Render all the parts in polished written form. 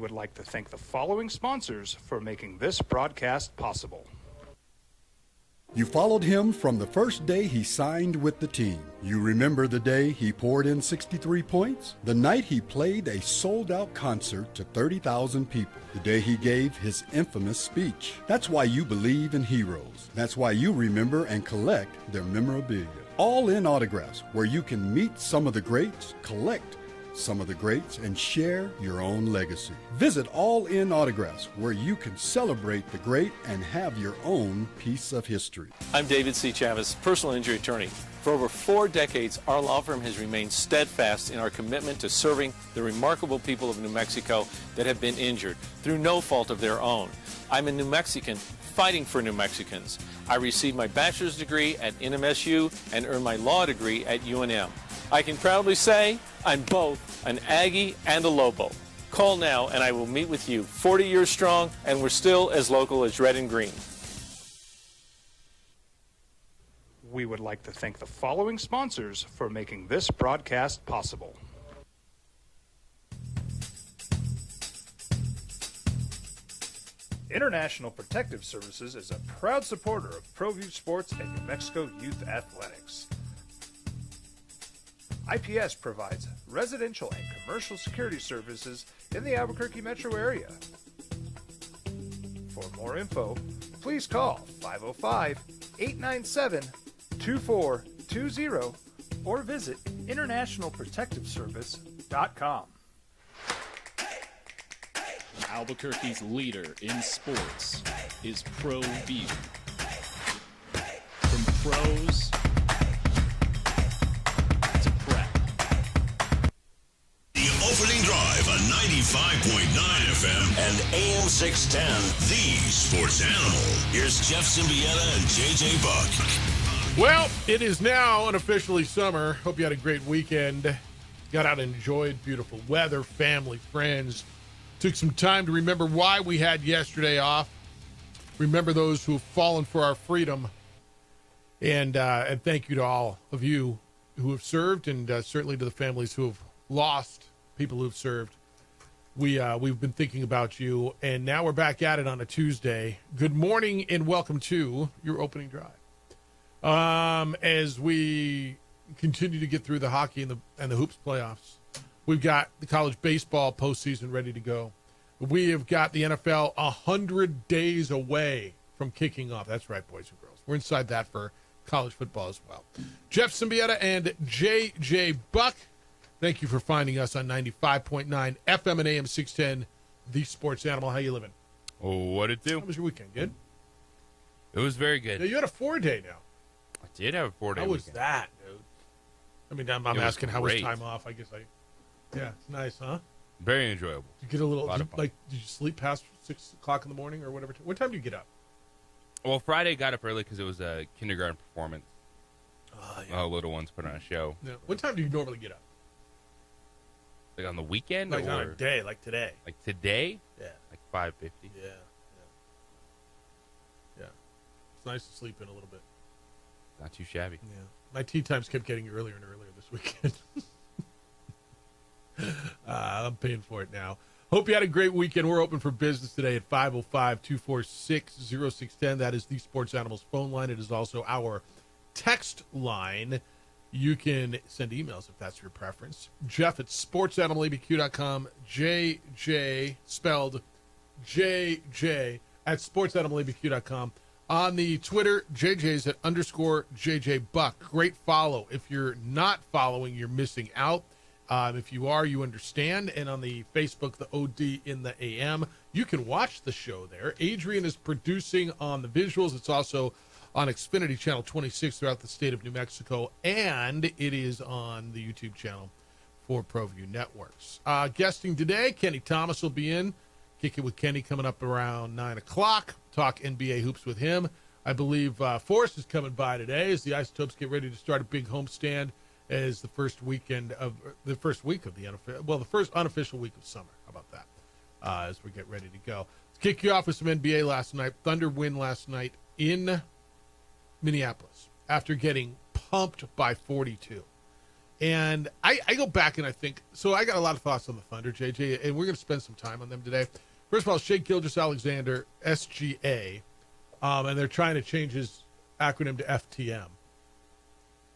would like to thank the following sponsors for making this broadcast possible. You followed him from the first day he signed with the team. You remember the day he poured in 63 points? The night he played a sold-out concert to 30,000 people. The day he gave his infamous speech. That's why you believe in heroes. That's why you remember and collect their memorabilia. All in Autographs, where you can meet some of the greats, collect some of the greats, and share your own legacy. Visit All In Autographs, where you can celebrate the great and have your own piece of history. I'm David C. Chavis, personal injury attorney. For over 4 decades, our law firm has remained steadfast in our commitment to serving the remarkable people of New Mexico that have been injured through no fault of their own. I'm a New Mexican fighting for New Mexicans. I received my bachelor's degree at NMSU and earned my law degree at UNM. I can proudly say I'm both an Aggie and a Lobo. Call now and I will meet with you. 40 years strong, and we're still as local as red and green. We would like to thank the following sponsors for making this broadcast possible. International Protective Services is a proud supporter of ProView Sports and New Mexico Youth Athletics. IPS provides residential and commercial security services in the Albuquerque metro area. For more info, please call 505-897-2420 or visit internationalprotectiveservice.com. Albuquerque's leader in sports is ProView. From pros to prep. The opening drive on 95.9 FM and AM 610, the sports animal. Here's Jeff Symbieta and JJ Buck. Well, it is now unofficially summer. Hope you had a great weekend. Got out and enjoyed beautiful weather, family, friends. Took some time to remember why we had yesterday off. Remember those who have fallen for our freedom. And thank you to all of you who have served, and certainly to the families who have lost people who have served. We've been thinking about you, and now we're back at it on a Tuesday. Good morning and welcome to your opening drive. As we continue to get through the hockey and the hoops playoffs, we've got the college baseball postseason ready to go. We have got the NFL 100 days away from kicking off. That's right, boys and girls. We're inside that for college football as well. Jeff Symbieta and JJ Buck, thank you for finding us on 95.9 FM and AM 610, The Sports Animal. How you living? Oh, what'd it do? How was your weekend? Good? It was very good. Yeah, you had a 4-day now. I did have a 4-day How was weekend. that, dude? I mean, I'm asking how was time off. I guess yeah, it's nice, huh? Very enjoyable. You get a little, Lot of fun. did you sleep past 6 o'clock in the morning or whatever? What time do you get up? Well, Friday got up early because it was a kindergarten performance. Yeah. Little ones put on a show. Yeah. What time do you normally get up? Like on the weekend? Like or on a day, like today. Like today? Yeah. Like 5:50. Yeah. It's nice to sleep in a little bit. Not too shabby. Yeah. My tea times kept getting earlier and earlier this weekend. I'm paying for it now. Hope you had a great weekend. We're open for business today at 505-246-0610. That is the Sports Animals phone line. It is also our text line. You can send emails if that's your preference. Jeff at sportsanimalabq.com. JJ, spelled JJ, at sportsanimalabq.com. On the Twitter, JJ's at _JJ Buck. Great follow. If you're not following, you're missing out. If you are, you understand. And on the Facebook, the OD in the AM, you can watch the show there. Adrian is producing on the visuals. It's also on Xfinity Channel 26 throughout the state of New Mexico, and it is on the YouTube channel for ProView Networks. Guesting today, Kenny Thomas will be in. Kick It with Kenny coming up around 9 o'clock. Talk NBA hoops with him. I believe Forrest is coming by today as the Isotopes get ready to start a big homestand as the first week of the NFL. Well, the first unofficial week of summer. How about that? As we get ready to go. Let's kick you off with some NBA last night. Thunder win last night in Minneapolis after getting pumped by 42. And I go back and I think, so I got a lot of thoughts on the Thunder, JJ, and we're going to spend some time on them today. First of all, Shai Gilgeous-Alexander, SGA, and they're trying to change his acronym to FTM.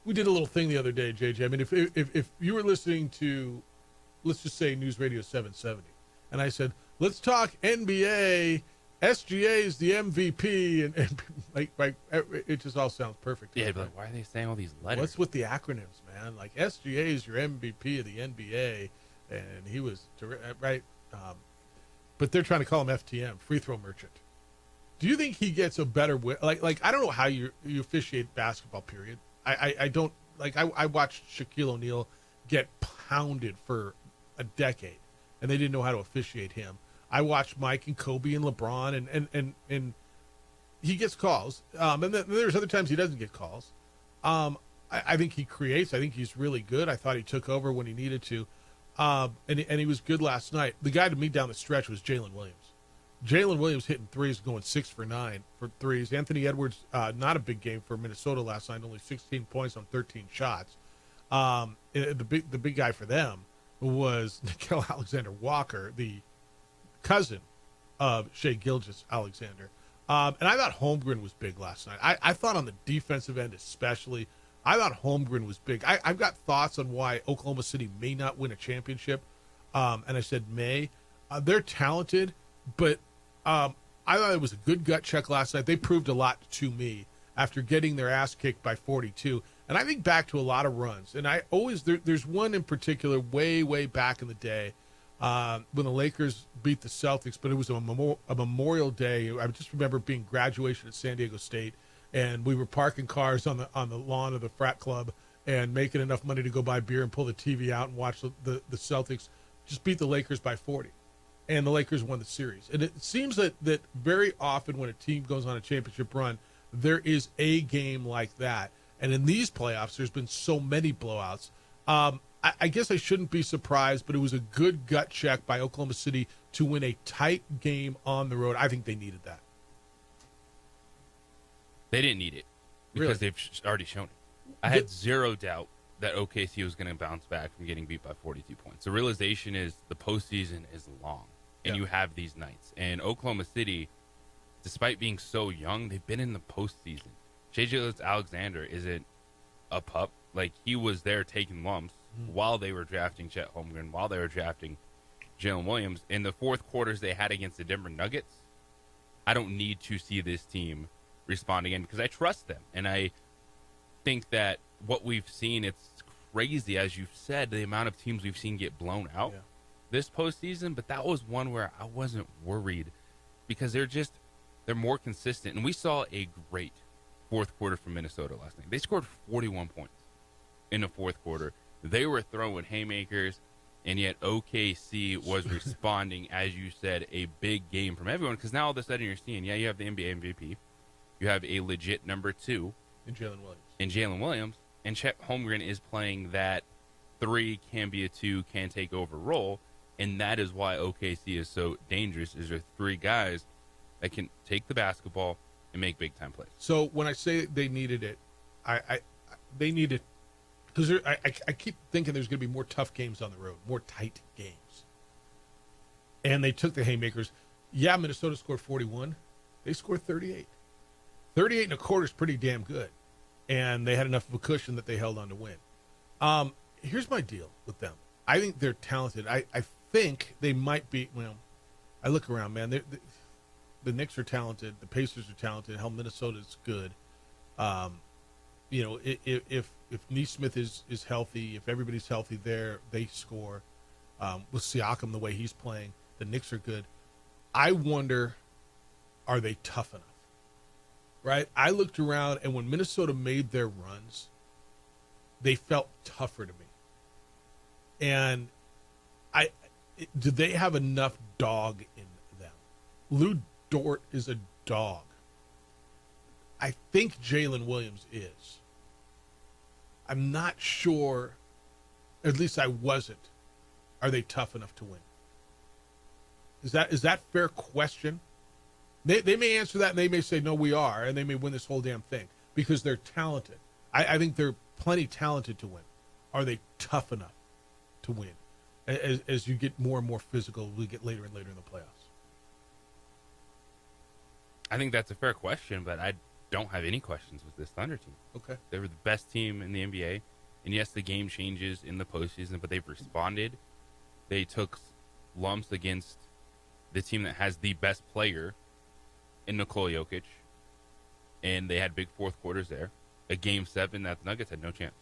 We did a little thing the other day, JJ. I mean, if you were listening to, let's just say News Radio 770, and I said, let's talk NBA, SGA is the MVP, and like it just all sounds perfect. Yeah, but why are they saying all these letters? What's with the acronyms, man? Like SGA is your MVP of the NBA, and he was right. But they're trying to call him FTM, free throw merchant. Do you think he gets a better like I don't know how you officiate basketball, period. I don't like I watched Shaquille O'Neal get pounded for a decade, and they didn't know how to officiate him. I watched Mike and Kobe and LeBron, and he gets calls. And then there's other times he doesn't get calls. I think he creates. I think he's really good. I thought he took over when he needed to. And he was good last night. The guy to me down the stretch was Jalen Williams. Jalen Williams hitting threes, going 6 for 9 for threes. Anthony Edwards, not a big game for Minnesota last night, only 16 points on 13 shots. The big guy for them was Nickeil Alexander-Walker, the cousin of Shai Gilgeous-Alexander. And I thought Holmgren was big last night. I thought on the defensive end especially, I thought Holmgren was big. I've got thoughts on why Oklahoma City may not win a championship. And I said may. They're talented, but I thought it was a good gut check last night. They proved a lot to me after getting their ass kicked by 42. And I think back to a lot of runs. And I always there's one in particular way back in the day when the Lakers beat the Celtics, but it was a Memorial Day. I just remember being graduation at San Diego State, and we were parking cars on the lawn of the frat club and making enough money to go buy beer and pull the TV out and watch the Celtics just beat the Lakers by 40. And the Lakers won the series. And it seems that very often when a team goes on a championship run, there is a game like that. And in these playoffs, there's been so many blowouts. I guess I shouldn't be surprised, but it was a good gut check by Oklahoma City to win a tight game on the road. I think they needed that. They didn't need it because they've already shown it. I had zero doubt that OKC was going to bounce back from getting beat by 42 points. The realization is the postseason is long, and you have these nights. And Oklahoma City, despite being so young, they've been in the postseason. Shai Gilgeous-Alexander isn't a pup. Like, he was there taking lumps while they were drafting Chet Holmgren, while they were drafting Jalen Williams. In the fourth quarters they had against the Denver Nuggets, I don't need to see this team respond again because I trust them. And I think that what we've seen, it's crazy, as you've said, the amount of teams we've seen get blown out this postseason. But that was one where I wasn't worried because they're more consistent. And we saw a great fourth quarter from Minnesota last night. They scored 41 points in the fourth quarter. They were throwing haymakers, and yet OKC was responding, as you said, a big game from everyone. Because now all of a sudden you're seeing, you have the NBA MVP. You have a legit number 2 in Jalen Williams. And Chet Holmgren is playing that 3, can be a 2, can take over role. And that is why OKC is so dangerous, is there 3 guys that can take the basketball and make big-time plays. So when I say they needed it, they needed – because I keep thinking there's going to be more tough games on the road, more tight games. And they took the haymakers. Yeah, Minnesota scored 41. They scored 38. 38 and a quarter is pretty damn good. And they had enough of a cushion that they held on to win. Here's my deal with them. I think they're talented. I think they might be – well, I look around, man. The Knicks are talented. The Pacers are talented. Hell, Minnesota's good. If Nesmith is healthy, if everybody's healthy there, they score. With Siakam the way he's playing, the Knicks are good. I wonder, are they tough enough? Right? I looked around, and when Minnesota made their runs, they felt tougher to me. And do they have enough dog in them? Lou Dort is a dog. I think Jalen Williams is. I'm not sure, at least I wasn't. Are they tough enough to win? Is that fair question? They may answer that and they may say, no, we are, and they may win this whole damn thing because they're talented. I think they're plenty talented to win. are they tough enough to win? As you get more and more physical, we get later and later in the playoffs. I think that's a fair question, but I don't have any questions with this Thunder team. Okay. They were the best team in the NBA, and yes, the game changes in the postseason, but they've responded. They took lumps against the team that has the best player in Nikola Jokic, and they had big fourth quarters there. A Game 7 that the Nuggets had no chance.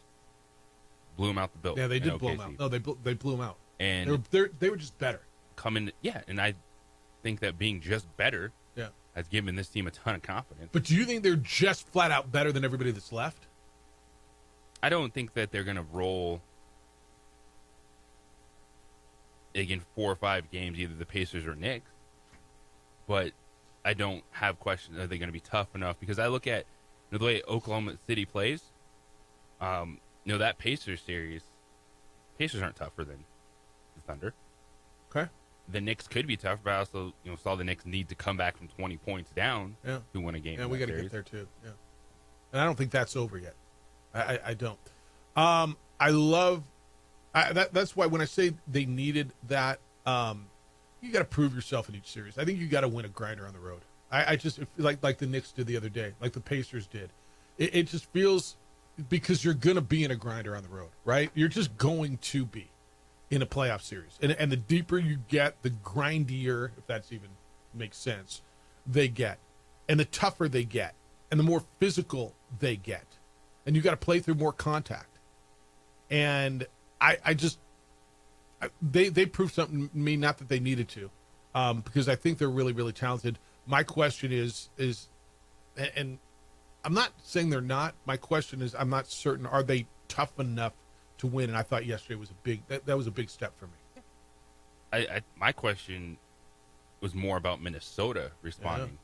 Blew them out the building. Yeah, they did in blow them OKC. out. No, they blew them out. And they were just better. and I think that being just better Yeah. has given this team a ton of confidence. But do you think they're just flat out better than everybody that's left? I don't think that they're going to roll in 4 or 5 games, either the Pacers or Knicks. But I don't have questions. Are they going to be tough enough? Because I look at the way Oklahoma City plays. That Pacers series, Pacers aren't tougher than the Thunder. Okay. The Knicks could be tough, but I also saw the Knicks need to come back from 20 points down to win a game. Yeah, in we that got to series. get there too. Yeah, and I don't think that's over yet. I don't. I love that's why when I say they needed that, you got to prove yourself in each series. I think you got to win a grinder on the road. I just like the Knicks did the other day, like the Pacers did. It just feels, because you're gonna be in a grinder on the road, right? You're just going to be in a playoff series, and the deeper you get, the grindier, if that's even makes sense, they get, and the tougher they get, and the more physical they get, and you got to play through more contact. And they proved something to me, not that they needed to, because I think they're really, really talented. My question is, and I'm not saying they're not. My question is, I'm not certain. Are they tough enough to win? And I thought yesterday was that was a big step for me. My question was more about Minnesota responding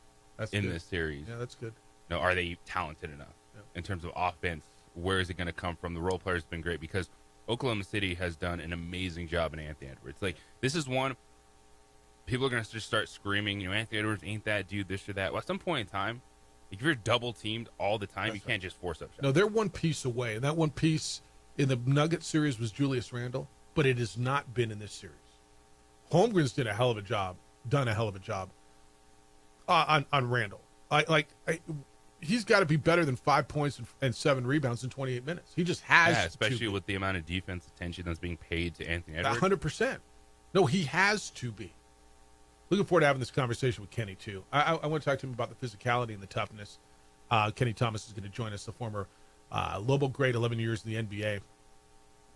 in good. this series. Yeah, that's good. Are they talented enough in terms of offense? Where is it going to come from? The role players have been great because Oklahoma City has done an amazing job in Anthony Edwards. Like, this is one, people are going to just start screaming, Anthony Edwards ain't that dude, this or that. Well, at some point in time, if you're double teamed all the time, you can't just force up shots. No, they're one piece away, and that one piece in the Nugget series was Julius Randle, but it has not been in this series. Holmgren's done a hell of a job on Randle. He's got to be better than 5 points and 7 rebounds in 28 minutes. He just has to especially be. with the amount of defense attention that's being paid to Anthony Edwards. 100%. No, he has to be. Looking forward to having this conversation with Kenny, too. I want to talk to him about the physicality and the toughness. Kenny Thomas is going to join us, the former Lobo great, 11 years in the NBA.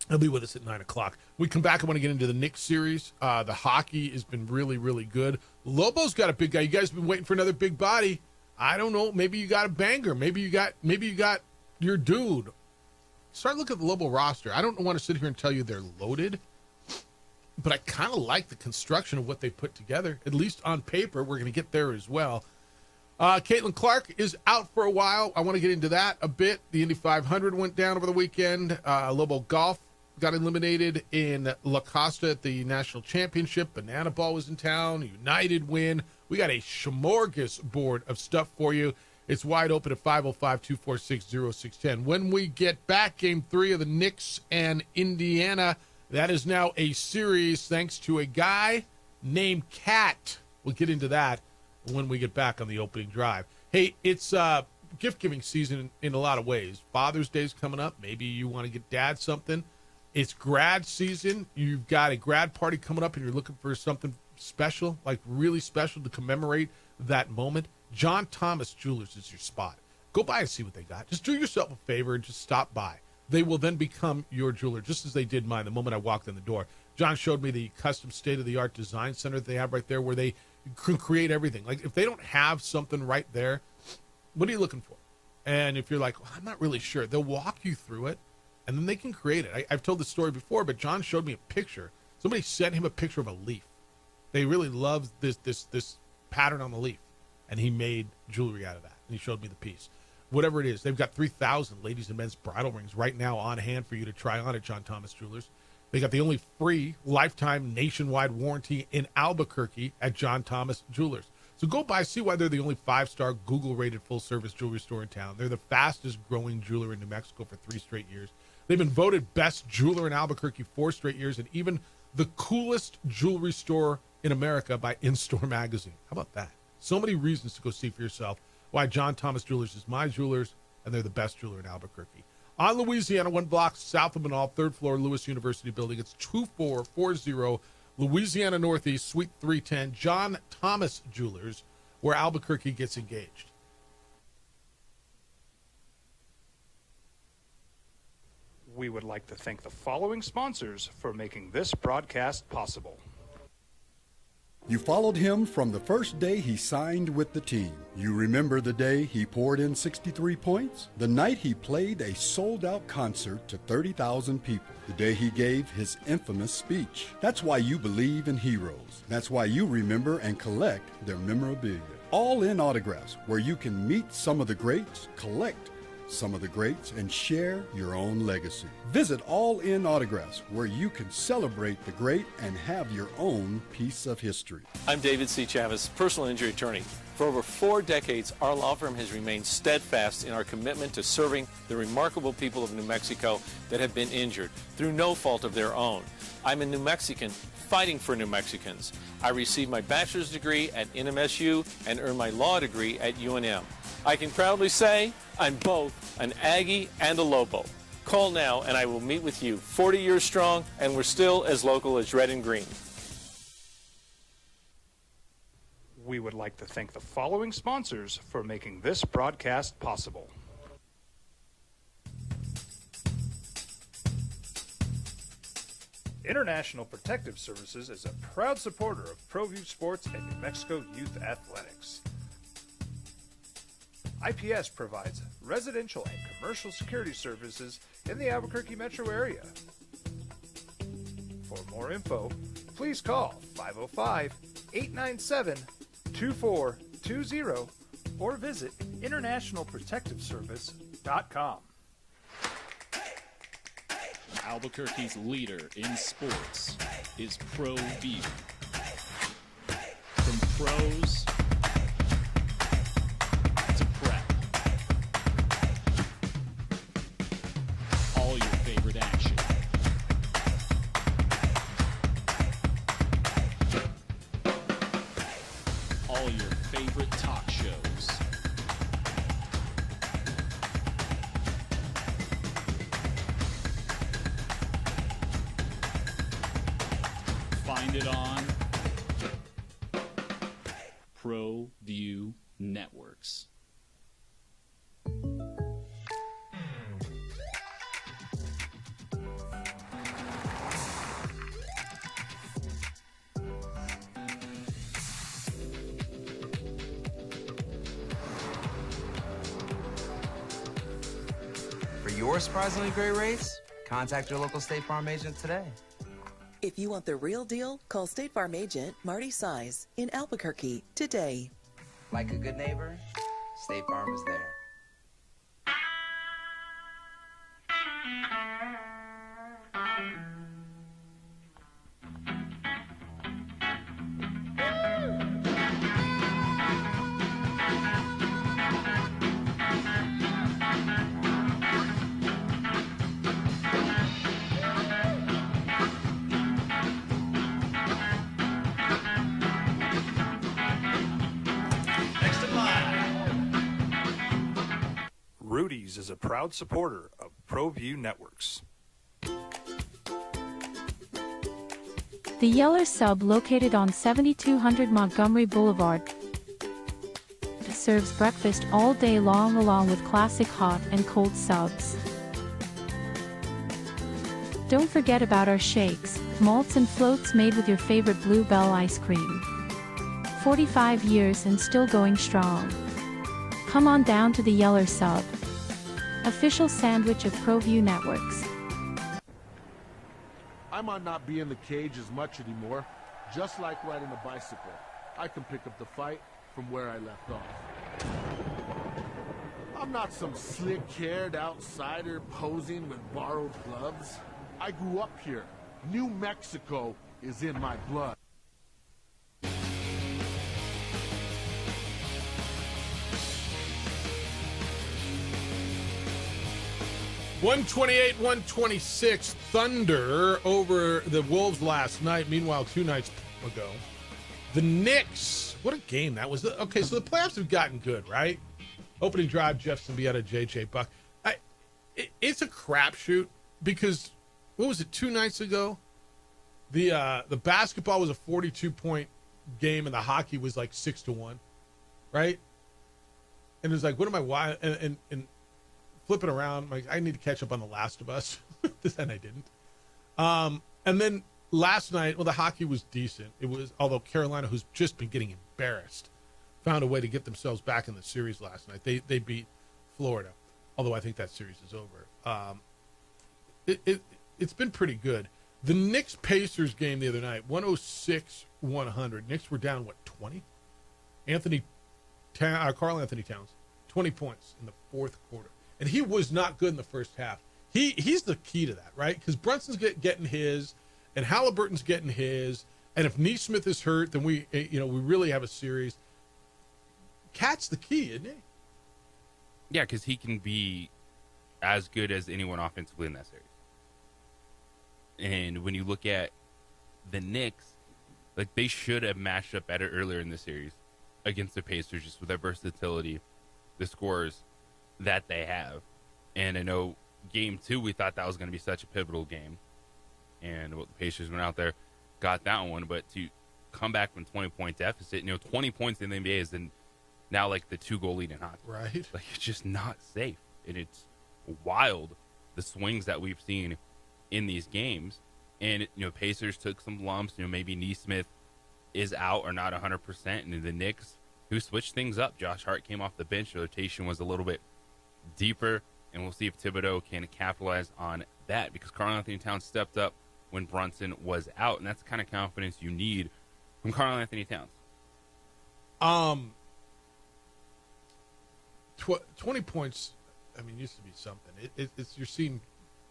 He'll be with us at 9 o'clock. When we come back, I want to get into the Knicks series. The hockey has been really, really good. Lobo's got a big guy. You guys have been waiting for another big body. I don't know. Maybe you got a banger. Maybe you got your dude. Start looking at the Lobo roster. I don't want to sit here and tell you they're loaded, but I kind of like the construction of what they put together. At least on paper, we're going to get there as well. Caitlin Clark is out for a while. I want to get into that a bit. The Indy 500 went down over the weekend. Lobo Golf got eliminated in La Costa at the National Championship. Banana Ball was in town. United win. We got a smorgasbord of stuff for you. It's wide open at 505-246-0610. When we get back, Game 3 of the Knicks and Indiana. That is now a series thanks to a guy named Cat. We'll get into that when we get back on the opening drive. Hey, it's gift-giving season in a lot of ways. Father's Day's coming up. Maybe you want to get dad something. It's grad season. You've got a grad party coming up and you're looking for something special, like really special to commemorate that moment. John Thomas Jewelers is your spot. Go by and see what they got. Just do yourself a favor and just stop by. They will then become your jeweler, just as they did mine the moment I walked in the door. John showed me the custom state-of-the-art design center that they have right there where they can create everything. Like, if they don't have something right there, what are you looking for? And if you're like, well, I'm not really sure, they'll walk you through it, and then they can create it. I've told this story before, but John showed me a picture. Somebody sent him a picture of a leaf. They really loved this pattern on the leaf, and he made jewelry out of that, and he showed me the piece. Whatever it is, they've got 3,000 ladies and men's bridal rings right now on hand for you to try on at John Thomas Jewelers. They got the only free lifetime nationwide warranty in Albuquerque at John Thomas Jewelers. So go by, see why they're the only 5-star Google-rated full-service jewelry store in town. They're the fastest-growing jeweler in New Mexico for 3 straight years. They've been voted best jeweler in Albuquerque 4 straight years, and even the coolest jewelry store in America by In-Store Magazine. How about that? So many reasons to go see for yourself why John Thomas Jewelers is my jewelers, and they're the best jeweler in Albuquerque. On Louisiana, 1 block south of Manal, 3rd floor, Lewis University Building. It's 2440 Louisiana Northeast, Suite 310, John Thomas Jewelers, where Albuquerque gets engaged. We would like to thank the following sponsors for making this broadcast possible. You followed him from the first day he signed with the team. You remember the day he poured in 63 points? The night he played a sold-out concert to 30,000 people. The day he gave his infamous speech. That's why you believe in heroes. That's why you remember and collect their memorabilia. All in Autographs, where you can meet some of the greats, collect some of the greats, and share your own legacy. Visit All In Autographs, where you can celebrate the great and have your own piece of history. I'm David C. Chavez, personal injury attorney. For over 4 decades, our law firm has remained steadfast in our commitment to serving the remarkable people of New Mexico that have been injured through no fault of their own. I'm a New Mexican fighting for New Mexicans. I received my bachelor's degree at NMSU and earned my law degree at UNM. I can proudly say I'm both an Aggie and a Lobo. Call now and I will meet with you. 40 years strong, and we're still as local as red and green. We would like to thank the following sponsors for making this broadcast possible. International Protective Services is a proud supporter of ProView Sports and New Mexico Youth Athletics. IPS provides residential and commercial security services in the Albuquerque metro area. For more info, please call 505-897-2420 or visit internationalprotectiveservice.com. Albuquerque's leader in sports is ProView. From pros to prep, all your favorite action. All your favorite talk shows. Find it on ProView Networks. For your surprisingly great rates, contact your local State Farm agent today. If you want the real deal, call State Farm agent Marty Size in Albuquerque today. Like a good neighbor, State Farm is there. Rudy's is a proud supporter of ProView Networks. The Yeller Sub, located on 7200 Montgomery Boulevard, serves breakfast all day long along with classic hot and cold subs. Don't forget about our shakes, malts and floats made with your favorite Bluebell ice cream. 45 years and still going strong. Come on down to the Yeller Sub, official sandwich of ProView Networks. I might not be in the cage as much anymore. Just like riding a bicycle, I can pick up the fight from where I left off. I'm not some slick-haired outsider posing with borrowed gloves. I grew up here. New Mexico is in my blood. 128-126 Thunder over the Wolves last night. Meanwhile, 2 nights ago, the Knicks. What a game that was. Okay, so the playoffs have gotten good, right? Opening drive, Jeff Symbieta, JJ Buck. It's a crapshoot because what was it? 2 nights ago, the basketball was a 42-point game and the hockey was like 6-1, right? And it was like, what am I? Why? And flipping around, like I need to catch up on The Last of Us, and I didn't. And then last night, well, the hockey was decent. It was, although Carolina, who's just been getting embarrassed, found a way to get themselves back in the series last night. They beat Florida, although I think that series is over. It's been pretty good. The Knicks-Pacers game the other night, 106-100. Knicks were down, 20? Karl Anthony Towns, 20 points in the fourth quarter. And he was not good in the first half. He's the key to that, right? Because Brunson's getting his, and Halliburton's getting his, and if Nesmith is hurt, then we really have a series. Cat's the key, isn't he? Yeah, because he can be as good as anyone offensively in that series. And when you look at the Knicks, like they should have matched up better earlier in the series against the Pacers, just with their versatility, the scores that they have. And I know game 2, we thought that was going to be such a pivotal game. And the Pacers went out there, got that one. But to come back from 20-point deficit, 20 points in the NBA is now like the 2-goal lead in hockey. Right. Like it's just not safe. And it's wild, the swings that we've seen in these games. And, Pacers took some lumps. Maybe Nesmith is out or not 100%. And the Knicks, who switched things up. Josh Hart came off the bench. The rotation was a little bit deeper. And we'll see if Thibodeau can capitalize on that, because Karl Anthony Towns stepped up when Brunson was out. And that's the kind of confidence you need from Karl Anthony Towns. 20 points, used to be something. It's you're seeing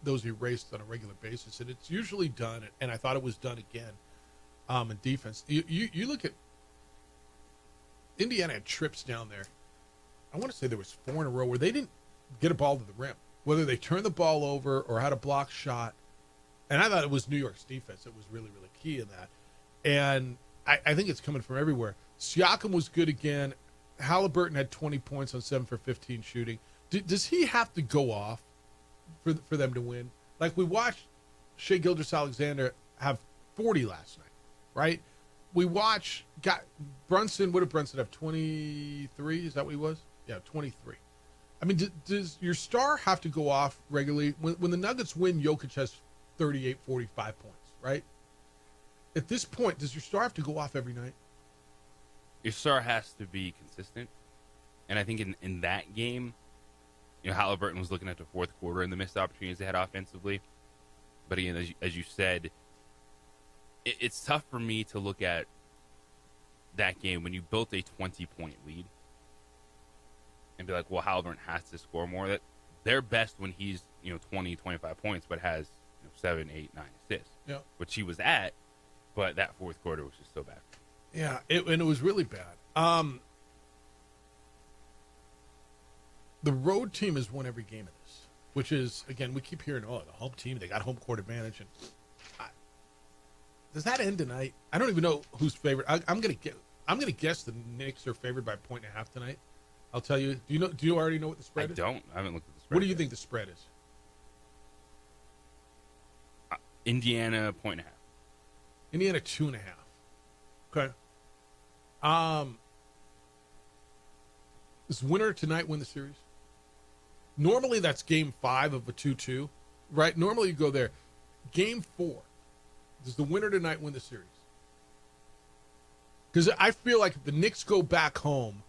those erased on a regular basis, and it's usually done, and I thought it was done again in defense. You look at Indiana had trips down there. I want to say there was 4 in a row where they didn't get a ball to the rim, whether they turned the ball over or had a block shot. And I thought it was New York's defense that was really, really key in that. And I think it's coming from everywhere. Siakam was good again. Halliburton had 20 points on 7 for 15 shooting. Does he have to go off for them to win? Like we watched Shai Gilgeous-Alexander have 40 last night, right? We got Brunson. What did Brunson have? 23? Is that what he was? Yeah, 23. Does your star have to go off regularly? When the Nuggets win, Jokic has 38, 45 points, right? At this point, does your star have to go off every night? Your star has to be consistent. And I think in that game, Halliburton was looking at the fourth quarter and the missed opportunities they had offensively. But again, as you said, it's tough for me to look at that game when you built a 20-point lead and be like, well, Halliburton has to score more. That they're best when he's 20, 25 points, but has 7, 8, 9 assists, which he was at. But that fourth quarter was just so bad. Yeah, and it was really bad. The road team has won every game of this, which is, again, we keep hearing, the home team, they got home court advantage. And does that end tonight? I don't even know who's favored. I'm gonna guess the Knicks are favored by 1.5 tonight. I'll tell you. Do you already know what the spread is? I haven't looked at the spread. What do you think the spread is? Indiana 1.5. Indiana 2.5. Okay. Does winner tonight win the series? Normally that's game 5 of a 2-2, right? Normally you go there. Game 4. Does the winner tonight win the series? Because I feel like if the Knicks go back home,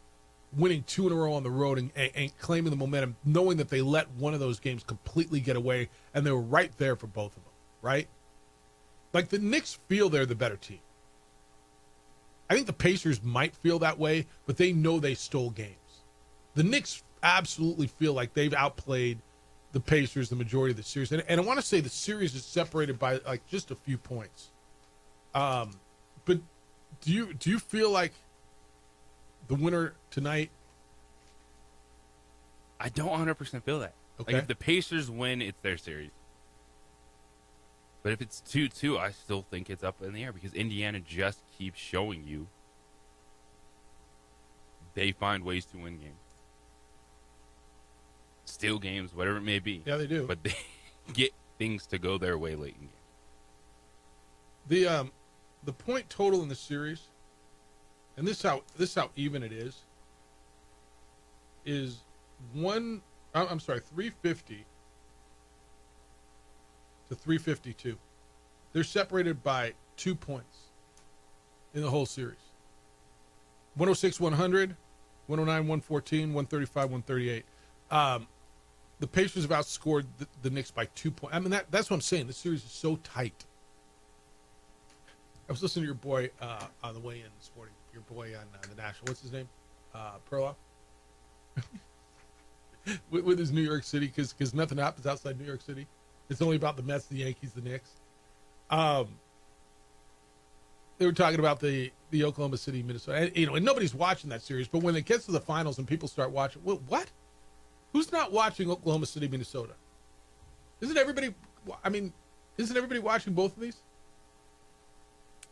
winning 2 in a row on the road and claiming the momentum, knowing that they let one of those games completely get away, and they were right there for both of them, right? Like the Knicks feel they're the better team. I think the Pacers might feel that way, but they know they stole games. The Knicks absolutely feel like they've outplayed the Pacers the majority of the series. And I want to say the series is separated by like just a few points. But do you feel like the winner tonight? I don't 100% feel that. Okay. Like if the Pacers win, it's their series. But if it's 2-2, I still think it's up in the air because Indiana just keeps showing you they find ways to win games. Steal games, whatever it may be. Yeah, they do. But they get things to go their way late in games. The point total in the series, and this is how even it is 350 to 352. They're separated by 2 points in the whole series. 106, 100, 109, 114, 135, 138. The Pacers have outscored the Knicks by 2 points. I mean, that's what I'm saying. This series is so tight. I was listening to your boy on the way in this morning. Your boy on the National. What's his name? Perla. with his New York City, because nothing happens outside New York City. It's only about the Mets, the Yankees, the Knicks. They were talking about the Oklahoma City, Minnesota. And nobody's watching that series, but when it gets to the finals and people start watching, well, what? Who's not watching Oklahoma City, Minnesota? Isn't everybody watching both of these?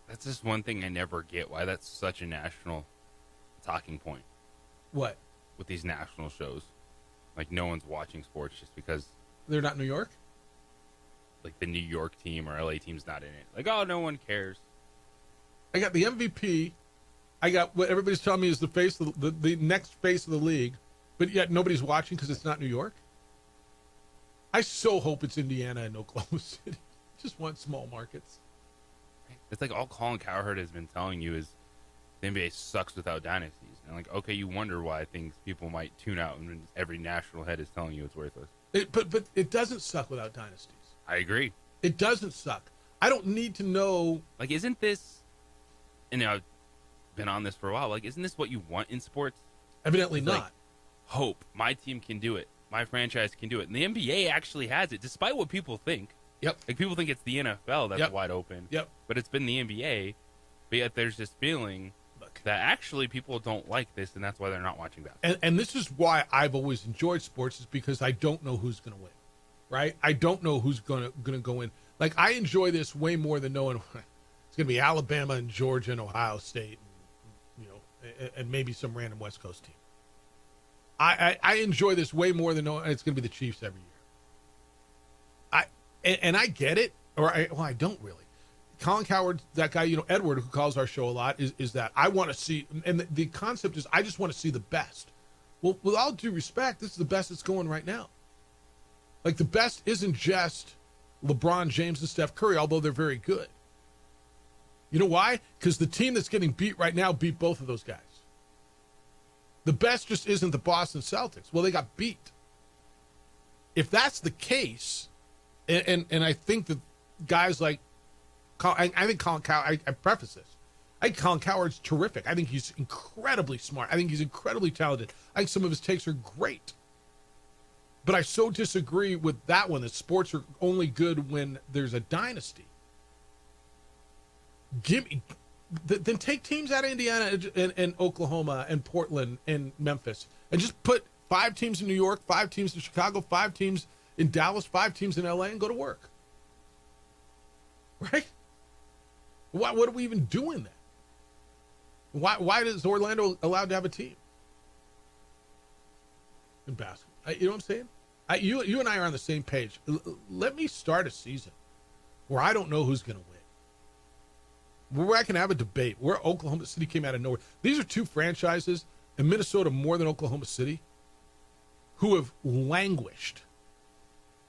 That's just one thing I never get, why that's such a national talking point. What? With these national shows. Like, no one's watching sports just because... They're not in New York? Like, the New York team or LA team's not in it. Like, oh, no one cares. I got the MVP. I got what everybody's telling me is the face of the next face of the league, but yet nobody's watching because it's not New York. I so hope it's Indiana and Oklahoma City. Just want small markets. It's like all Colin Cowherd has been telling you is the NBA sucks without dynasties. And like, okay, you wonder why people might tune out when every national head is telling you it's worthless. But it doesn't suck without dynasties. I agree. It doesn't suck. I don't need to know. Like, isn't this, and I've been on this for a while, like, isn't this what you want in sports? Evidently it's not. Like, hope. My team can do it. My franchise can do it. And the NBA actually has it, despite what people think. Yep. Like, people think it's the NFL that's Yep. wide open. Yep. But it's been the NBA. But yet there's this feeling that actually people don't like this, and that's why they're not watching basketball. And this is why I've always enjoyed sports, is because I don't know who's going to win, right? I don't know who's going to go in. Like, I enjoy this way more than knowing it's going to be Alabama and Georgia and Ohio State, and maybe some random West Coast team. I enjoy this way more than knowing it's going to be the Chiefs every year. And I get it, I don't really. Colin Cowherd, that guy, Edward, who calls our show a lot, is that I want to see, and the concept is I just want to see the best. Well, with all due respect, this is the best that's going right now. Like, the best isn't just LeBron James and Steph Curry, although they're very good. You know why? Because the team that's getting beat right now beat both of those guys. The best just isn't the Boston Celtics. Well, they got beat. If that's the case, and I think that guys like, I think Colin Cowherd, I preface this, I think Colin Cowherd's terrific. I think he's incredibly smart. I think he's incredibly talented. I think some of his takes are great. But I so disagree with that one, that sports are only good when there's a dynasty. Then take teams out of Indiana and Oklahoma and Portland and Memphis and just put 5 teams in New York, 5 teams in Chicago, 5 teams in Dallas, 5 teams in LA, and go to work. Right? What are we even doing then? Why is Orlando allowed to have a team in basketball? You know what I'm saying? You and I are on the same page. Let me start a season where I don't know who's going to win, where I can have a debate, where Oklahoma City came out of nowhere. These are 2 franchises in Minnesota more than Oklahoma City who have languished,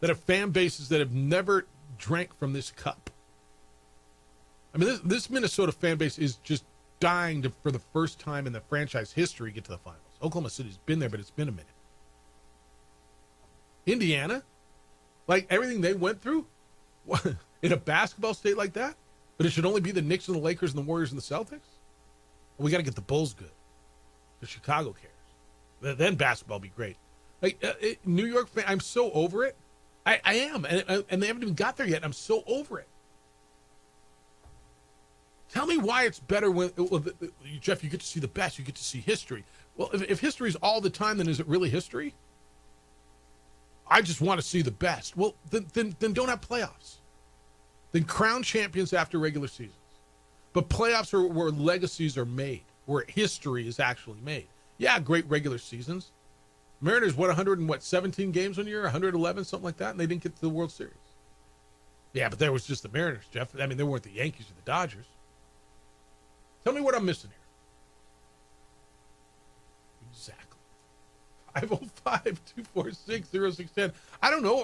that have fan bases that have never drank from this cup. I mean, this Minnesota fan base is just dying to, for the first time in the franchise history, get to the finals. Oklahoma City's been there, but it's been a minute. Indiana, like everything they went through in a basketball state like that, but it should only be the Knicks and the Lakers and the Warriors and the Celtics? Well, we got to get the Bulls good. The Chicago cares. Then basketball will be great. Like New York fan, I'm so over it. I am, and they haven't even got there yet. And I'm so over it. Tell me why it's better when, Jeff, you get to see the best. You get to see history. Well, if history is all the time, then is it really history? I just want to see the best. Well, then don't have playoffs. Then crown champions after regular seasons. But playoffs are where legacies are made, where history is actually made. Yeah, great regular seasons. Mariners won 17 games one year, 111, something like that, and they didn't get to the World Series. Yeah, but there was just the Mariners, Jeff. I mean, they weren't the Yankees or the Dodgers. Tell me what I'm missing here. Exactly. 505-246-0610. I don't know.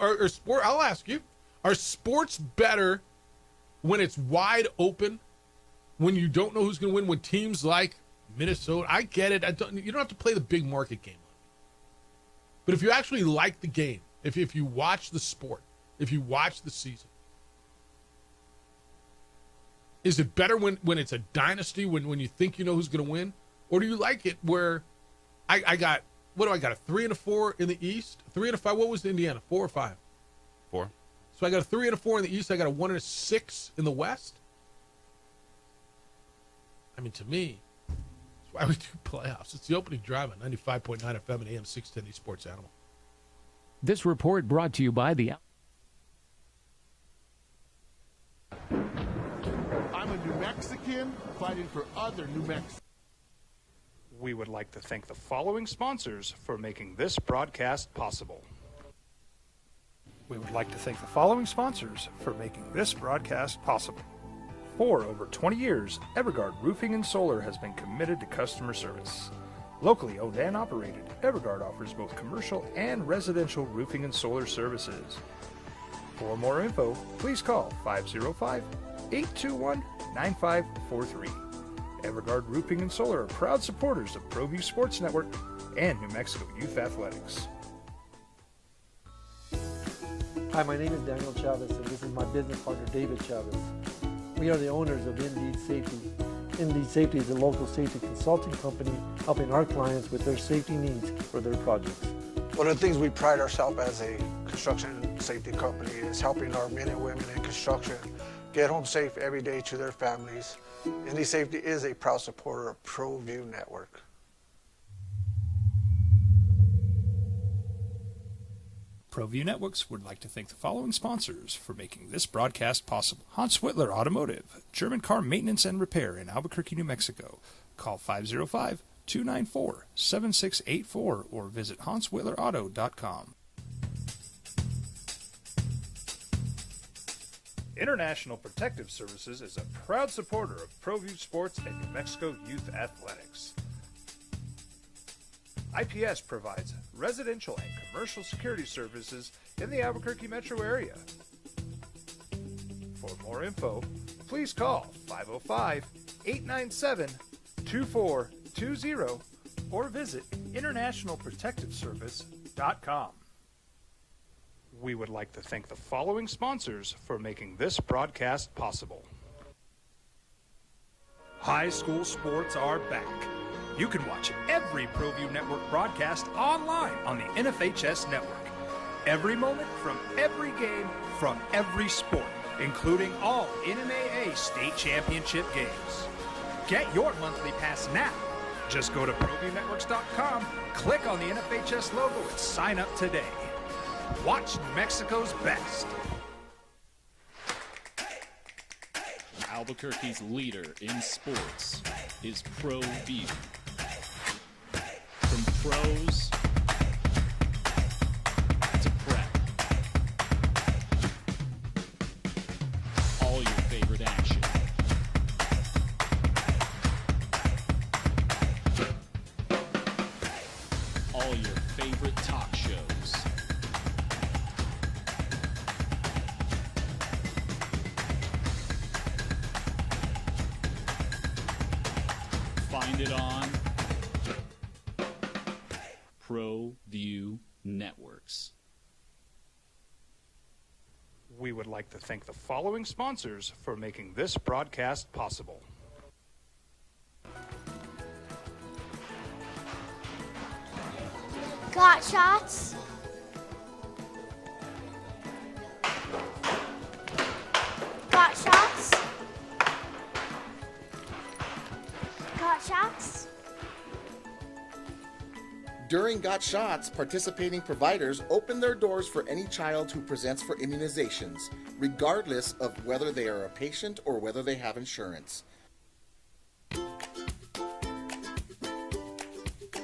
I'll ask you. Are sports better when it's wide open, when you don't know who's going to win, when teams like Minnesota, I get it. You don't have to play the big market game. But if you actually like the game, if you watch the sport, if you watch the season, is it better when it's a dynasty, when you think you know who's going to win? Or do you like it where I got, what do I got, a 3 and a 4 in the East? 3 and a 5, what was Indiana, 4 or 5? 4. So I got a 3 and a 4 in the East, I got a 1 and a 6 in the West? I mean, to me, that's why we do playoffs. It's the opening drive on 95.9 FM and AM 610, the Sports Animal. This report brought to you by the... I'm a New Mexican fighting for other New Mexicans. We would like to thank the following sponsors for making this broadcast possible. We would like to thank the following sponsors for making this broadcast possible. For over 20 years, Evergard Roofing and Solar has been committed to customer service. Locally owned and operated, Evergard offers both commercial and residential roofing and solar services. For more info, please call 505-821-9543. Evergard Roofing and Solar are proud supporters of ProView Sports Network and New Mexico Youth Athletics. Hi, my name is Daniel Chavez, and this is my business partner, David Chavez. We are the owners of Indeed Safety. Indeed Safety is a local safety consulting company helping our clients with their safety needs for their projects. One of the things we pride ourselves as a construction safety company is helping our men and women in construction get home safe every day to their families. Indeed Safety is a proud supporter of ProView Network. ProView Networks would like to thank the following sponsors for making this broadcast possible. Hans Whitler Automotive, German car maintenance and repair in Albuquerque, New Mexico. Call 505-294-7684 or visit hanswhitlerauto.com. International Protective Services is a proud supporter of ProView Sports and New Mexico Youth Athletics. IPS provides residential and commercial security services in the Albuquerque metro area. For more info, please call 505-897-2420 or visit internationalprotectiveservice.com. We would like to thank the following sponsors for making this broadcast possible. High school sports are back. You can watch every ProView Network broadcast online on the NFHS network. Every moment from every game from every sport, including all NMAA state championship games. Get your monthly pass now. Just go to ProViewNetworks.com, click on the NFHS logo, and sign up today. Watch New Mexico's best. Albuquerque's leader in sports is ProView. From pros to prep, all your favorite action. All your favorite talk shows. Find it on ProView Networks. We would like to thank the following sponsors for making this broadcast possible. Got shots? Got shots? Got shots? During Got Shots, participating providers open their doors for any child who presents for immunizations, regardless of whether they are a patient or whether they have insurance.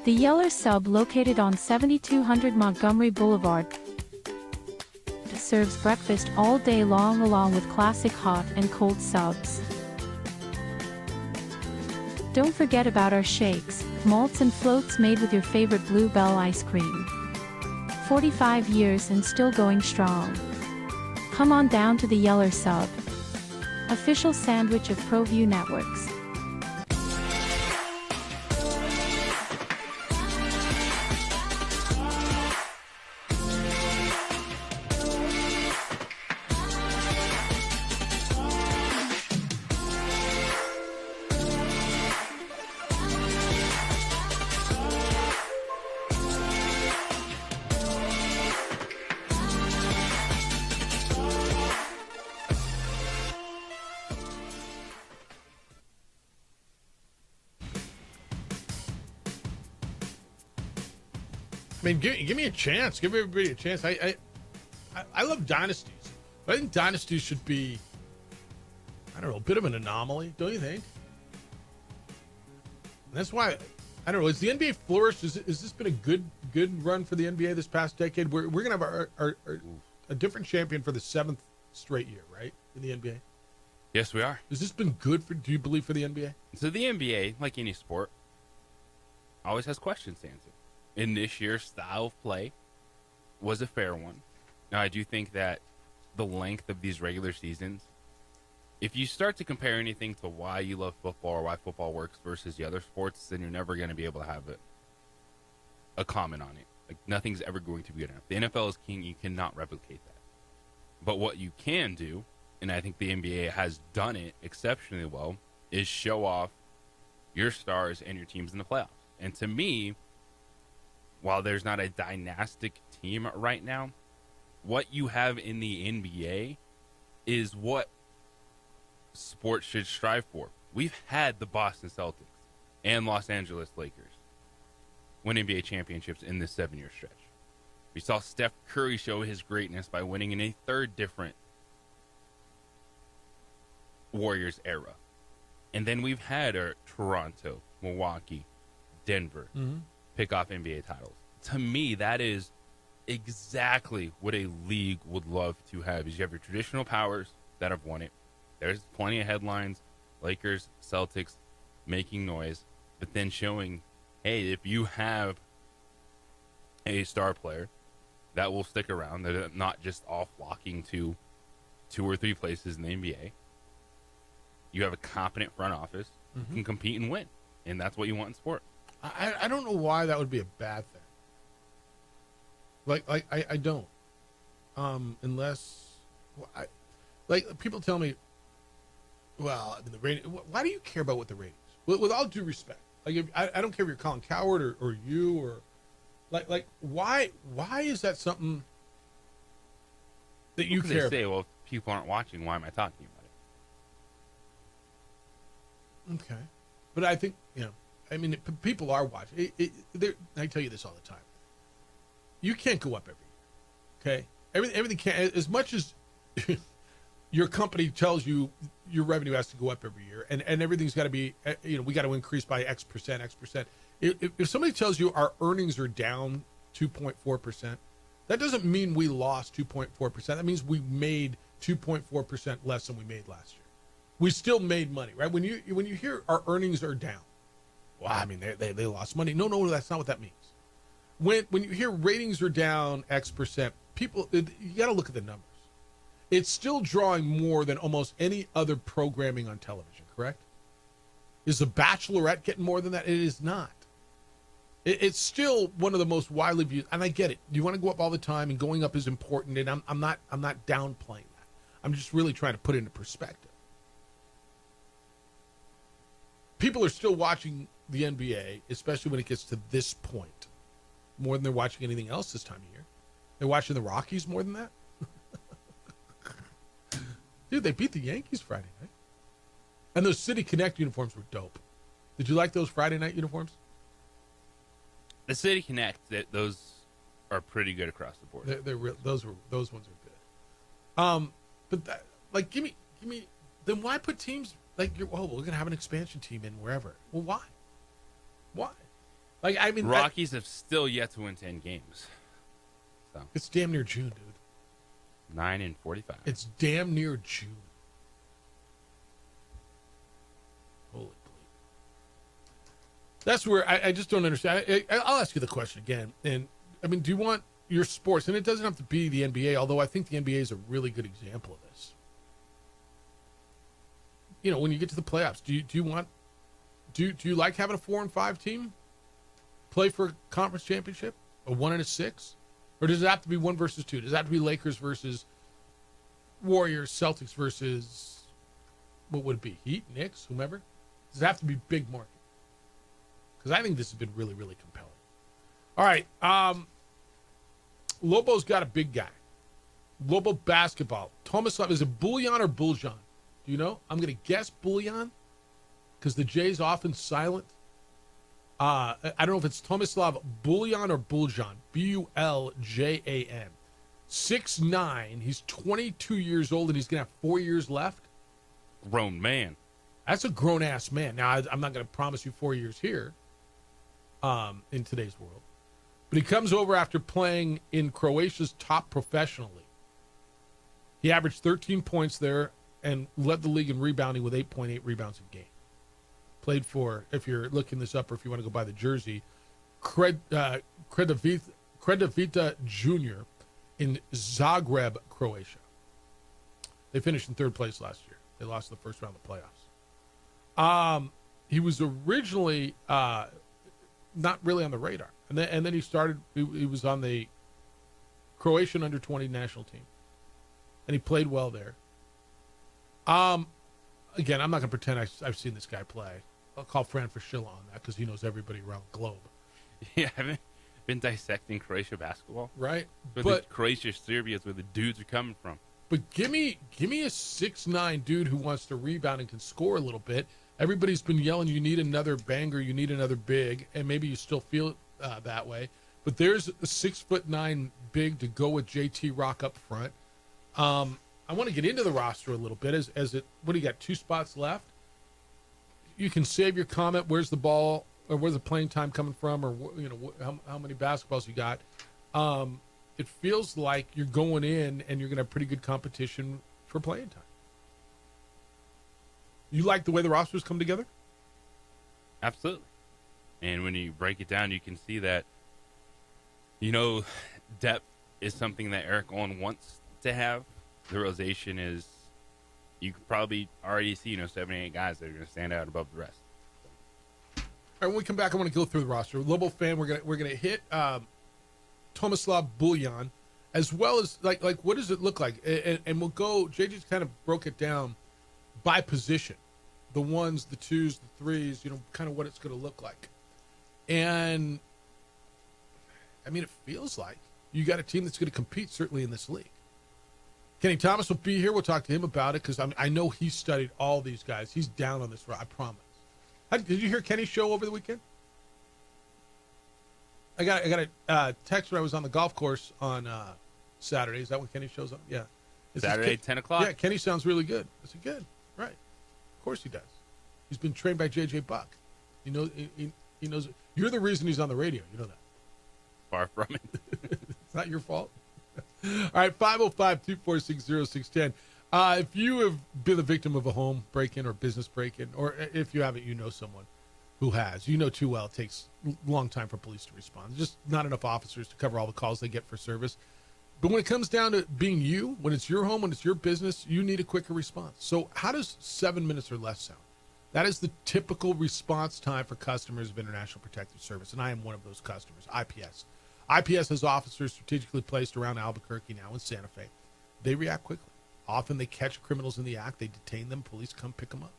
The Yeller Sub, located on 7200 Montgomery Boulevard, serves breakfast all day long along with classic hot and cold subs. Don't forget about our shakes, malts and floats made with your favorite Blue Bell ice cream. 45 years and still going strong. Come on down to the Yeller Sub, official sandwich of ProView Networks. I mean, give me a chance. Give everybody a chance. I love dynasties. But I think dynasties should be, I don't know, a bit of an anomaly, don't you think? And that's why, I don't know, has the NBA flourished? Has this been a good run for the NBA this past decade? We're going to have a different champion for the 7th straight year, right, in the NBA? Yes, we are. Has this been good do you believe, for the NBA? So the NBA, like any sport, always has questions to answer. In this year's style of play was a fair one. Now, I do think that the length of these regular seasons, if you start to compare anything to why you love football or why football works versus the other sports, then you're never going to be able to have a comment on it. Like, nothing's ever going to be good enough. The NFL is king. You cannot replicate that. But what you can do, and I think the NBA has done it exceptionally well, is show off your stars and your teams in the playoffs. And to me, while there's not a dynastic team right now, what you have in the NBA is what sports should strive for. We've had the Boston Celtics and Los Angeles Lakers win NBA championships in this 7-year stretch. We saw Steph Curry show his greatness by winning in a third different Warriors era. And then we've had Toronto, Milwaukee, Denver pick off NBA titles. To me, that is exactly what a league would love to have. Is you have your traditional powers that have won it. There's plenty of headlines, Lakers, Celtics making noise, but then showing, hey, if you have a star player that will stick around, that are not just all flocking to 2 or 3 places in the NBA, you have a competent front office who can compete and win, and that's what you want in sport. I don't know why that would be a bad thing. I don't. Unless, people tell me, well, I mean, the rating. Why do you care about what the ratings? With all due respect, I don't care if you're Colin Cowherd or you or, why is that something that you care about? They say, well, if people aren't watching, why am I talking about it? Okay, but I think people are watching. I tell you this all the time. You can't go up every year, okay? Everything can't. As much as your company tells you your revenue has to go up every year, and everything's got to be, we got to increase by X percent. If somebody tells you our earnings are down 2.4%, that doesn't mean we lost 2.4%. That means we made 2.4% less than we made last year. We still made money, right? When you hear our earnings are down, well, I mean they lost money. No, that's not what that means. When you hear ratings are down X percent, you got to look at the numbers. It's still drawing more than almost any other programming on television, correct? Is The Bachelorette getting more than that? It is not. It's still one of the most widely viewed, and I get it. You want to go up all the time, and going up is important, and I'm not downplaying that. I'm just really trying to put it into perspective. People are still watching the NBA, especially when it gets to this point, more than they're watching anything else this time of year. They're watching the Rockies more than that. Dude, they beat the Yankees Friday night. And those City Connect uniforms were dope. Did you like those Friday night uniforms? The City Connect, those are pretty good across the board. Those ones are good. But that, like, give me. Then why put teams like we're gonna have an expansion team in wherever? Well, why? Why? Like, I mean, Rockies have still yet to win 10 games. So it's damn near June, dude. 9-45. It's damn near June. Holy bleep. That's where I just don't understand. I'll ask you the question again. And I mean, do you want your sports? And it doesn't have to be the NBA, although I think the NBA is a really good example of this. You know, when you get to the playoffs, do you want? Do you like having a 4 and 5 team play for a conference championship, a 1 and a 6, or does it have to be 1 versus 2? Does it have to be Lakers versus Warriors, Celtics versus what would it be? Heat, Knicks, whomever? Does it have to be big market? Because I think this has been really, really compelling. All right, Lobo's got a big guy. Lobo basketball. Thomas, is it Bullion or Buljan? Do you know? I'm going to guess Bullion because the J is often silent. I don't know if it's Tomislav Buljan or Buljan. Buljan. 6'9". He's 22 years old, and he's going to have 4 years left. Grown man. That's a grown-ass man. Now, I'm not going to promise you 4 years here in today's world. But he comes over after playing in Croatia's top professional league. He averaged 13 points there and led the league in rebounding with 8.8 rebounds a game. Played for, if you're looking this up or if you want to go buy the jersey, Credovita Jr. in Zagreb, Croatia. They finished in 3rd place last year. They lost the first round of the playoffs. He was originally not really on the radar. And then he started, he was on the Croatian under-20 national team. And he played well there. Again, I'm not going to pretend I've seen this guy play. I'll call Fran Fraschilla on that because he knows everybody around the globe. Yeah, I haven't been dissecting Croatia basketball. Right. But Croatia, Serbia is where the dudes are coming from. But give me a 6'9" dude who wants to rebound and can score a little bit. Everybody's been yelling, you need another banger, you need another big, and maybe you still feel it that way. But there's a 6'9" big to go with JT Rock up front. I want to get into the roster a little bit. What do you got? 2 spots left. You can save your comment. Where's the ball, or where's the playing time coming from, or how many basketballs you got? It feels like you're going in and you're going to have pretty good competition for playing time. You like the way the rosters come together? Absolutely. And when you break it down, you can see that, depth is something that Eric Owen wants to have. The realization is you could probably already see, 7 or 8 guys that are going to stand out above the rest. All right, when we come back, I want to go through the roster. Lobo fan, we're gonna hit Tomislav Buljan, as well as like what does it look like? And we'll go. JJ's kind of broke it down by position, the 1s, the 2s, the 3s. Kind of what it's going to look like. And I mean, it feels like you got a team that's going to compete certainly in this league. Kenny Thomas will be here. We'll talk to him about it because I know he's studied all these guys. He's down on this, I promise. Did you hear Kenny's show over the weekend? I got a text when I was on the golf course on Saturday. Is that when Kenny shows up? Yeah. Saturday, 10 o'clock. Yeah, Kenny sounds really good. I said, good. Right. Of course he does. He's been trained by J.J. Buck. He knows. You're the reason he's on the radio. You know that. Far from it. It's not your fault. All right, 505-246-0610. If you have been the victim of a home break-in or business break-in, or if you haven't, you know someone who has. You know too well it takes a long time for police to respond. There's just not enough officers to cover all the calls they get for service. But when it comes down to being you, when it's your home, when it's your business, you need a quicker response. So how does 7 minutes or less sound? That is the typical response time for customers of International Protective Service, and I am one of those customers, IPS. IPS has officers strategically placed around Albuquerque now in Santa Fe. They react quickly. Often they catch criminals in the act. They detain them. Police come pick them up.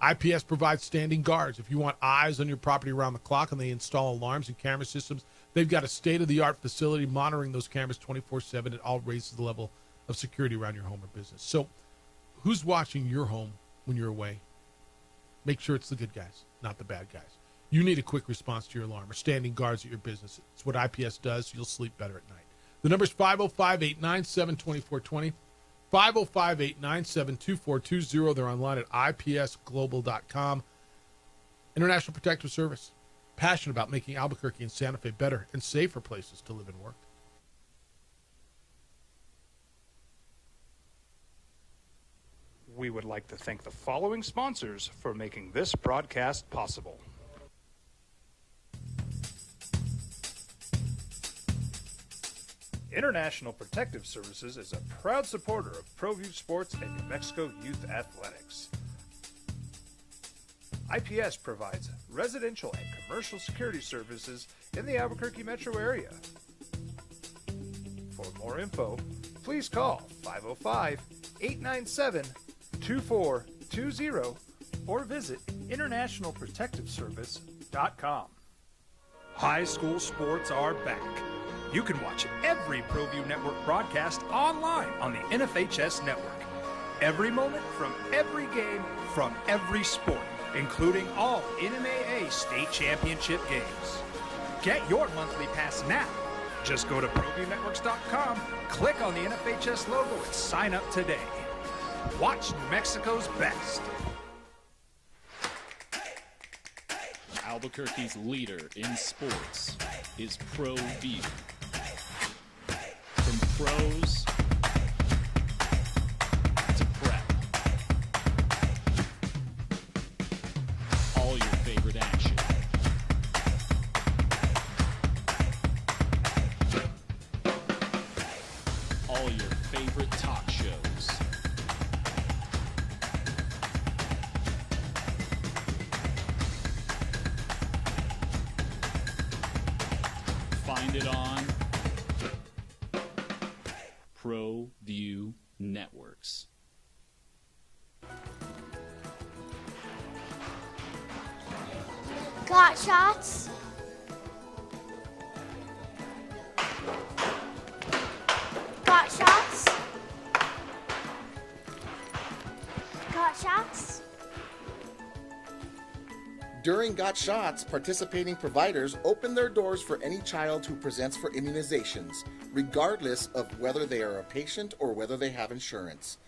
IPS provides standing guards. If you want eyes on your property around the clock and they install alarms and camera systems, they've got a state-of-the-art facility monitoring those cameras 24/7. It all raises the level of security around your home or business. So who's watching your home when you're away? Make sure it's the good guys, not the bad guys. you need a quick response to your alarm or standing guards at your business. It's what IPS does. You'll sleep better at night. The number is 505-897-2420. 505-897-2420. They're online at ipsglobal.com. International Protective Service. Passionate about making Albuquerque and Santa Fe better and safer places to live and work. We would like to thank the following sponsors for making this broadcast possible. International Protective Services is a proud supporter of ProView Sports and New Mexico Youth Athletics. IPS provides residential and commercial security services in the Albuquerque metro area. For more info, please call 505-897-2420 or visit internationalprotectiveservice.com. High school sports are back. You can watch every ProView Network broadcast online on the NFHS network. Every moment from every game from every sport, including all NMAA state championship games. Get your monthly pass now. Just go to ProViewNetworks.com, click on the NFHS logo, and sign up today. Watch New Mexico's best. Albuquerque's leader in sports is ProView. From pros to prep, all your favorite action. All your favorite talk shows. Find it on ProView Networks. Got shots? Got shots? Got shots? During Got Shots, participating providers open their doors for any child who presents for immunizations, regardless of whether they are a patient or whether they have insurance.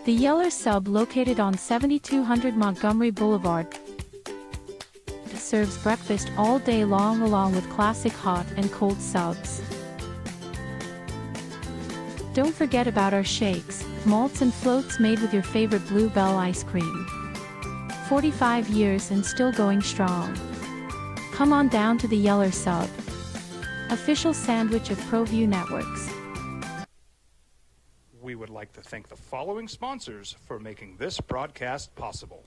The Yeller Sub, located on 7200 Montgomery Boulevard, serves breakfast all day long along with classic hot and cold subs. Don't forget about our shakes, malts and floats made with your favorite Blue Bell ice cream. 45 years and still going strong. Come on down to the Yeller Sub, official sandwich of ProView Networks. We would like to thank the following sponsors for making this broadcast possible.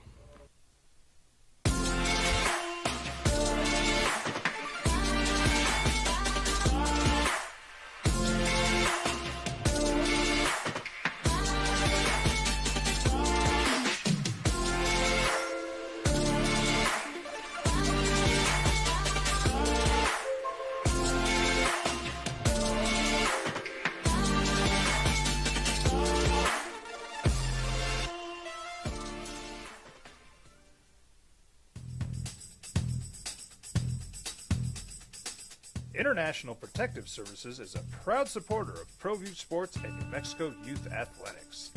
International Protective Services is a proud supporter of ProView Sports and New Mexico Youth Athletics.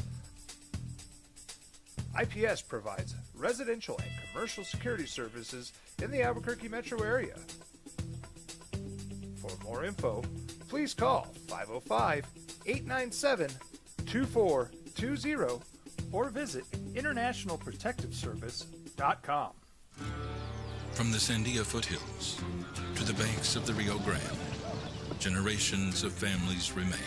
IPS provides residential and commercial security services in the Albuquerque metro area. For more info, please call 505-897-2420 or visit internationalprotectiveservice.com. From the Sandia foothills to the banks of the Rio Grande, generations of families remain.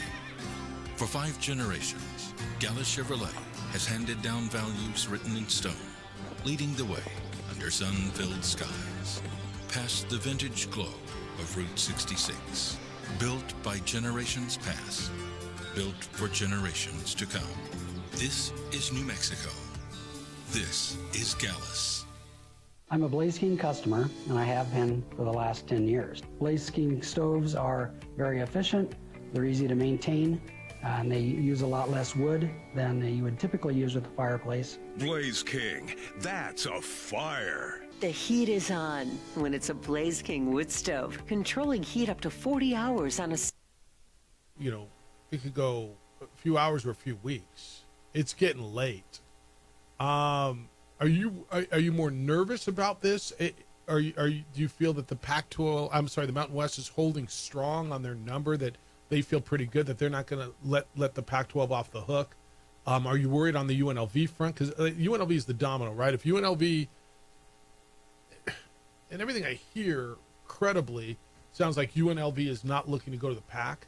For 5 generations, Gallus Chevrolet has handed down values written in stone, leading the way under sun-filled skies, past the vintage glow of Route 66. Built by generations past, built for generations to come. This is New Mexico. This is Gallus. I'm a Blaze King customer, and I have been for the last 10 years. Blaze King stoves are very efficient, they're easy to maintain, and they use a lot less wood than you would typically use with a fireplace. Blaze King, that's a fire. The heat is on when it's a Blaze King wood stove, controlling heat up to 40 hours on a... It could go a few hours or a few weeks. It's getting late. Are you more nervous about this? Do you feel that the Mountain West is holding strong on their number, that they feel pretty good that they're not going to let the Pac-12 off the hook? Are you worried on the UNLV front? Because UNLV is the domino, right? If UNLV, and everything I hear credibly, sounds like UNLV is not looking to go to the Pac.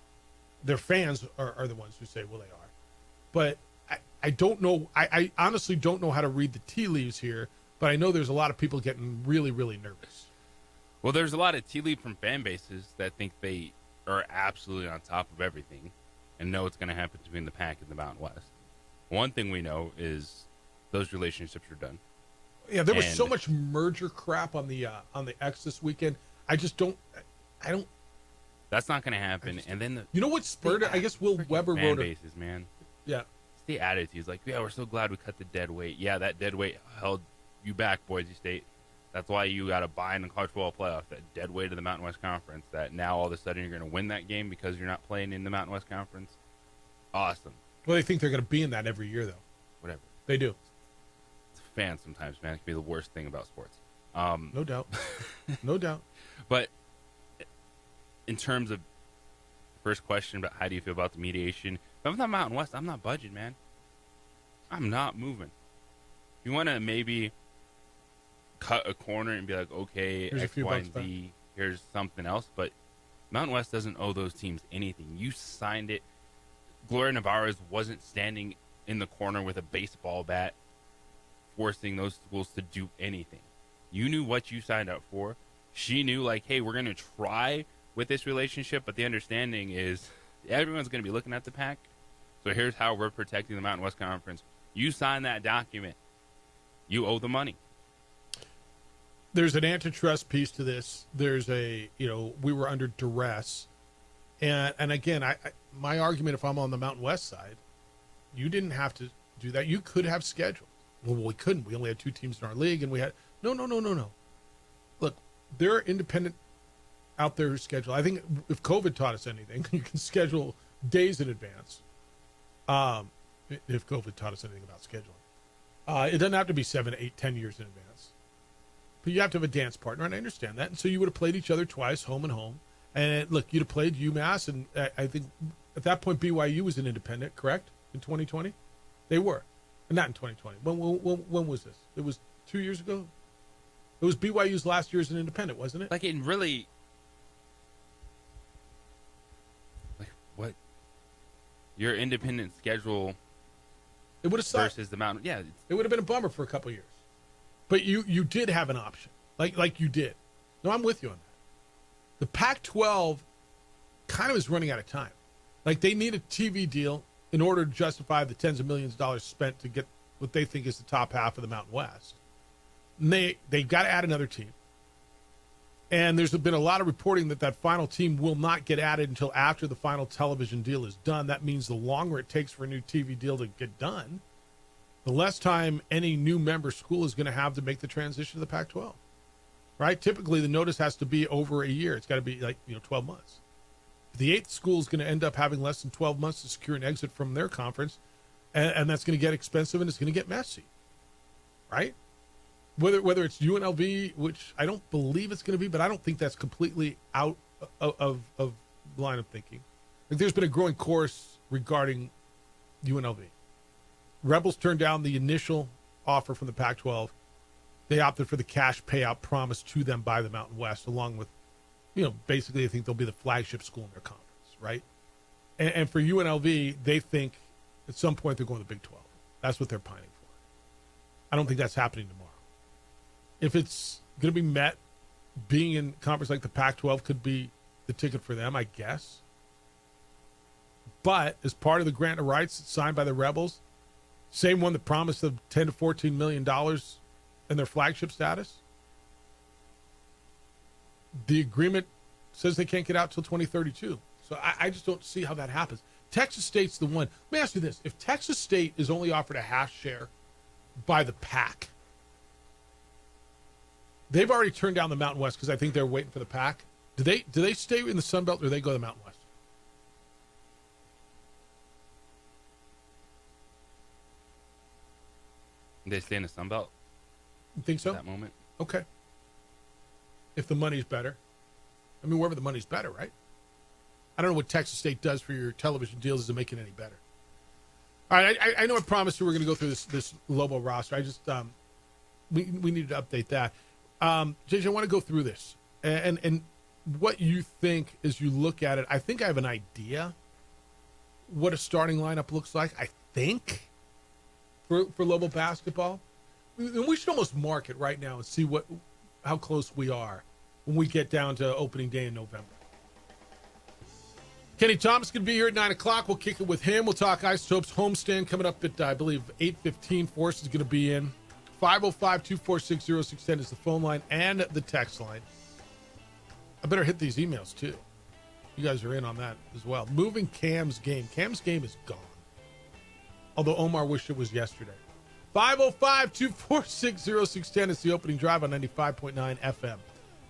Their fans are the ones who say, well, they are. But I don't know. I honestly don't know how to read the tea leaves here, but I know there's a lot of people getting really, really nervous. Well, there's a lot of tea leaf from fan bases that think they are absolutely on top of everything and know what's going to happen between the Pac and the Mountain West. One thing we know is those relationships are done. Yeah, there was so much merger crap on the X this weekend. I don't. That's not going to happen. And then you know what spurred it? I guess Will Weber fan wrote bases, man. Yeah, it's the attitudes. Like, yeah, we're so glad we cut the dead weight. Yeah, that dead weight held you back, Boise State. That's why you got to buy in the college football playoff. That dead weight of the Mountain West Conference. That now all of a sudden you're going to win that game because you're not playing in the Mountain West Conference. Awesome. Well, they think they're going to be in that every year, though. Whatever. They do. It's fans sometimes, man. It can be the worst thing about sports. No doubt. No doubt. But in terms of first question about how do you feel about the mediation, if I'm not Mountain West, I'm not budging, man. I'm not moving. You want to maybe cut a corner and be like, okay, Here's X, Y, and Z, here's something else. But Mountain West doesn't owe those teams anything. You signed it. Gloria Navarez wasn't standing in the corner with a baseball bat forcing those schools to do anything. You knew what you signed up for. She knew, like, hey, we're going to try with this relationship, but the understanding is everyone's going to be looking at the Pac. So here's how we're protecting the Mountain West Conference. You signed that document. You owe the money. There's an antitrust piece to this. There's we were under duress. And again, my argument, if I'm on the Mountain West side, you didn't have to do that. You could have scheduled. Well, we couldn't. We only had 2 teams in our league, and we had no. Look, there are independent out there who schedule. I think if COVID taught us anything, you can schedule days in advance. If COVID taught us anything about scheduling, it doesn't have to be 7, 8, 10 years in advance. But you have to have a dance partner, and I understand that. And so you would have played each other twice, home and home. And look, you'd have played UMass, and I think at that point BYU was an independent, correct? In 2020, they were, not in 2020. When was this? It was 2 years ago. It was BYU's last year as an independent, wasn't it? Like, it really, like, what? Your independent schedule. It would have sucked versus the Mountain. Yeah, it would have been a bummer for a couple of years. But you did have an option, like you did. No, I'm with you on that. The Pac-12 kind of is running out of time. Like, they need a TV deal in order to justify the tens of millions of dollars spent to get what they think is the top half of the Mountain West. And they've got to add another team. And there's been a lot of reporting that final team will not get added until after the final television deal is done. That means the longer it takes for a new TV deal to get done, the less time any new member school is going to have to make the transition to the Pac-12. Right? Typically, the notice has to be over a year. It's got to be 12 months. The 8th school is going to end up having less than 12 months to secure an exit from their conference, and that's going to get expensive and it's going to get messy. Right? Whether it's UNLV, which I don't believe it's going to be, but I don't think that's completely out of line of thinking. Like, there's been a growing chorus regarding UNLV. Rebels turned down the initial offer from the Pac-12. They opted for the cash payout promised to them by the Mountain West, along with, basically I think they'll be the flagship school in their conference, right? And for UNLV, they think at some point they're going to the Big 12. That's what they're pining for. I don't think that's happening tomorrow. If it's going to be met, being in a conference like the Pac-12 could be the ticket for them, I guess. But as part of the grant of rights signed by the Rebels, same one that promised them $10 to $14 million in their flagship status, the agreement says they can't get out till 2032. So I just don't see how that happens. Texas State's the one. Let me ask you this. If Texas State is only offered a half share by the Pac, they've already turned down the Mountain West because I think they're waiting for the Pac. Do they stay in the Sun Belt or do they go to the Mountain West? They stay in the Sun Belt. You think so? At that moment. Okay. If the money's better. I mean, wherever the money's better, right? I don't know what Texas State does for your television deals. Does it make it any better? All right, I know I promised you we're going to go through this Lobo roster. I just we needed to update that. JJ, I want to go through this and what you think as you look at it. I think I have an idea what a starting lineup looks like. I think for Lobo basketball, and we should almost mark it right now and see how close we are when we get down to opening day in November. Kenny Thomas going to be here at 9 o'clock. We'll kick it with him. We'll talk Isotopes homestand coming up at, I believe, 8:15. Force is going to be in. 505-246-0610 is the phone line and the text line. I better hit these emails, too. You guys are in on that as well. Moving Cam's game. Cam's game is gone. Although Omar wished it was yesterday. 505-246-0610 is the opening drive on 95.9 FM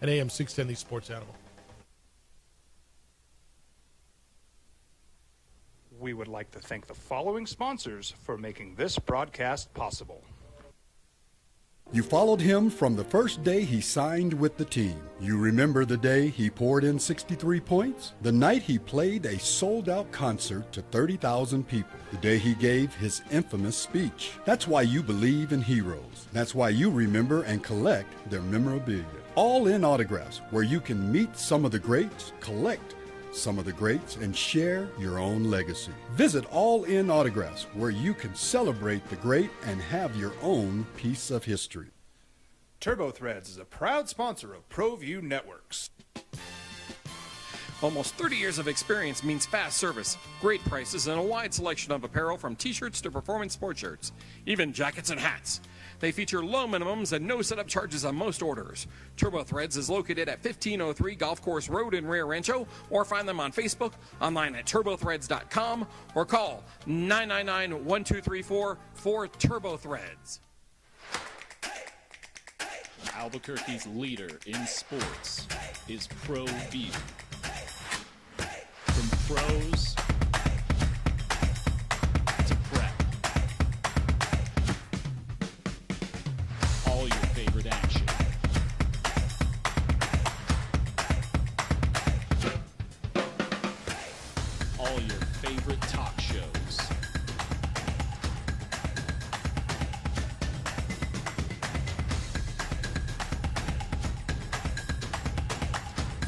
and AM 610, the Sports Animal. We would like to thank the following sponsors for making this broadcast possible. You followed him from the first day he signed with the team. You remember the day he poured in 63 points? The night he played a sold-out concert to 30,000 people. The day he gave his infamous speech. That's why you believe in heroes. That's why you remember and collect their memorabilia. All in autographs, where you can meet some of the greats, collect some of the greats, and share your own legacy. Visit All In Autographs, where you can celebrate the great and have your own piece of history. TurboThreads is a proud sponsor of ProView Networks. Almost 30 years of experience means fast service, great prices, and a wide selection of apparel from t-shirts to performance sports shirts, even jackets and hats. They feature low minimums and no setup charges on most orders. TurboThreads is located at 1503 Golf Course Road in Rio Rancho, or find them on Facebook, online at turbothreads.com, or call 999-1234 for TurboThreads. Albuquerque's leader in sports is ProView. From pros to prep, all your favorite action. All your favorite talk shows.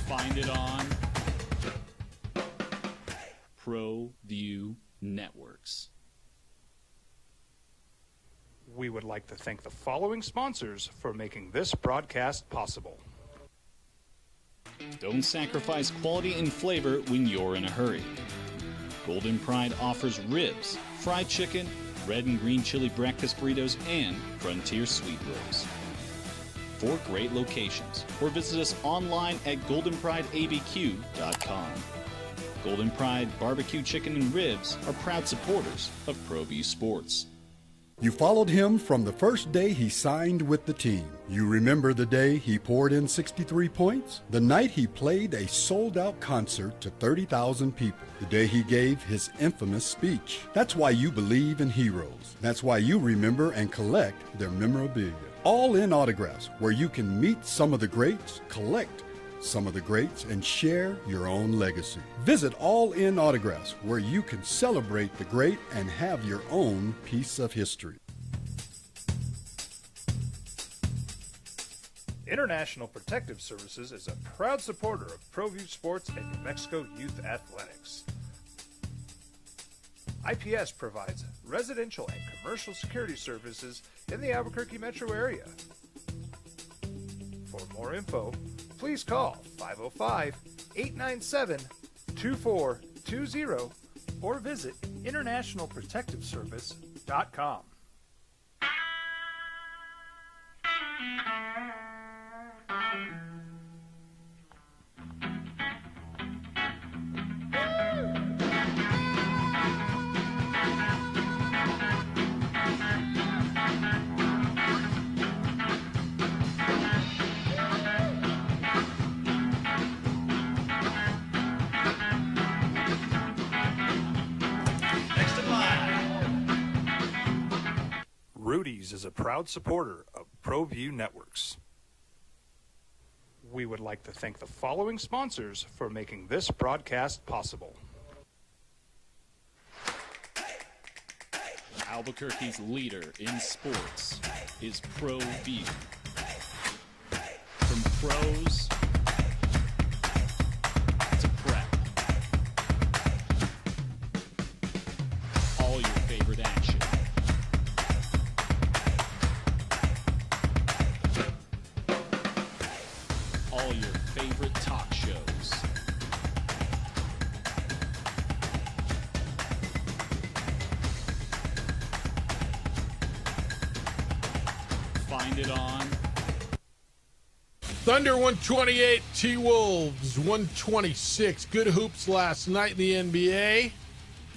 Find it on ProView Networks. We would like to thank the following sponsors for making this broadcast possible. Don't sacrifice quality and flavor when you're in a hurry. Golden Pride offers ribs, fried chicken, red and green chili breakfast burritos, and frontier sweet rolls. 4 great locations, or visit us online at goldenprideabq.com. Golden Pride Barbecue Chicken and Ribs are proud supporters of ProView Sports. You followed him from the first day he signed with the team. You remember the day he poured in 63 points? The night he played a sold-out concert to 30,000 people. The day he gave his infamous speech. That's why you believe in heroes. That's why you remember and collect their memorabilia. All in autographs, where you can meet some of the greats, collect some of the greats, and share your own legacy. Visit All In Autographs, where you can celebrate the great and have your own piece of history. International Protective Services is a proud supporter of ProView Sports and New Mexico Youth Athletics. IPS provides residential and commercial security services in the Albuquerque metro area. For more info, please call 505-897-2420 or visit internationalprotectiveservice.com. Industries is a proud supporter of ProView Networks. We would like to thank the following sponsors for making this broadcast possible. Albuquerque's leader in sports is ProView. From pros to prep. All your favorite action. All your favorite talk shows. Find it on Thunder 128, T-Wolves 126. Good hoops last night in the NBA.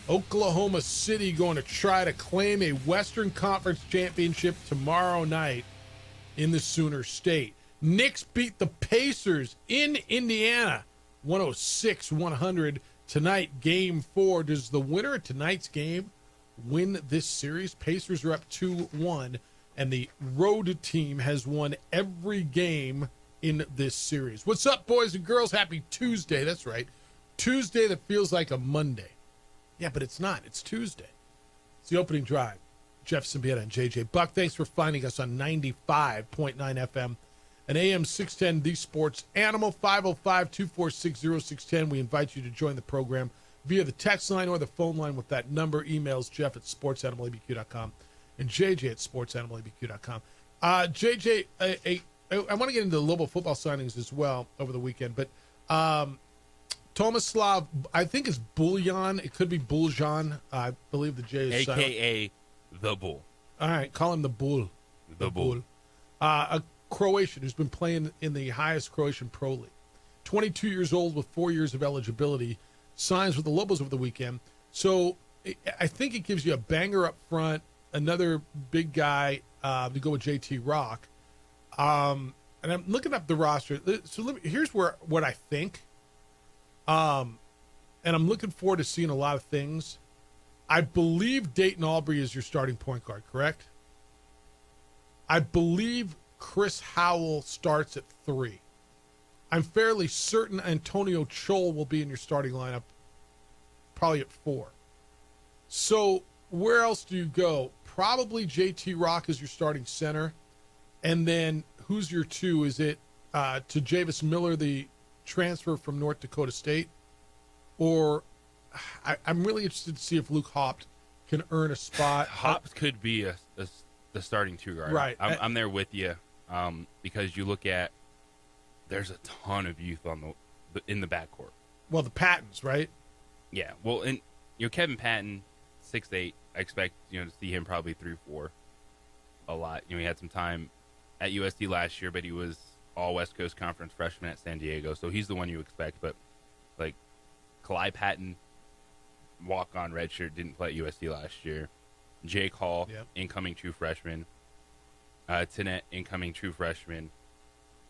Oklahoma City going to try to claim a Western Conference championship tomorrow night in the Sooner State. Knicks beat the Pacers in Indiana 106-100 tonight, game 4. Does the winner of tonight's game win this series? Pacers are up 2-1, and the road team has won every game in this series. What's up, boys and girls? Happy Tuesday. That's right. Tuesday that feels like a Monday. Yeah, but it's not. It's Tuesday. It's the opening drive. Jeff Symbieta and JJ Buck. Thanks for finding us on 95.9 FM and AM 610, The Sports Animal, 505-246-0610. We invite you to join the program via the text line or the phone line with that number. Emails Jeff at sportsanimалabq.com and JJ at sportsanimалabq.com. JJ, I want to get into the Lobo football signings as well over the weekend, but Tomislav, I think it's Buljan. It could be Buljan. I believe the J is silent. A.K.A. the Bull. All right, call him the Bull. The Bull. A Croatian who's been playing in the highest Croatian Pro League. 22 years old with 4 years of eligibility. Signs with the Lobos over the weekend. So I think it gives you a banger up front, another big guy to go with JT Rock. And I'm looking up the roster. So here's what I think. And I'm looking forward to seeing a lot of things. I believe Dayton Aubrey is your starting point guard, correct? I believe Chris Howell starts at 3. I'm fairly certain Antonio Chol will be in your starting lineup, probably at 4. So where else do you go? Probably JT Rock is your starting center. And then who's your 2? Is it to Javis Miller, the transfer from North Dakota State? Or I'm really interested to see if Luke Haupt can earn a spot. Haupt could be the starting 2 guard. Right. I'm there with you because you look at there's a ton of youth on in the backcourt. Well, the Pattons, right? Yeah. Well, and Kevin Patton, 6'8". I expect to see him probably 3-4 a lot. He had some time at USD last year, but he was all West Coast Conference freshman at San Diego, so he's the one you expect. But like Kalai Patton, walk-on redshirt, didn't play at USD last year. Jake Hall, incoming true freshman. Tennette, incoming true freshman.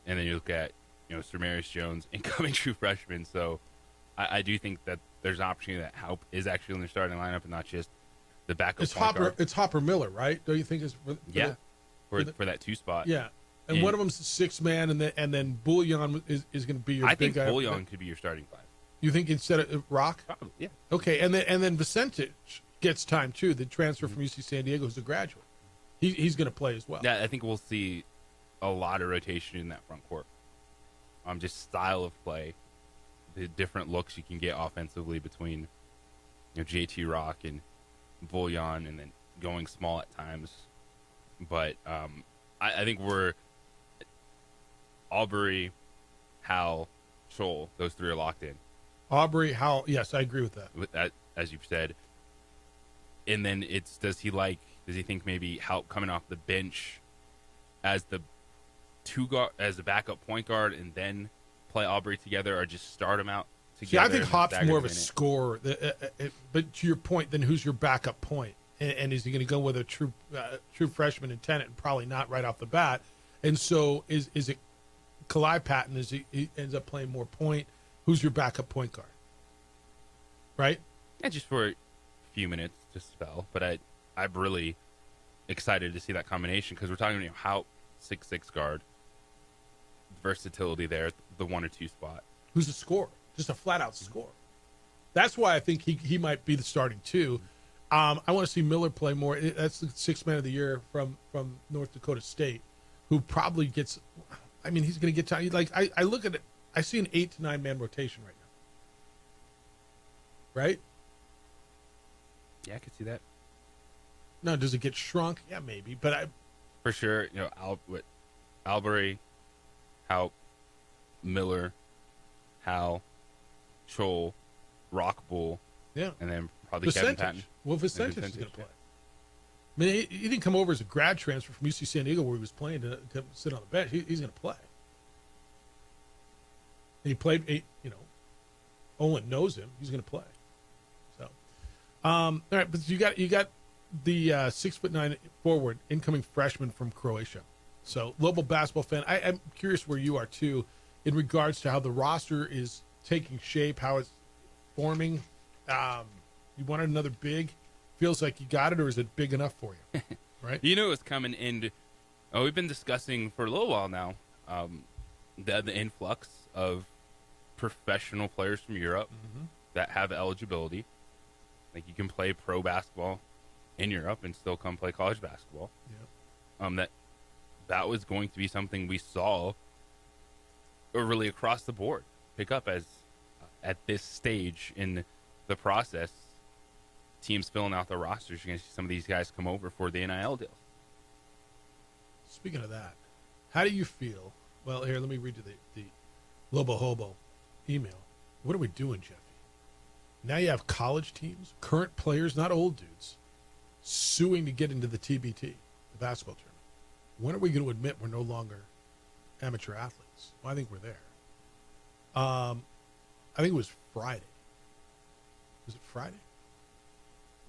And then you look at Sirmarius Jones, incoming true freshman. So I do think that there's an opportunity that Haupt is actually in the starting lineup and not just the backup. It's Hopper Miller, right? Don't you think it's for that 2 spot? Yeah. And one of them's a 6-man, and then Buljan is going to be your big guy. I think Buljan could be your starting 5. You think instead of Rock? Probably, yeah. Okay, and then Vicente gets time too. The transfer from UC San Diego is a graduate. He's going to play as well. Yeah, I think we'll see a lot of rotation in that front court. Just style of play, the different looks you can get offensively between JT Rock and Buljan, and then going small at times. But I think we're Aubrey, Howell, Scholl. Those 3 are locked in. Aubrey, Howell. Yes, I agree with that. With that, as you've said. And then does he think maybe Haupt coming off the bench as the as a backup point guard and then play Aubrey together, or just start him out together? See, I think Haupt's more of a scorer. But to your point, then who's your backup point? And is he going to go with a true freshman in Tennant? Probably not right off the bat. And so is it Kalai Patton? Is he ends up playing more point? Who's your backup point guard? Right? Yeah, just for a few minutes to spell. But I really excited to see that combination because we're talking about how 6'6" guard, versatility there, the 1 or 2 spot. Who's a scorer, just a flat-out scorer. That's why I think he might be the starting 2. I want to see Miller play more. That's the 6th man of the year from North Dakota State, who probably gets. I mean, he's going to get time. Like I look at it, I see an 8 to 9 man rotation right now. Right? Yeah, I could see that. No, does it get shrunk? Yeah, maybe. But for sure, Albury, Haupt, Miller, Hal, Scholl, Rockbull, yeah, and then probably Kevin Patton. Well, Vicente is going to play. I mean, he didn't come over as a grad transfer from UC San Diego where he was playing to sit on the bench. He's going to play. And he played, Olin knows him. He's going to play. So, all right, but you got the 6'9" forward, incoming freshman from Croatia. So, Lobo basketball fan, I'm curious where you are too, in regards to how the roster is taking shape, how it's forming. You wanted another big. Feels like you got it, or is it big enough for you? Right? You knew it was coming, and we've been discussing for a little while now the influx of professional players from Europe that have eligibility. Like you can play pro basketball in Europe and still come play college basketball. Yeah. That was going to be something we saw, or really across the board, pick up as at this stage in the process. Teams filling out their rosters, you're going to see some of these guys come over for the NIL deals. Speaking of that, how do you feel? Well, here, let me read you the Lobo Hobo email. What are we doing, Jeffy? Now you have college teams, current players, not old dudes, suing to get into the TBT, the basketball tournament. When are we going to admit we're no longer amateur athletes? Well, I think we're there. I think it was Friday. Was it Friday?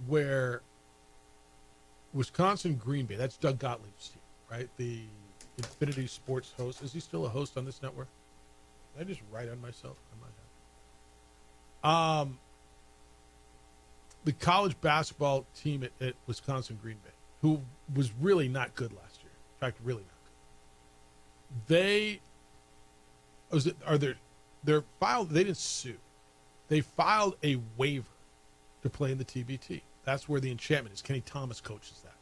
Where Wisconsin Green Bay, that's Doug Gottlieb's team, right? The Infinity Sports host. Is he still a host on this network? Did I just write on myself? I might have. The college basketball team at Wisconsin Green Bay, who was really not good last year. In fact, really not good. They didn't sue. They filed a waiver to play in the TBT. That's where the enchantment is. Kenny Thomas coaches that,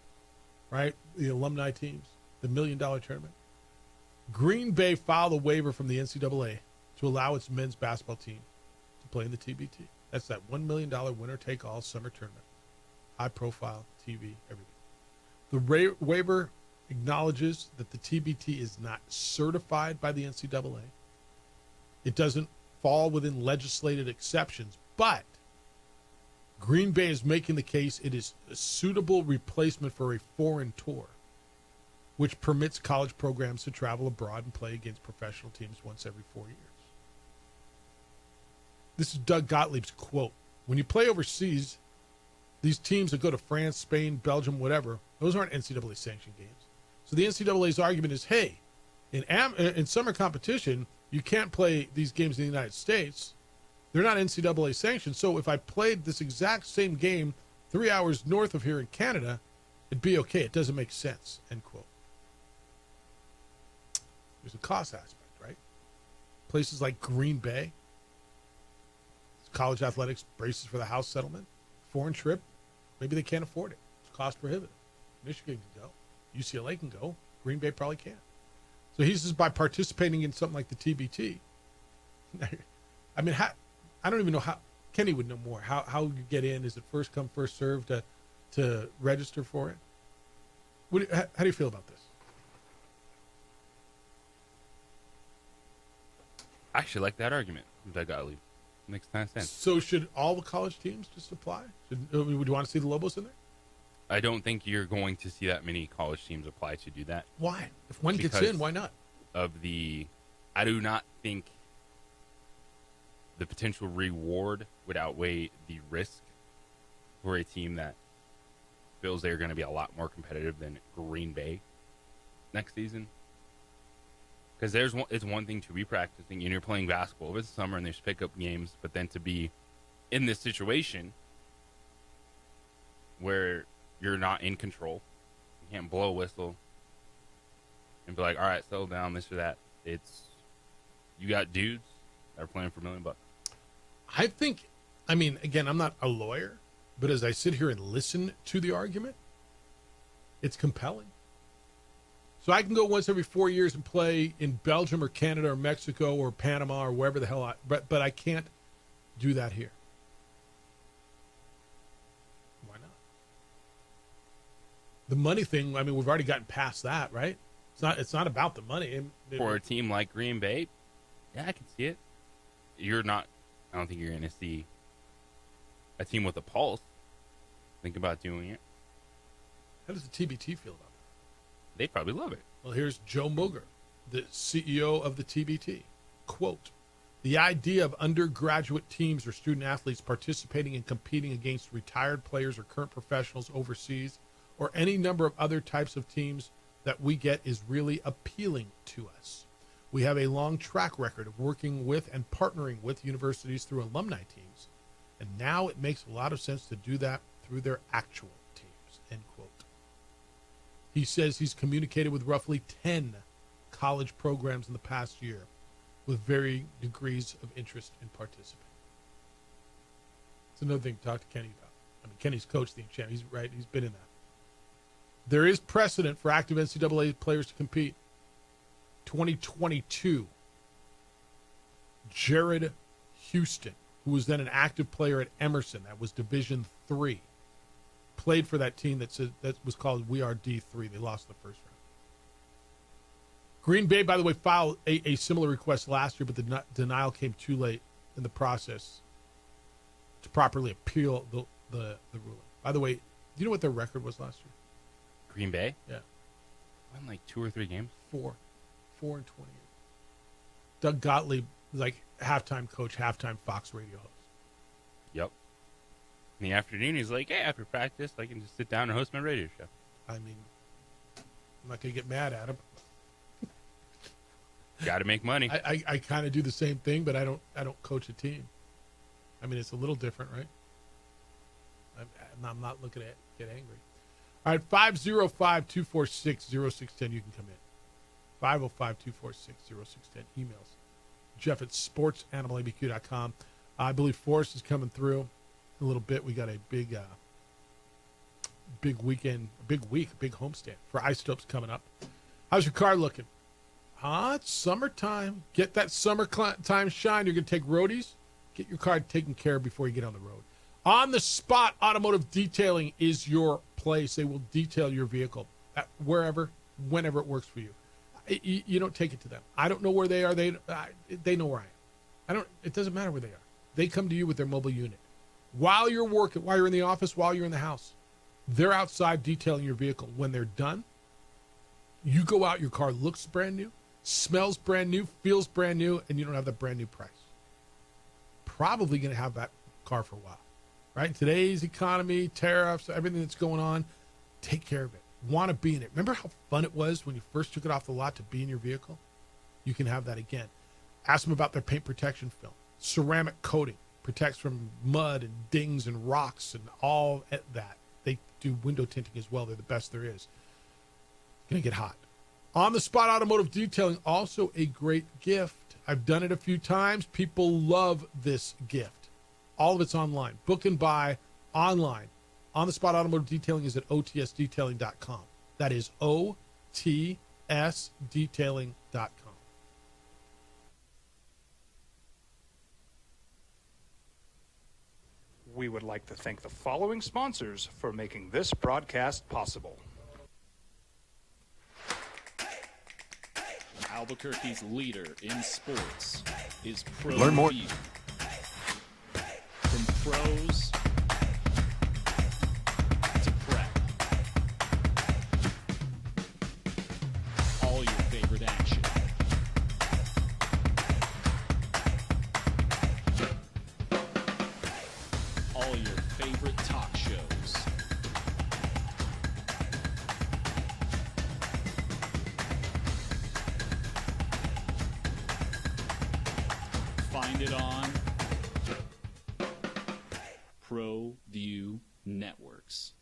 right? The alumni teams, the $1 million tournament. Green Bay filed a waiver from the NCAA to allow its men's basketball team to play in the TBT. That's that $1 million winner-take-all summer tournament. High-profile, TV, everything. The waiver acknowledges that the TBT is not certified by the NCAA. It doesn't fall within legislated exceptions, but Green Bay is making the case it is a suitable replacement for a foreign tour, which permits college programs to travel abroad and play against professional teams once every 4 years. This is Doug Gottlieb's quote. When you play overseas, these teams that go to France, Spain, Belgium, whatever, those aren't NCAA sanctioned games. So the NCAA's argument is, hey, in summer competition, you can't play these games in the United States. They're not NCAA sanctioned. So if I played this exact same game 3 hours north of here in Canada, it'd be okay. It doesn't make sense, end quote. There's a cost aspect, right? Places like Green Bay, college athletics, braces for the house settlement, foreign trip, maybe they can't afford it. It's cost prohibitive. Michigan can go. UCLA can go. Green Bay probably can't. So he says by participating in something like the TBT, I mean, I don't even know how. Kenny would know more. How you get in? Is it first come, first served to register for it? How do you feel about this? I actually like that argument from Doug Gottlieb. Makes a ton of sense. So should all the college teams just apply? Would you want to see the Lobos in there? I don't think you're going to see that many college teams apply to do that. Why? If one gets in, why not? I do not think the potential reward would outweigh the risk for a team that feels they're going to be a lot more competitive than Green Bay next season. Because it's one thing to be practicing and you're playing basketball over the summer and there's pickup games, but then to be in this situation where you're not in control, You can't blow a whistle and be like, all right, settle down, this or that. You got dudes that are playing for $1 million. I think, I mean, again, I'm not a lawyer, but as I sit here and listen to the argument, it's compelling. So I can go once every 4 years and play in Belgium or Canada or Mexico or Panama or wherever the hell but I can't do that here. Why not? The money thing, I mean, we've already gotten past that, right? It's not about the money. For a team like Green Bay, yeah, I can see it. I don't think you're going to see a team with a pulse think about doing it. How does the TBT feel about that? They'd probably love it. Well, here's Joe Moger, the CEO of the TBT. Quote, the idea of undergraduate teams or student athletes participating and competing against retired players or current professionals overseas or any number of other types of teams that we get is really appealing to us. We have a long track record of working with and partnering with universities through alumni teams, and now it makes a lot of sense to do that through their actual teams, end quote. He says he's communicated with roughly 10 college programs in the past year with varying degrees of interest in participating. It's another thing to talk to Kenny about. I mean, Kenny's coached the champ. He's right. He's been in that. There is precedent for active NCAA players to compete. 2022, Jared Houston, who was then an active player at Emerson, that was Division III, played for that team that was called We Are D3. They lost the first round. Green Bay, by the way, filed a similar request last year, but the denial came too late in the process to properly appeal the ruling. By the way, do you know what their record was last year? Green Bay? Yeah. Won like 2 or 3 games? 4 and 28. Doug Gottlieb was like halftime coach, halftime Fox radio host. Yep. In the afternoon, he's like, hey, after practice, I can just sit down and host my radio show. I mean, I'm not going to get mad at him. Got to make money. I kind of do the same thing, but I don't coach a team. I mean, it's a little different, right? I'm not looking at get angry. All right, 505-246-0610. You can come in. 505-246-0610. Emails. Jeff at sportsanimалabq.com. I believe Forrest is coming through in a little bit. We got a big weekend, big homestand for Isotopes coming up. How's your car looking? It's summertime. Get that summertime shine. You're going to take roadies. Get your car taken care of before you get on the road. On the Spot Automotive Detailing is your place. They will detail your vehicle wherever, whenever it works for you. You don't take it to them. I don't know where they are. They know where I am. It doesn't matter where they are. They come to you with their mobile unit. While you're working, while you're in the office, while you're in the house, they're outside detailing your vehicle. When they're done, you go out, your car looks brand new, smells brand new, feels brand new, and you don't have that brand new price. Probably going to have that car for a while, right? Today's economy, tariffs, everything that's going on, take care of it. Want to be in it. Remember how fun it was when you first took it off the lot to be in your vehicle? You can have that again. Ask them about their paint protection film. Ceramic coating protects from mud and dings and rocks and all that. They do window tinting as well. They're the best there is. Gonna get hot. On the Spot Automotive Detailing, also a great gift. I've done it a few times. People love this gift. All of it's online. Book and buy online. On the Spot Automotive Detailing is at otsdetailing.com. That is otsdetailing.com. We would like to thank the following sponsors for making this broadcast possible. Albuquerque's leader in sports is Pro Learn more. View. From pros to prep. All your favorite action. All your favorite talk shows. Find it on ProView Networks.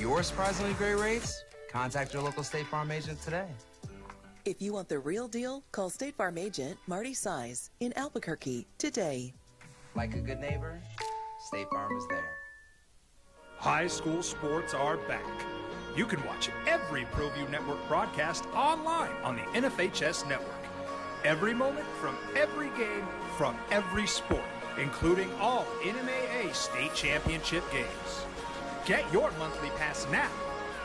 your surprisingly great rates, contact your local State Farm agent today. If you want the real deal, call State Farm agent Marty Size in Albuquerque today. Like a good neighbor, State Farm is there. High school sports are back. You can watch every ProView Network broadcast online on the NFHS network. Every moment from every game from every sport, including all NMAA state championship games. Get your monthly pass now.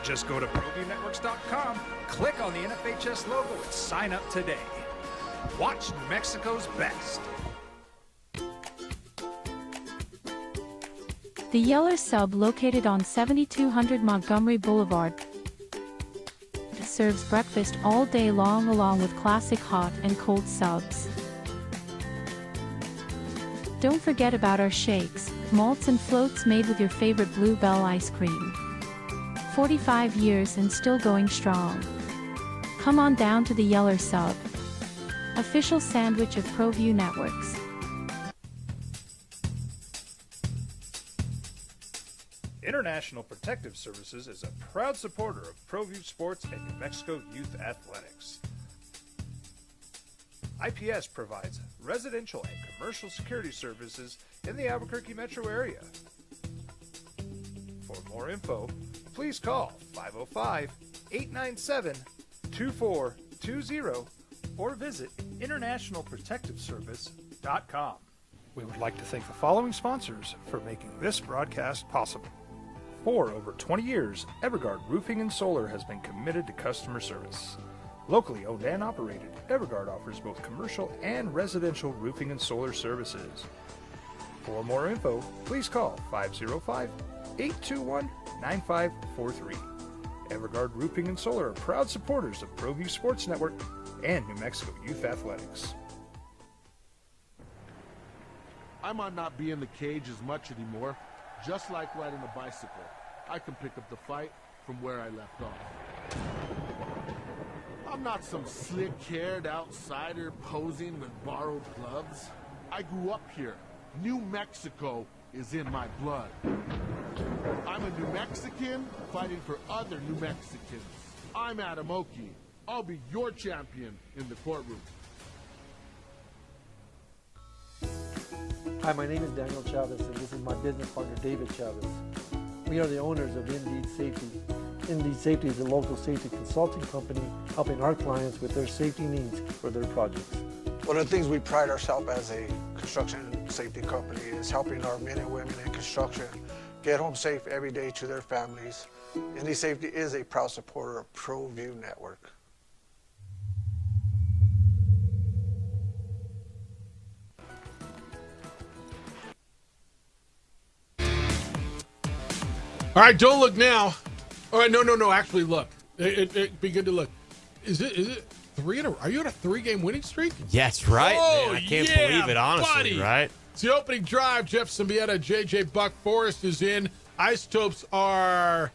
Just go to ProViewNetworks.com, click on the NFHS logo, and sign up today. Watch New Mexico's best. The Yeller Sub, located on 7200 Montgomery Boulevard, serves breakfast all day long along with classic hot and cold subs. Don't forget about our shakes, malts and floats made with your favorite Bluebell ice cream. 45 years and still going strong. Come on down to the Yeller Sub, official sandwich of ProView Networks. International Protective Services is a proud supporter of ProView Sports and New Mexico Youth Athletics. IPS provides residential and commercial security services in the Albuquerque metro area. For more info, please call 505-897-2420 or visit internationalprotectiveservice.com. We would like to thank the following sponsors for making this broadcast possible. For over 20 years, Evergard Roofing and Solar has been committed to customer service. Locally owned and operated, Evergard offers both commercial and residential roofing and solar services. For more info, please call 505-821-9543. Evergard Roofing and Solar are proud supporters of ProView Sports Network and New Mexico Youth Athletics. I might not be in the cage as much anymore. Just like riding a bicycle, I can pick up the fight from where I left off. I'm not some slick-haired outsider posing with borrowed gloves. I grew up here. New Mexico is in my blood. I'm a New Mexican fighting for other New Mexicans. I'm Adam Oki. I'll be your champion in the courtroom. Hi, my name is Daniel Chavez, and this is my business partner, David Chavez. We are the owners of Indeed Safety. Indeed Safety is a local safety consulting company helping our clients with their safety needs for their projects. One of the things we pride ourselves as a construction safety company is helping our men and women in construction get home safe every day to their families. Indeed Safety is a proud supporter of ProView Network. All right, don't look now. All right, no. Actually, look. It'd be good to look. Is it 3 in a row? Are you on a 3-game winning streak? Yes, right. Oh, man. I can't yeah, believe it, honestly, buddy. right? It's the opening drive. Jeff Symbieta, JJ Buck Forrest is in. Isotopes are,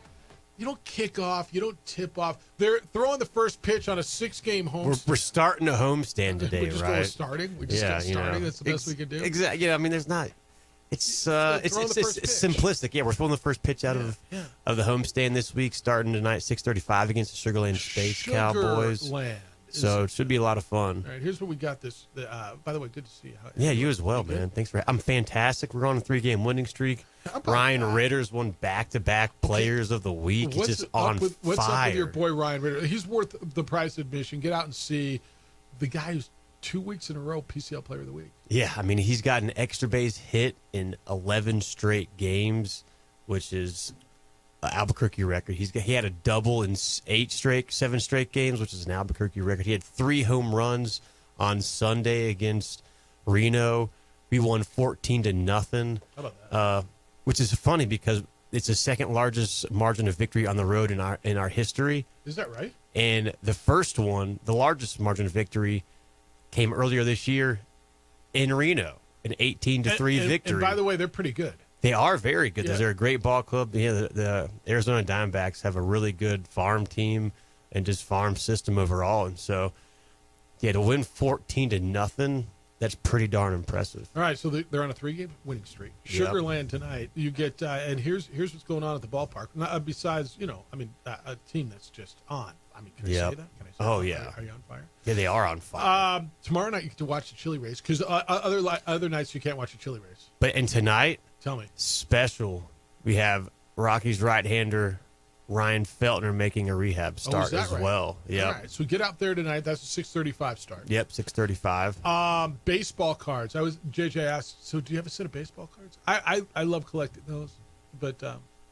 you don't kick off, you don't tip off. They're throwing the first pitch on a 6-game homestand. We're starting a homestand today, we just right? go starting. We just get starting. That's the best we can do. Exactly. Yeah, I mean, there's not. It's simplistic. Yeah, we're throwing the first pitch out of the homestand this week, starting tonight, 6:35 against the Sugar Land Space Cowboys. So it should be a lot of fun. All right, here's what we got. By the way, good to see you. Yeah, you as well, man. Thanks for. I'm fantastic. We're on a 3-game winning streak. Ryan Ritter's won back-to-back Players of the Week. He's just on fire. What's up with your boy Ryan Ritter? He's worth the price of admission. Get out and see the guy who's 2 weeks in a row PCL Player of the Week. Yeah, I mean, he's got an extra base hit in 11 straight games, which is an Albuquerque record. He had a double in 7 straight games, which is an Albuquerque record. He had 3 home runs on Sunday against Reno. We won 14-0. How about that? Which is funny because it's the second largest margin of victory on the road in our history. Is that right? And the first one, the largest margin of victory, came earlier this year in Reno, an 18-3 victory. And by the way, they're pretty good. They are very good. Yeah. They're a great ball club. Yeah, the Arizona Diamondbacks have a really good farm team and just farm system overall. And so, yeah, to win 14-0 That's pretty darn impressive. All right, so they're on a 3-game winning streak. Yep. Sugarland tonight. You get and here's what's going on at the ballpark. Besides, a team that's just on. I mean, can I say that? Can I say Oh, that? yeah. Are you on fire? Yeah, they are on fire. Tomorrow night you get to watch the Chili race because other nights you can't watch the Chili race. And tonight, Tell me. special, we have Rockies right-hander Ryan Feltner making a rehab start as right? well. Yeah. All right, so get out there tonight. That's a 6:35 start. Yep, 6:35. Baseball cards. JJ asked. So do you have a set of baseball cards? I love collecting those, but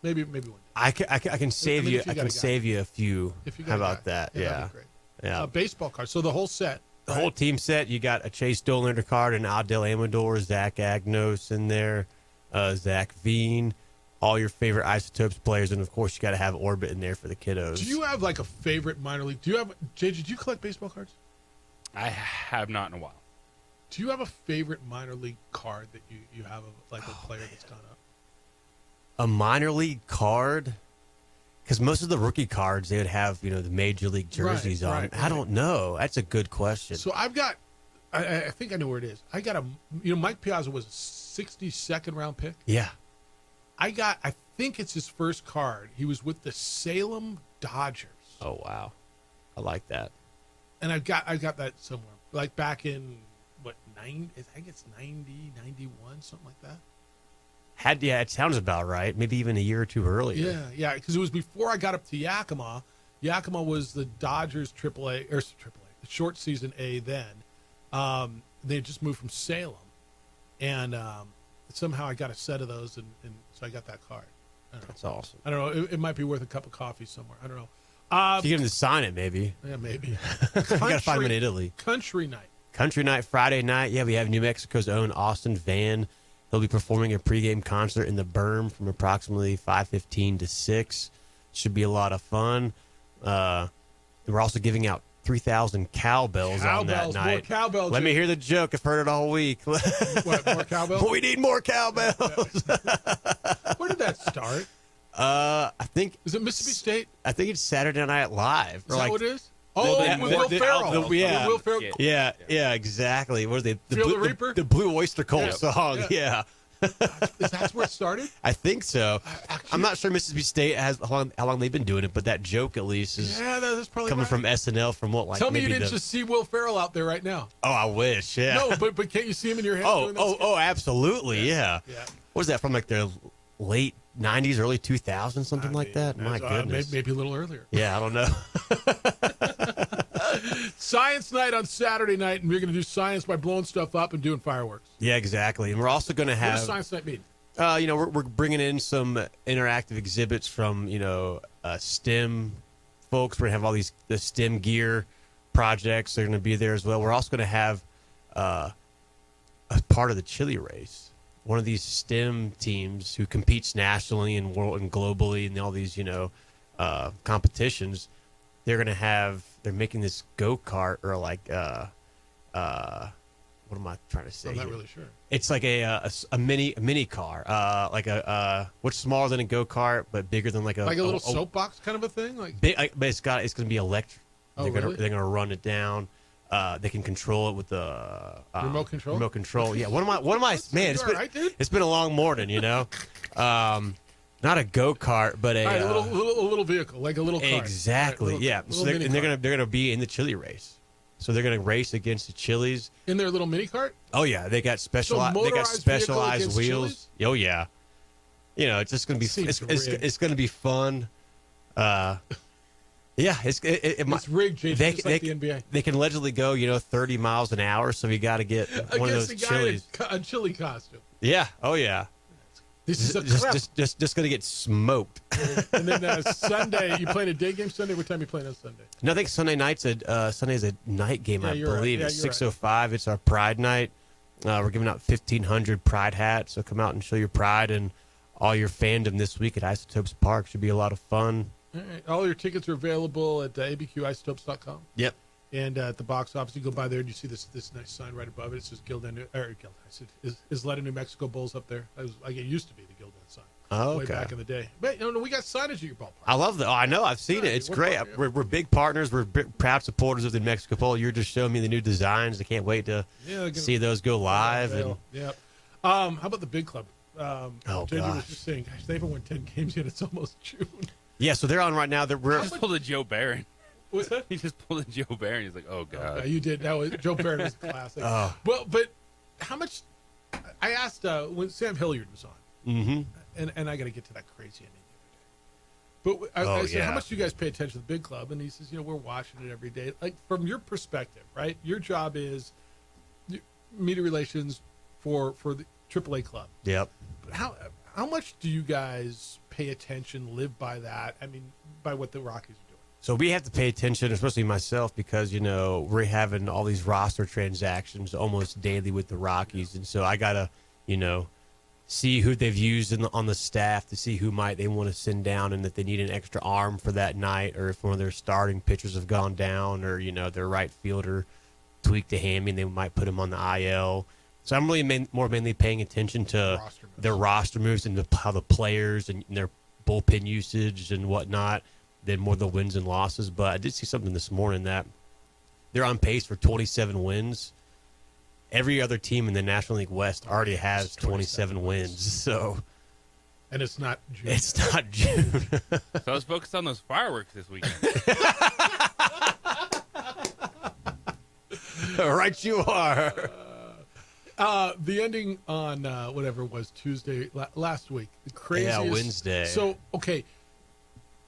maybe one. I can save you. if you I got a can guy. save you a few. If you got How a guy. about that? Yeah, Yeah. that'd be great. Yeah. Baseball cards. So the whole set. The whole team set. You got a Chase Dollander card, an Adel Amador, Zach Agnos in there, Zach Veen, all your favorite Isotopes players, and of course you got to have Orbit in there for the kiddos. Do you have like a favorite minor league? Do you have JJ? Do you collect baseball cards? I have not in a while. Do you have a favorite minor league card that you have of like a player that's gone up? A minor league card? Because most of the rookie cards they would have the major league jerseys on. right. I don't know. That's a good question. So I've got. I think I know where it is. I got Mike Piazza was a 62nd round pick. Yeah. I think it's his first card. He was with the Salem Dodgers. Oh wow, I like that. And I got that somewhere, like back in what I think it's 90, 91, something like that. Yeah, it sounds about right. Maybe even a year or two earlier. Yeah, because it was before I got up to Yakima. Yakima was the Dodgers AAA, the short season A then. They had just moved from Salem, and somehow I got a set of those, and so I got that card. That's awesome. I don't know. It might be worth a cup of coffee somewhere. I don't know. You get him to sign it, maybe. Yeah, maybe. You got to find him in Italy. Country night. Country night, Friday night. Yeah, we have New Mexico's own Austin Van. He'll be performing a pregame concert in the Berm from approximately 5:15 to 6. Should be a lot of fun. We're also giving out 3,000 cowbells on that night. More cowbells. Let me hear the joke. I've heard it all week. What, more cowbells? We need more cowbells. Where did that start? I think. Is it Mississippi State? I think it's Saturday Night Live. Is that what it is? Oh, with Will Ferrell. Yeah. With Will Ferrell. Yeah, exactly. What is it? Feel the Reaper? The Blue Oyster Cult song. Yeah. Is that where it started? I think so. I'm not sure Mississippi State has how long they've been doing it, but that joke at least is that's probably coming right. from SNL from what Tell me you maybe didn't just see Will Ferrell out there right now. Oh, I wish. Yeah. No, but can't you see him in your head? doing that skit? Absolutely. Yeah. Yeah. What is that from? Like the late 90s, early 2000s, something like that. My goodness. Maybe a little earlier. Yeah, I don't know. Science night on Saturday night, and we're going to do science by blowing stuff up and doing fireworks. Yeah, exactly. And we're also going to have. What does science night mean? We're bringing in some interactive exhibits from STEM folks. We're gonna have all the STEM gear projects. They're gonna be there as well. We're also gonna have a part of the chili race. One of these STEM teams who competes nationally and world and globally in all these competitions. They're making this go-kart or what am I trying to say? I'm not here? really sure. It's like a mini car, what's smaller than a go kart but bigger than like a little soapbox kind of a thing. But it's going to be electric. Oh, really? They're gonna run it down. They can control it with the remote control. Remote control. Yeah. What am I? Man, it's been a long morning. Not a go kart, but a little vehicle, like a little car. Exactly. Yeah. So they're gonna be in the chili race. So they're going to race against the Chili's in their little mini cart. Oh yeah, they got specialized wheels. Oh yeah, it's just going to be it's going to be fun. Yeah, it's rigged. Just like the NBA. They can allegedly go 30 miles an hour, so you got to get one of those Chili's. A chili costume. Yeah. Oh yeah. This is just going to get smoked. And then Sunday, you playing a day game Sunday? What time are you playing on Sunday? No, I think Sunday's a night game, I believe. Right. It's 6:05. It's our Pride night. We're giving out 1,500 Pride hats, so come out and show your pride and all your fandom this week at Isotopes Park. Should be a lot of fun. All right. All your tickets are available at abqisotopes.com. Yep. And at the box office, you go by there and you see this nice sign right above it. It says Isleta, New Mexico Bulls up there. It used to be the Gildan sign. Oh, way okay. back in the day. But we got signage at your ballpark. I love that. Oh, I know. I've seen it. It's we're great. part of We're big partners. We're proud supporters of the New Mexico Bowl. You're just showing me the new designs. I can't wait to see those go live. And Yep. How about the big club? JJ was gosh. just saying, gosh, they haven't won 10 games yet. It's almost June. Yeah, so they're on right now. He just pulled a Joe Barron. What's that? He just pulled a Joe Barron. He's like, oh, God. You did. That was Joe Barron was classic. Oh. Well, but how much? I asked when Sam Hilliard was on, and I got to get to that crazy ending the other day. But I said, how much do you guys pay attention to the big club? And he says, we're watching it every day. Like from your perspective, right? Your job is media relations for the AAA club. Yep. But how much do you guys pay attention, live by that? I mean, by what the Rockies are doing. So we have to pay attention, especially myself, because, we're having all these roster transactions almost daily with the Rockies. And so I got to, see who they've used on the staff to see who they want to send down and if they need an extra arm for that night, or if one of their starting pitchers have gone down, or, their right fielder tweaked a hammy and they might put him on the IL. So I'm really mainly paying attention to their roster moves and how the players and their bullpen usage and whatnot than more the wins and losses. But I did see something this morning that they're on pace for 27 wins. Every other team in the National League West already has 27 wins. So, and it's not June. It's not June. So I was focused on those fireworks this weekend. Right you are. The ending on whatever it was Tuesday last week. The craziest. Yeah, Wednesday. So okay,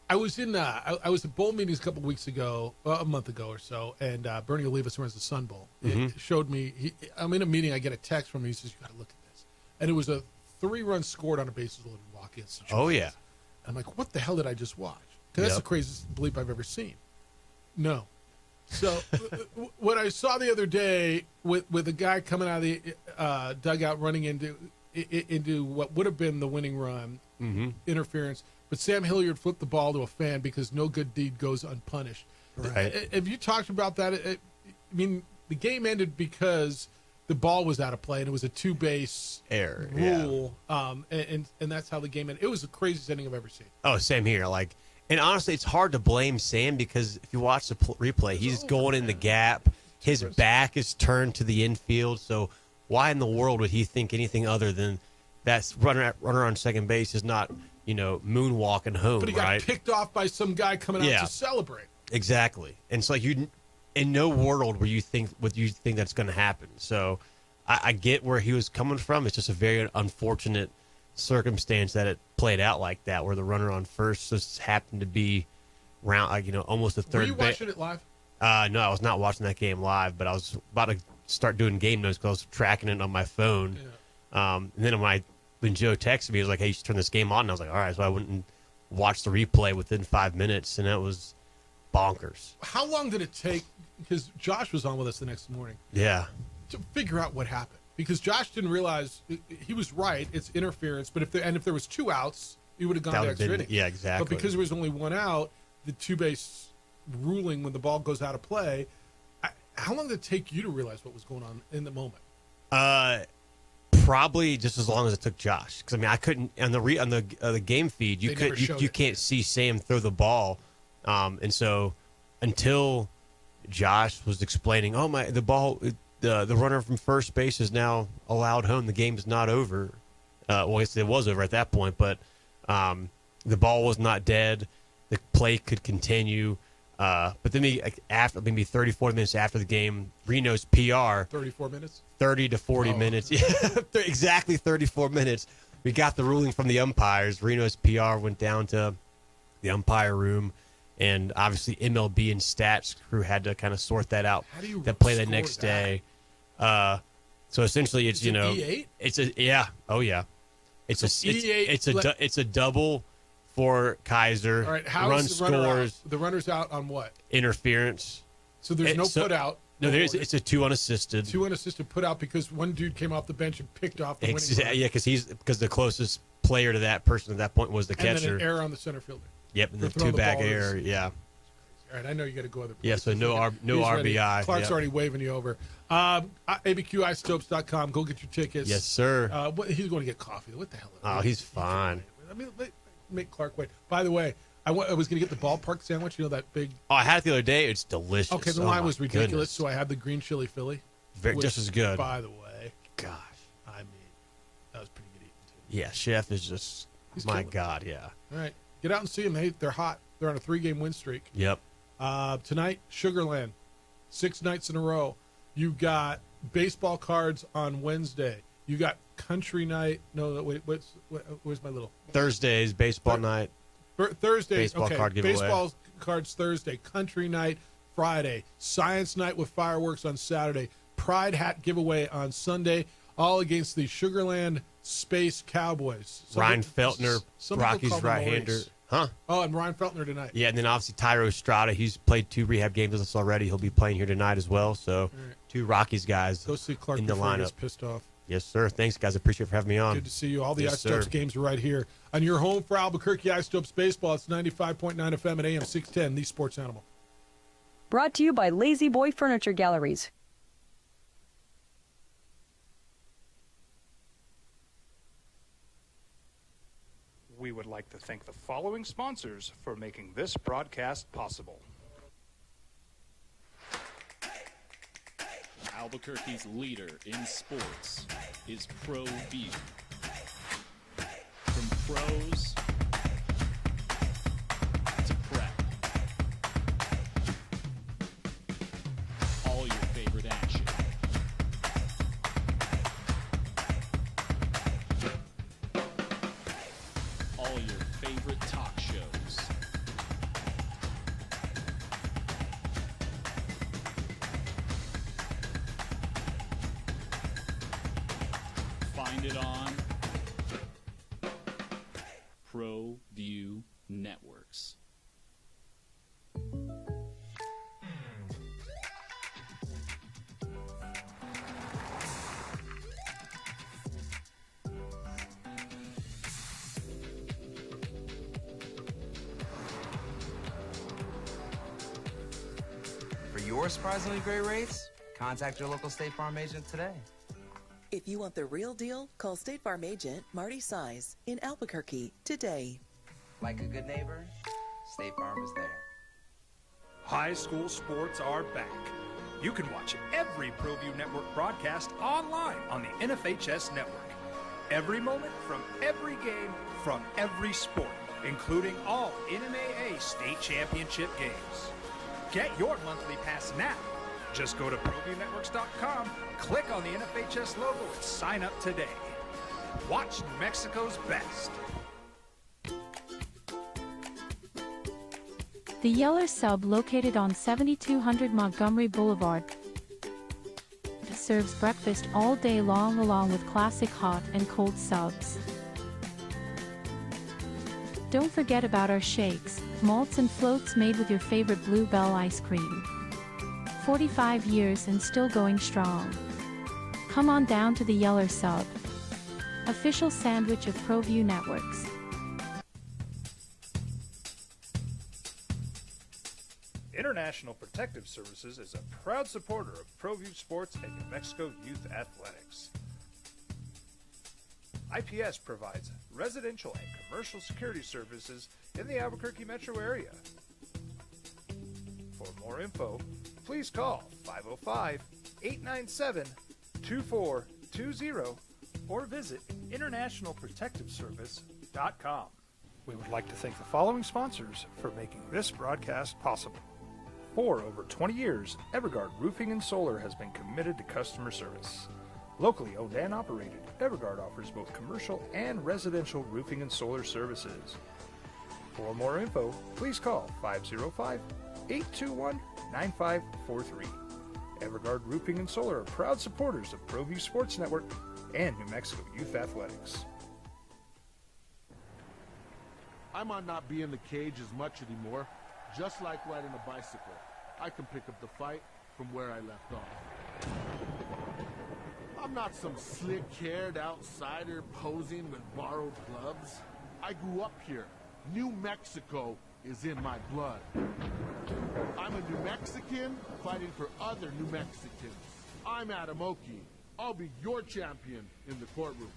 I was in I was at bowl meetings a couple weeks ago, a month ago or so, and Bernie Olivas runs the Sun Bowl. It showed me. I'm in a meeting. I get a text from him. He says, "You got to look at this," and it was a 3-run scored on a bases loaded walk-in situation. Oh yeah. I'm like, what the hell did I just watch? Because that's the craziest bleep I've ever seen. No. So what I saw the other day with a guy coming out of the dugout running into what would have been the winning run, interference, but Sam Hilliard flipped the ball to a fan because no good deed goes unpunished. Right. Have you talked about that? I mean, the game ended because the ball was out of play and it was a 2-base error rule, and that's how the game ended. It was the craziest ending I've ever seen. Oh, same here. And honestly, it's hard to blame Sam because if you watch the replay, he's going in the gap. His back is turned to the infield. So why in the world would he think anything other than that runner on second base is not, moonwalking home, But he got right? picked off by some guy coming out to celebrate. Exactly. And it's like you, in no world where you think that's going to happen. So I get where he was coming from. It's just a very unfortunate circumstance that it played out like that, where the runner on first just happened to be round, almost a third. Were you watching it live? No, I was not watching that game live, but I was about to start doing game notes because I was tracking it on my phone. Yeah. And then when Joe texted me, he was like, "Hey, you should turn this game on." And I was like, "All right." So I went and watched the replay within 5 minutes, and that was bonkers. How long did it take? Because Josh was on with us the next morning. Yeah. To figure out what happened, because Josh didn't realize he was right. It's interference, but if there was 2 outs, he would have gone to extra innings. Yeah, exactly. But because there was only 1 out, the 2-base ruling when the ball goes out of play. How long did it take you to realize what was going on in the moment? Probably just as long as it took Josh, because I couldn't on the game feed you can't see Sam throw the ball, and so until Josh was explaining, the ball, the runner from first base is now allowed home. The game is not over. Well, I guess it was over at that point, but the ball was not dead. The play could continue. But then after maybe 30, 40 minutes after the game, Reno's PR. 34 minutes? 30 to 40 minutes. Yeah, exactly 34 minutes. We got the ruling from the umpires. Reno's PR went down to the umpire room, and obviously MLB and stats crew had to kind of sort that out. How do you that play the score next that? day. So essentially, it's Is it E8? it's a it's So a E8 it's a double for Kaiser. All right, how run is the runner scores out? The runner's out on what? interference. So there's no put out. No, it's a 2 unassisted. 2 unassisted put out because one dude came off the bench and picked off the winning run. Yeah, because the closest player to that person at that point was the catcher. And then an error on the center fielder. Yep, and For the throwing the two-back ball error. is- Yeah. All right, I know you got to go other places. Yeah, so no He's ready. RBI. Clark's Yep. already waving you over. ABQistopes.com. Go get your tickets. Yes, sir. He's going to get coffee. What the hell? Oh, he's fine. mean, make Clark wait. By the way, I was going to get the ballpark sandwich. You know that big. Oh, I had it the other day. It's delicious. Okay, the line was ridiculous, so I had the green chili Philly. Just as good. By the way, gosh, I mean, that was pretty good eating too. Yeah, Chef is just my God. Yeah. All right, get out and see them. They're hot. They're on a 3-game win streak. Yep. Tonight, Sugarland, 6 nights in a row. You got baseball cards on Wednesday. You got country night. No, wait. Where's my little Thursdays baseball night. Thursday. Baseball okay. card giveaway. Baseball cards Thursday. Country night Friday. Science night with fireworks on Saturday. Pride hat giveaway on Sunday. All against the Sugarland Space Cowboys. Ryan Feltner, Rockies right-hander. Huh? Oh, and Ryan Feltner tonight. Yeah, and then obviously Tyro Estrada. He's played 2 rehab games with us already. He'll be playing here tonight as well. So 2 Rockies guys Go see Clark in the before he lineup. gets pissed off. Yes, sir. Thanks, guys. I appreciate it for having me on. Good to see you. All the Yes, Isotopes sir. games are right here on your home for Albuquerque Isotopes baseball. It's 95.9 FM and AM 610, the Sports Animal. Brought to you by Lazy Boy Furniture Galleries. We would like to thank the following sponsors for making this broadcast possible. Albuquerque's leader in sports is ProView. From pros to prep, all your favorite action. All your favorite talk shows. Find it on ProView Networks. For your surprisingly great rates, contact your local State Farm agent today. If you want the real deal, call State Farm agent Marty Size in Albuquerque today. Like a good neighbor, State Farm is there. High school sports are back. You can watch every ProView Network broadcast online on the NFHS network. Every moment from every game from every sport, including all NMAA state championship games. Get your monthly pass now. Just go to ProViewNetworks.com, click on the NFHS logo, and sign up today. Watch New Mexico's best. The Yeller Sub, located on 7200 Montgomery Boulevard, serves breakfast all day long along with classic hot and cold subs. Don't forget about our shakes, malts and floats made with your favorite Bluebell ice cream. 45 years and still going strong. Come on down to the Yeller Sub, official sandwich of ProView Networks. International Protective Services is a proud supporter of ProView Sports and New Mexico Youth Athletics. IPS provides residential and commercial security services in the Albuquerque metro area. For more info, please call 505-897-2420 or visit internationalprotectiveservice.com. We would like to thank the following sponsors for making this broadcast possible. For over 20 years, Evergard Roofing and Solar has been committed to customer service. Locally owned and operated, Evergard offers both commercial and residential roofing and solar services. For more info, please call 505-821-9543. Evergard Roofing and Solar are proud supporters of ProView Sports Network and New Mexico Youth Athletics. I might not be in the cage as much anymore. Just like riding a bicycle, I can pick up the fight from where I left off. I'm not some slick-haired outsider posing with borrowed gloves. I grew up here. New Mexico is in my blood. I'm a New Mexican fighting for other New Mexicans. I'm Adam Oki. I'll be your champion in the courtroom.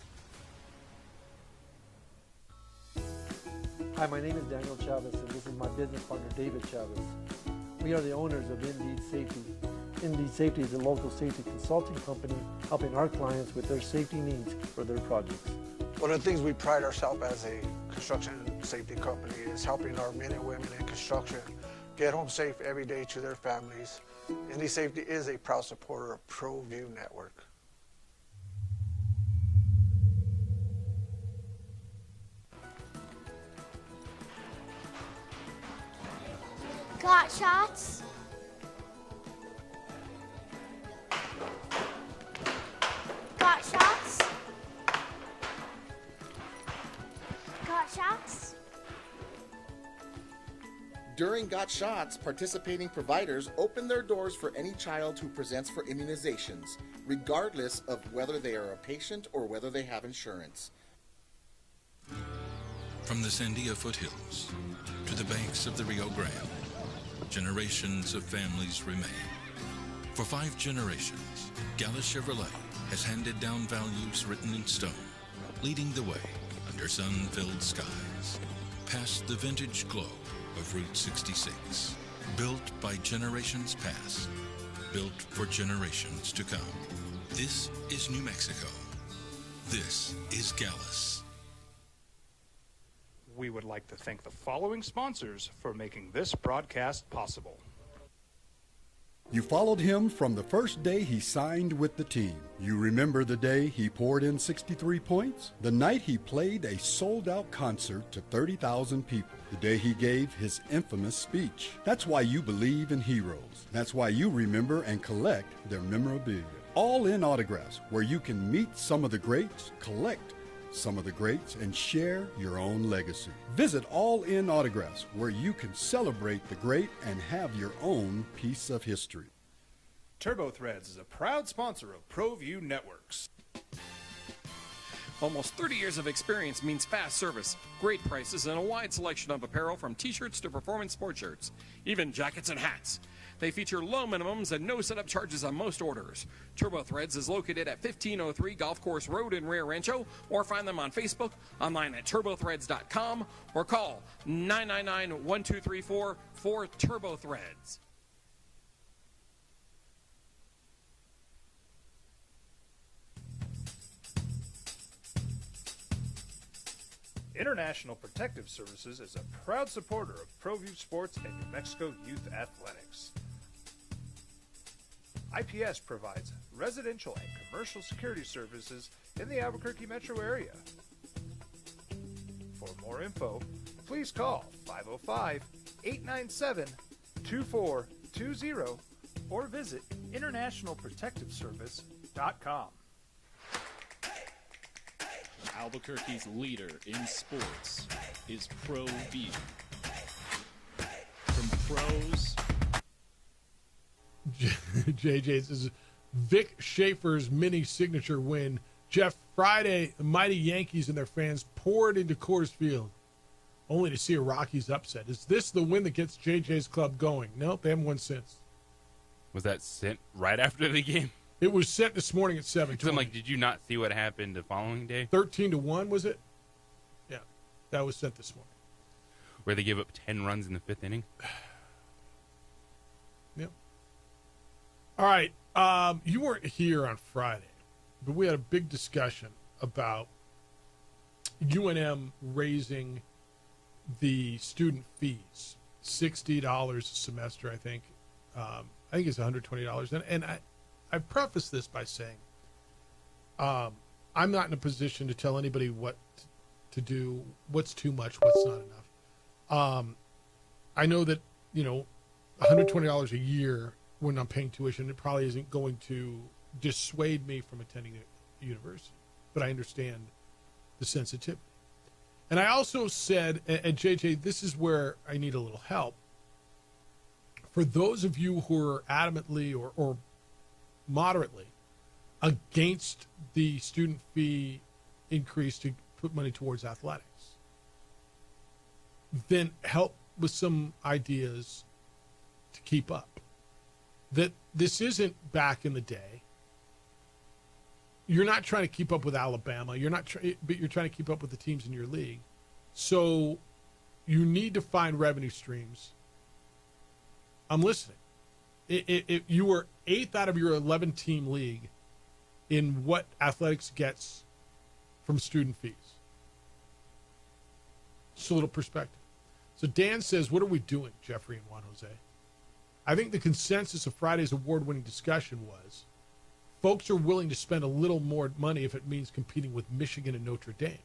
Hi, my name is Daniel Chavez, and this is my business partner, David Chavez. We are the owners of Indeed Safety. Indeed Safety is a local safety consulting company helping our clients with their safety needs for their projects. One of the things we pride ourselves as a construction safety company is helping our men and women in construction get home safe every day to their families. Indeed Safety is a proud supporter of ProView Network. Got shots? Got shots? Got shots? During Got Shots, participating providers open their doors for any child who presents for immunizations, regardless of whether they are a patient or whether they have insurance. From the Sandia foothills to the banks of the Rio Grande, generations of families remain. For 5 generations, Gallus Chevrolet has handed down values written in stone, leading the way under sun-filled skies, past the vintage glow of Route 66. Built by generations past, built for generations to come. This is New Mexico. This is Gallus. We would like to thank the following sponsors for making this broadcast possible. You followed him from the first day he signed with the team. You remember the day he poured in 63 points? The night he played a sold-out concert to 30,000 people. The day he gave his infamous speech. That's why you believe in heroes. That's why you remember and collect their memorabilia. All in Autographs, where you can meet some of the greats, collect some of the greats, and share your own legacy. Visit All In Autographs, where you can celebrate the great and have your own piece of history. TurboThreads is a proud sponsor of ProView Networks. Almost 30 years of experience means fast service, great prices, and a wide selection of apparel from t-shirts to performance sport shirts, even jackets and hats. They feature low minimums and no setup charges on most orders. TurboThreads is located at 1503 Golf Course Road in Rio Rancho, or find them on Facebook, online at turbothreads.com, or call 999-1234 for TurboThreads. International Protective Services is a proud supporter of ProView Sports and New Mexico Youth Athletics. IPS provides residential and commercial security services in the Albuquerque metro area. For more info, please call 505-897-2420 or visit internationalprotectiveservice.com. Albuquerque's leader in sports is ProView. From pros. JJ says Vic Schaefer's mini signature win. Jeff, Friday, the mighty Yankees and their fans poured into Coors Field, only to see a Rockies upset. Is this the win that gets JJ's club going? Nope, they haven't won since. Was that sent right after the game? It was sent this morning at 7:20. I'm like, did you not see what happened the following day? 13-1, was it? Yeah, that was sent this morning. Where they gave up 10 runs in the 5th inning? Yep. All right, you weren't here on Friday, but we had a big discussion about UNM raising the student fees, $60 a semester, I think. I think it's $120. And I preface this by saying I'm not in a position to tell anybody what to do, what's too much, what's not enough. I know that, $120 a year when I'm paying tuition, it probably isn't going to dissuade me from attending a university, but I understand the sensitivity. And I also said, and JJ, this is where I need a little help. For those of you who are adamantly or moderately against the student fee increase to put money towards athletics, then help with some ideas to keep up. That this isn't back in the day. You're not trying to keep up with Alabama. But you're trying to keep up with the teams in your league. So you need to find revenue streams. I'm listening. If you were 8th out of your 11-team league in what athletics gets from student fees. Just a little perspective. So Dan says, what are we doing, Jeffrey and Juan Jose? I think the consensus of Friday's award-winning discussion was folks are willing to spend a little more money if it means competing with Michigan and Notre Dame.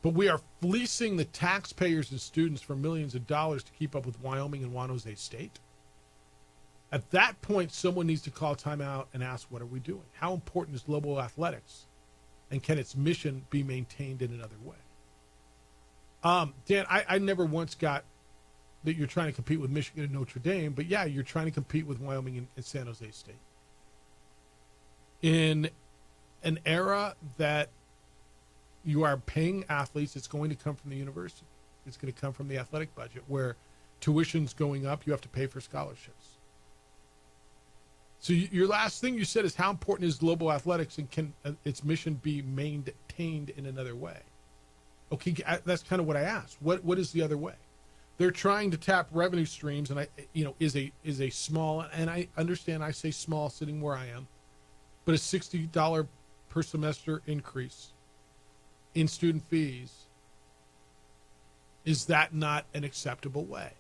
But we are fleecing the taxpayers and students for millions of dollars to keep up with Wyoming and Juan Jose State. At that point, someone needs to call timeout and ask, what are we doing? How important is Lobo athletics? And can its mission be maintained in another way? Dan, I never once got that you're trying to compete with Michigan and Notre Dame, but yeah, you're trying to compete with Wyoming and San Jose State. In an era that you are paying athletes, it's going to come from the university. It's going to come from the athletic budget, where tuition's going up, you have to pay for scholarships. So your last thing you said is, how important is global athletics, and can its mission be maintained in another way? Okay, that's kind of what I asked. What is the other way? They're trying to tap revenue streams, and is a small, and I understand I say small sitting where I am, but a $60 per semester increase in student fees, is that not an acceptable way?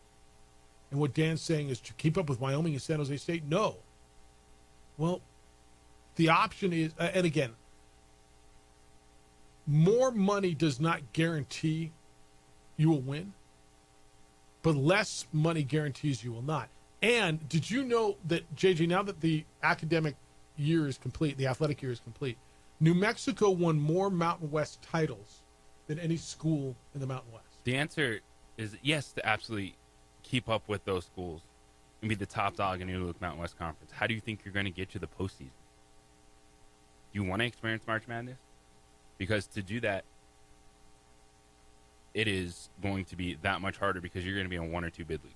And what Dan's saying is to keep up with Wyoming and San Jose State? No. Well, the option is, and again, more money does not guarantee you will win, but less money guarantees you will not. And did you know that, JJ, now that the academic year is complete, the athletic year is complete, New Mexico won more Mountain West titles than any school in the Mountain West? The answer is yes, to absolutely keep up with those schools and be the top dog in the New Mountain West Conference. How do you think you're going to get to the postseason? Do you want to experience March Madness? Because to do that, it is going to be that much harder, because you're going to be in one or two bid leagues.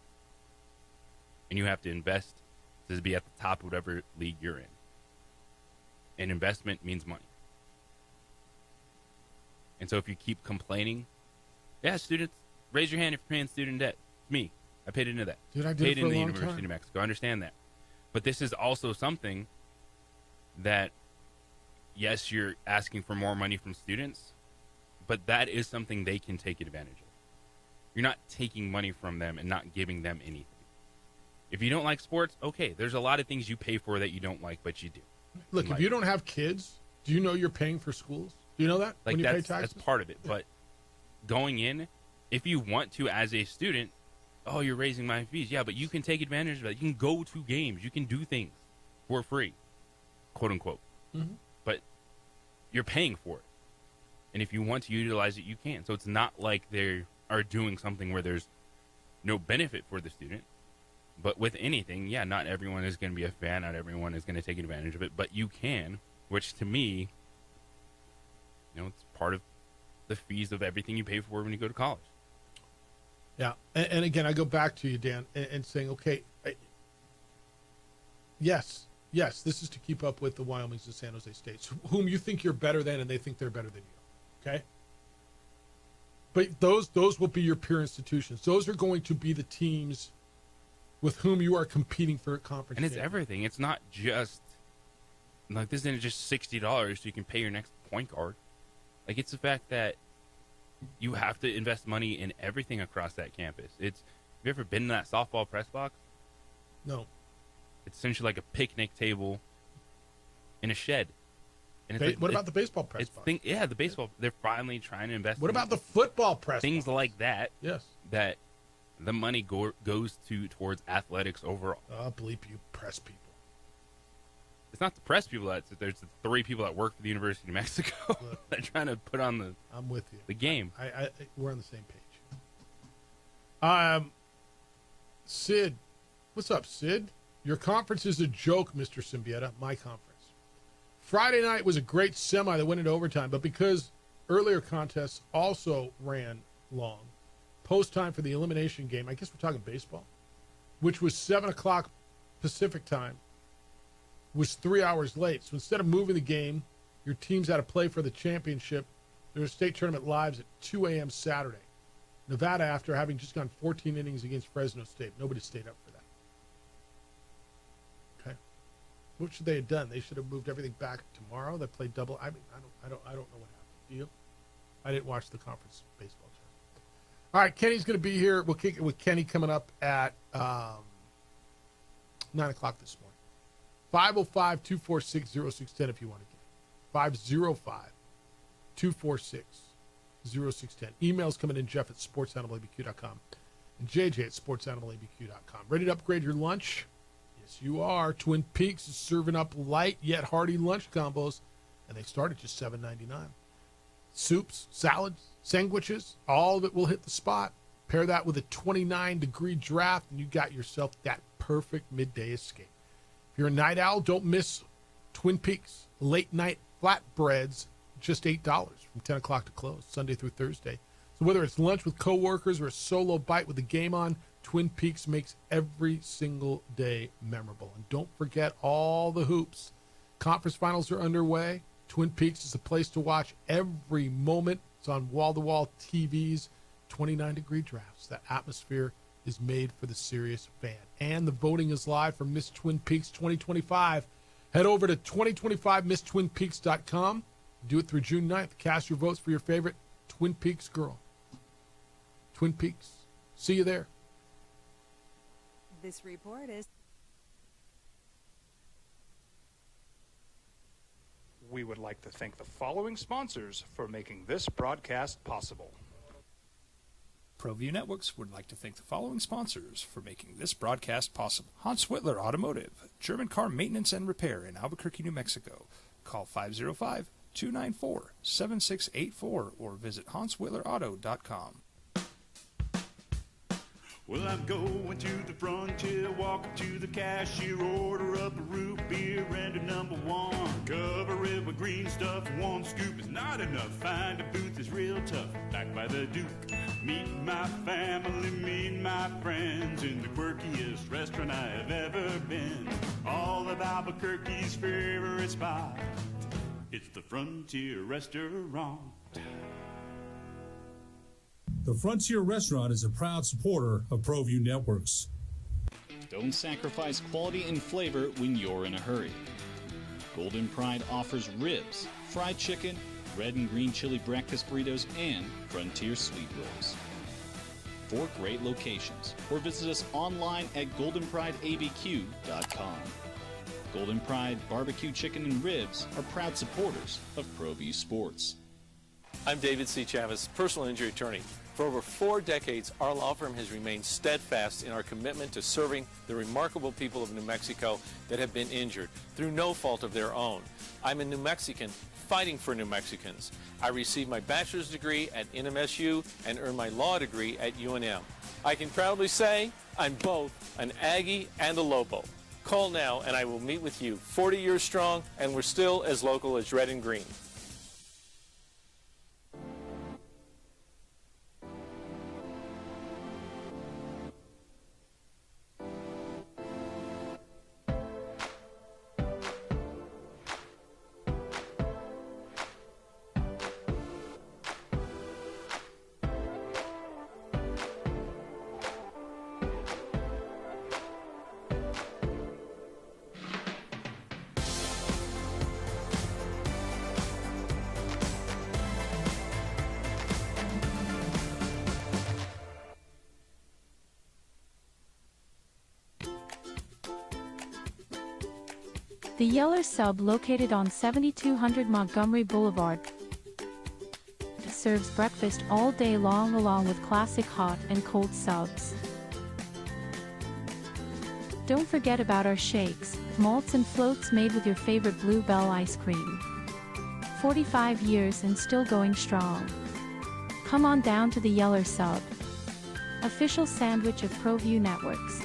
And you have to invest to be at the top of whatever league you're in. And investment means money. And so if you keep complaining, yeah, students, raise your hand if you're paying student debt. It's me. I paid into that. Dude, I did paid it for into a the long University time. of New Mexico. I understand that. But this is also something that, yes, you're asking for more money from students, but that is something they can take advantage of. You're not taking money from them and not giving them anything. If you don't like sports, okay, there's a lot of things you pay for that you don't like, but you do. Look, if you don't have kids, do you know you're paying for schools? Do you know that Like when you pay that's taxes? part of it. But going in, if you want to as a student, oh, you're raising my fees. Yeah, but you can take advantage of that. You can go to games. You can do things for free, quote unquote. Mm-hmm. But you're paying for it. And if you want to utilize it, you can. So it's not like they are doing something where there's no benefit for the student. But with anything, yeah, not everyone is going to be a fan. Not everyone is going to take advantage of it. But you can, which to me, it's part of the fees of everything you pay for when you go to college. Yeah, and again, I go back to you, Dan, and saying, okay, yes, this is to keep up with the Wyomings and San Jose States, whom you think you're better than, and they think they're better than you, okay? But those will be your peer institutions. Those are going to be the teams with whom you are competing for a conference. And it's everything. It's not just, like, this isn't just $60 so you can pay your next point guard. Like, it's the fact that you have to invest money in everything across that campus. Have you ever been in that softball press box? No. It's essentially like a picnic table in a shed. And What about the baseball press box? The baseball. They're finally trying to invest. What about the football press things box? like that? Yes. That the money goes towards athletics overall. Oh, bleep you, press people. It's not the press people there's the 3 people that work for the University of New Mexico that are trying to put on I'm with you. The game. We're on the same page. Sid, what's up, Sid? Your conference is a joke, Mr. Symbieta. My conference. Friday night was a great semi that went into overtime, but because earlier contests also ran long, post time for the elimination game, I guess we're talking baseball, which was 7 o'clock Pacific time, was 3 hours late. So instead of moving the game, your teams had to play for the championship. There were state tournament lives at 2 a.m. Saturday. Nevada, after having just gone 14 innings against Fresno State, nobody stayed up for that. Okay, what should they have done? They should have moved everything back tomorrow. They played double. I mean, I don't know what happened. Do you? I didn't watch the conference baseball channel. All right, Kenny's going to be here. We'll kick it with Kenny coming up at 9 o'clock this morning. 505-246-0610 if you want to get it. 505-246-0610. Emails coming in, Jeff at sportsanimalabq.com and JJ at sportsanimalabq.com. Ready to upgrade your lunch? Yes, you are. Twin Peaks is serving up light yet hearty lunch combos, and they start at just $7.99. Soups, salads, sandwiches, all of it will hit the spot. Pair that with a 29-degree draft, and you got yourself that perfect midday escape. If you're a night owl, don't miss Twin Peaks late night flatbreads, just $8 from 10 o'clock to close, Sunday through Thursday. So whether it's lunch with coworkers or a solo bite with the game on, Twin Peaks makes every single day memorable. And don't forget all the hoops. Conference finals are underway. Twin Peaks is the place to watch every moment. It's on wall-to-wall TVs, 29-degree drafts. That atmosphere is made for the serious fan. And the voting is live for Miss Twin Peaks 2025. Head over to 2025misstwinpeaks.com. Do it through June 9th. Cast your votes for your favorite Twin Peaks girl. Twin Peaks. See you there. This report is... We would like to thank the following sponsors for making this broadcast possible. ProView Networks would like to thank the following sponsors for making this broadcast possible. Hans Whitler Automotive, German car maintenance and repair in Albuquerque, New Mexico. Call 505-294-7684 or visit HansWhitlerAuto.com. Well, I'm going to the frontier, walk up to the cashier, order up a root beer and a number one. Cover it with green stuff, one scoop is not enough. Find a booth is real tough, back by the Duke. Meet my family, meet my friends in the quirkiest restaurant I have ever been. All of Albuquerque's favorite spot, it's the Frontier Restaurant. The Frontier Restaurant is a proud supporter of ProView Networks. Don't sacrifice quality and flavor when you're in a hurry. Golden Pride offers ribs, fried chicken, red and green chili breakfast burritos, and Frontier sweet rolls. 4 great locations, or visit us online at goldenprideabq.com. Golden Pride Barbecue Chicken and Ribs are proud supporters of ProView Sports. I'm David C. Chavez, personal injury attorney. For over 4 decades, our law firm has remained steadfast in our commitment to serving the remarkable people of New Mexico that have been injured through no fault of their own. I'm a New Mexican fighting for New Mexicans. I received my bachelor's degree at NMSU and earned my law degree at UNM. I can proudly say I'm both an Aggie and a Lobo. Call now and I will meet with you. 40 years strong, and we're still as local as red and green. The Yeller Sub, located on 7200 Montgomery Boulevard, serves breakfast all day long along with classic hot and cold subs. Don't forget about our shakes, malts and floats made with your favorite Blue Bell ice cream. 45 years and still going strong. Come on down to the Yeller Sub, official sandwich of ProView Networks.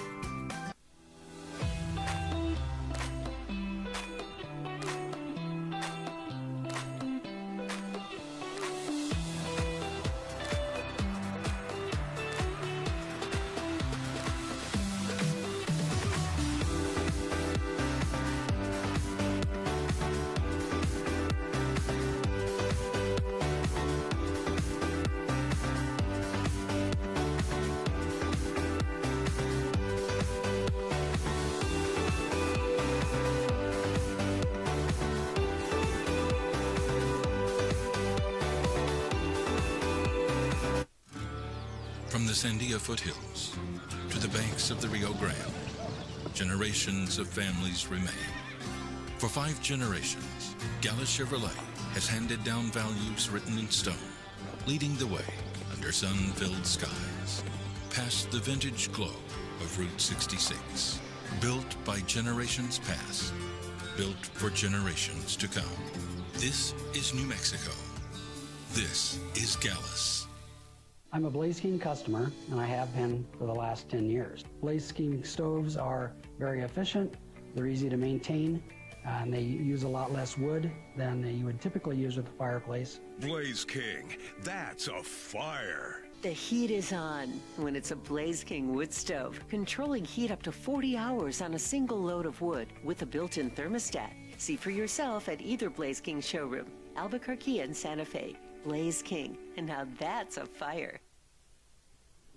From the Sandia foothills to the banks of the Rio Grande, generations of families remain. For 5 generations, Gallus Chevrolet has handed down values written in stone, leading the way under sun-filled skies, past the vintage glow of Route 66. Built by generations past, built for generations to come. This is New Mexico. This is Gallus. I'm a Blaze King customer, and I have been for the last 10 years. Blaze King stoves are very efficient, they're easy to maintain, and they use a lot less wood than you would typically use with a fireplace. Blaze King, that's a fire. The heat is on when it's a Blaze King wood stove, controlling heat up to 40 hours on a single load of wood with a built-in thermostat. See for yourself at either Blaze King showroom, Albuquerque and Santa Fe. Blaze King, and now that's a fire.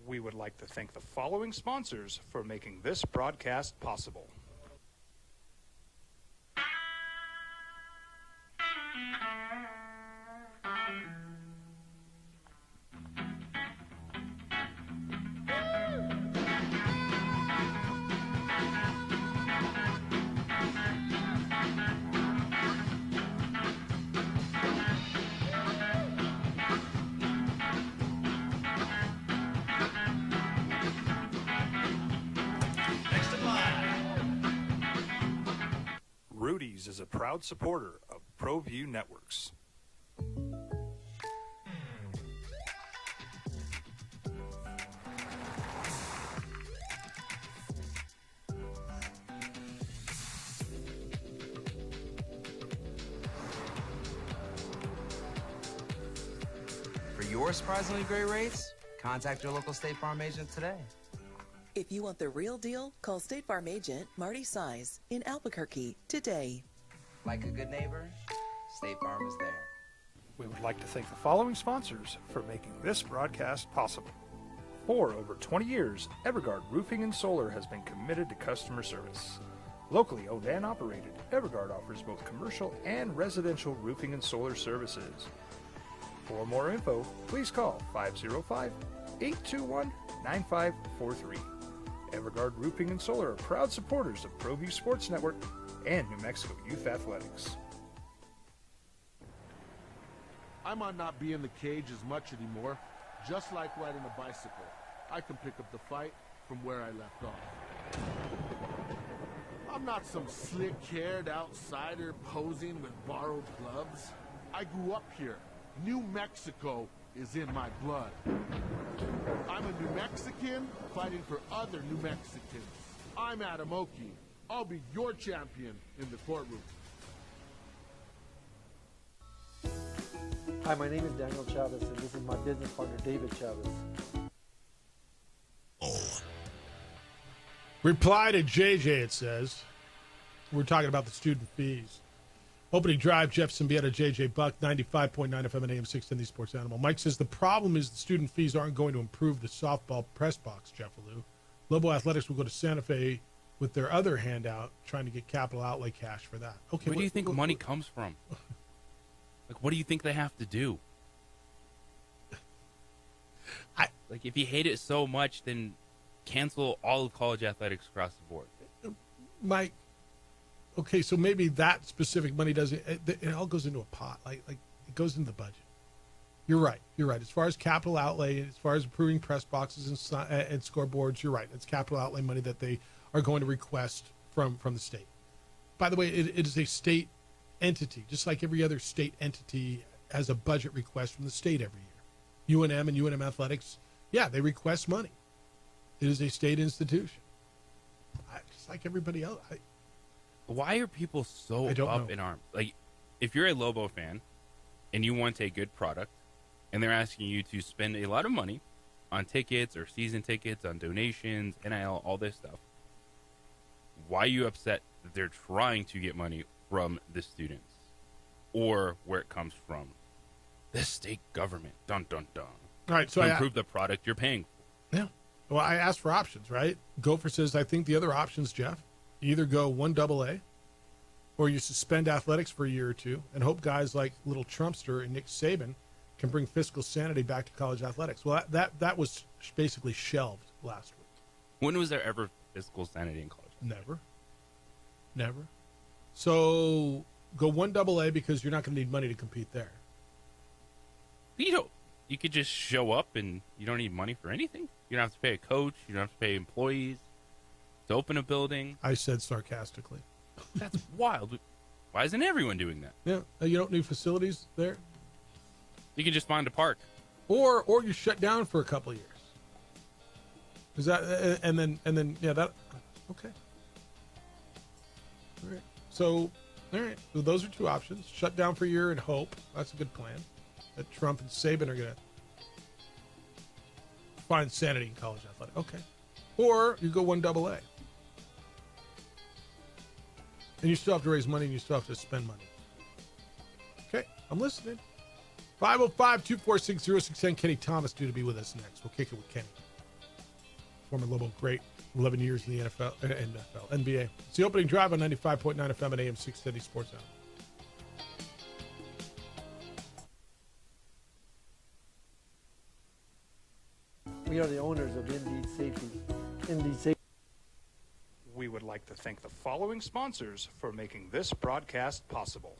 We would like to thank the following sponsors for making this broadcast possible. Rudy's is a proud supporter of ProView Networks. For your surprisingly great rates, contact your local State Farm agent today. If you want the real deal, call State Farm agent Marty Size in Albuquerque today. Like a good neighbor, State Farm is there. We would like to thank the following sponsors for making this broadcast possible. For over 20 years, Evergard Roofing and Solar has been committed to customer service. Locally owned and operated, Evergard offers both commercial and residential roofing and solar services. For more info, please call 505-821-9543. Evergard Roofing and Solar are proud supporters of ProView Sports Network and New Mexico Youth Athletics. I might not be in the cage as much anymore. Just like riding a bicycle, I can pick up the fight from where I left off. I'm not some slick-haired outsider posing with borrowed gloves. I grew up here. New Mexico is in my blood. I'm a New Mexican fighting for other New Mexicans. I'm Adam Oki. I'll be your champion in the courtroom. Hi, my name is Daniel Chavez, and this is my business partner, David Chavez. Reply to JJ, it says. We're talking about the student fees. Opening drive, Jeff Symbieta, JJ Buck, 95.9 FM and AM 610, the Sports Animal. Mike says the problem is the student fees aren't going to improve the softball press box, Jeff Alou. Lobo Athletics will go to Santa Fe with their other handout, trying to get capital outlay cash for that. Okay, where do you think money comes from? Like, what do you think they have to do? Like, if you hate it so much, then cancel all of college athletics across the board. Mike, okay, so maybe that specific money doesn't. It all goes into a pot. Like it goes into the budget. You're right. As far as capital outlay, as far as improving press boxes and scoreboards, you're right. It's capital outlay money that they are going to request from the state. By the way, it is a state entity, just like every other state entity has a budget request from the state every year. UNM and UNM Athletics, yeah, they request money. It is a state institution, just like everybody else. Why are people so up in arms? Like, if you're a Lobo fan and you want a good product, and they're asking you to spend a lot of money on tickets or season tickets, on donations, NIL, all this stuff, why are you upset that they're trying to get money from the students, or where it comes from the state government? Dun dun dun. All right, so to improve the product you're paying for. Yeah. Well, I asked for options, right? Gopher says, I think the other options, Jeff, you either go 1AA, or you suspend athletics for a year or two and hope guys like Little Trumpster and Nick Saban can bring fiscal sanity back to college athletics. Well, that was basically shelved last week. When was there ever fiscal sanity in college? Never. So go 1AA because you're not going to need money to compete there. You could just show up and you don't need money for anything. You don't have to pay a coach. You don't have to pay employees to open a building. I said sarcastically. That's wild. Why isn't everyone doing that? Yeah, you don't need facilities there. You can just find a park, or you shut down for a couple of years. Is that and then that okay? All right. So those are two options: shut down for a year and hope. That's a good plan. That Trump and Saban are going to find sanity in college athletics. Okay, or you go 1AA, and you still have to raise money and you still have to spend money. Okay, I'm listening. 505-246-0610. Kenny Thomas due to be with us next. We'll kick it with Kenny. Former Lobo great, 11 years in the NBA. It's the opening drive on 95.9 FM and AM 670 Sports Zone. We are the owners of Indeed Safety. Indeed Safety. We would like to thank the following sponsors for making this broadcast possible.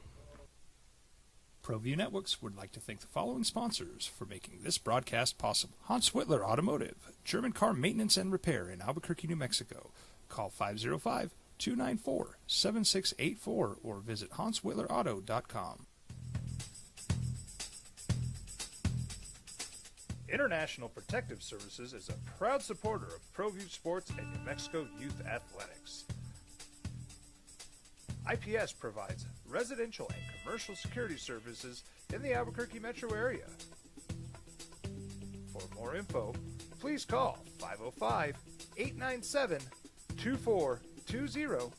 ProView Networks would like to thank the following sponsors for making this broadcast possible. Hans Whitler Automotive, German car maintenance and repair in Albuquerque, New Mexico. Call 505-294-7684 or visit HansWhitlerAuto.com. International Protective Services is a proud supporter of ProView Sports and New Mexico Youth Athletics. IPS provides residential and commercial security services in the Albuquerque metro area. For more info, please call 505-897-2420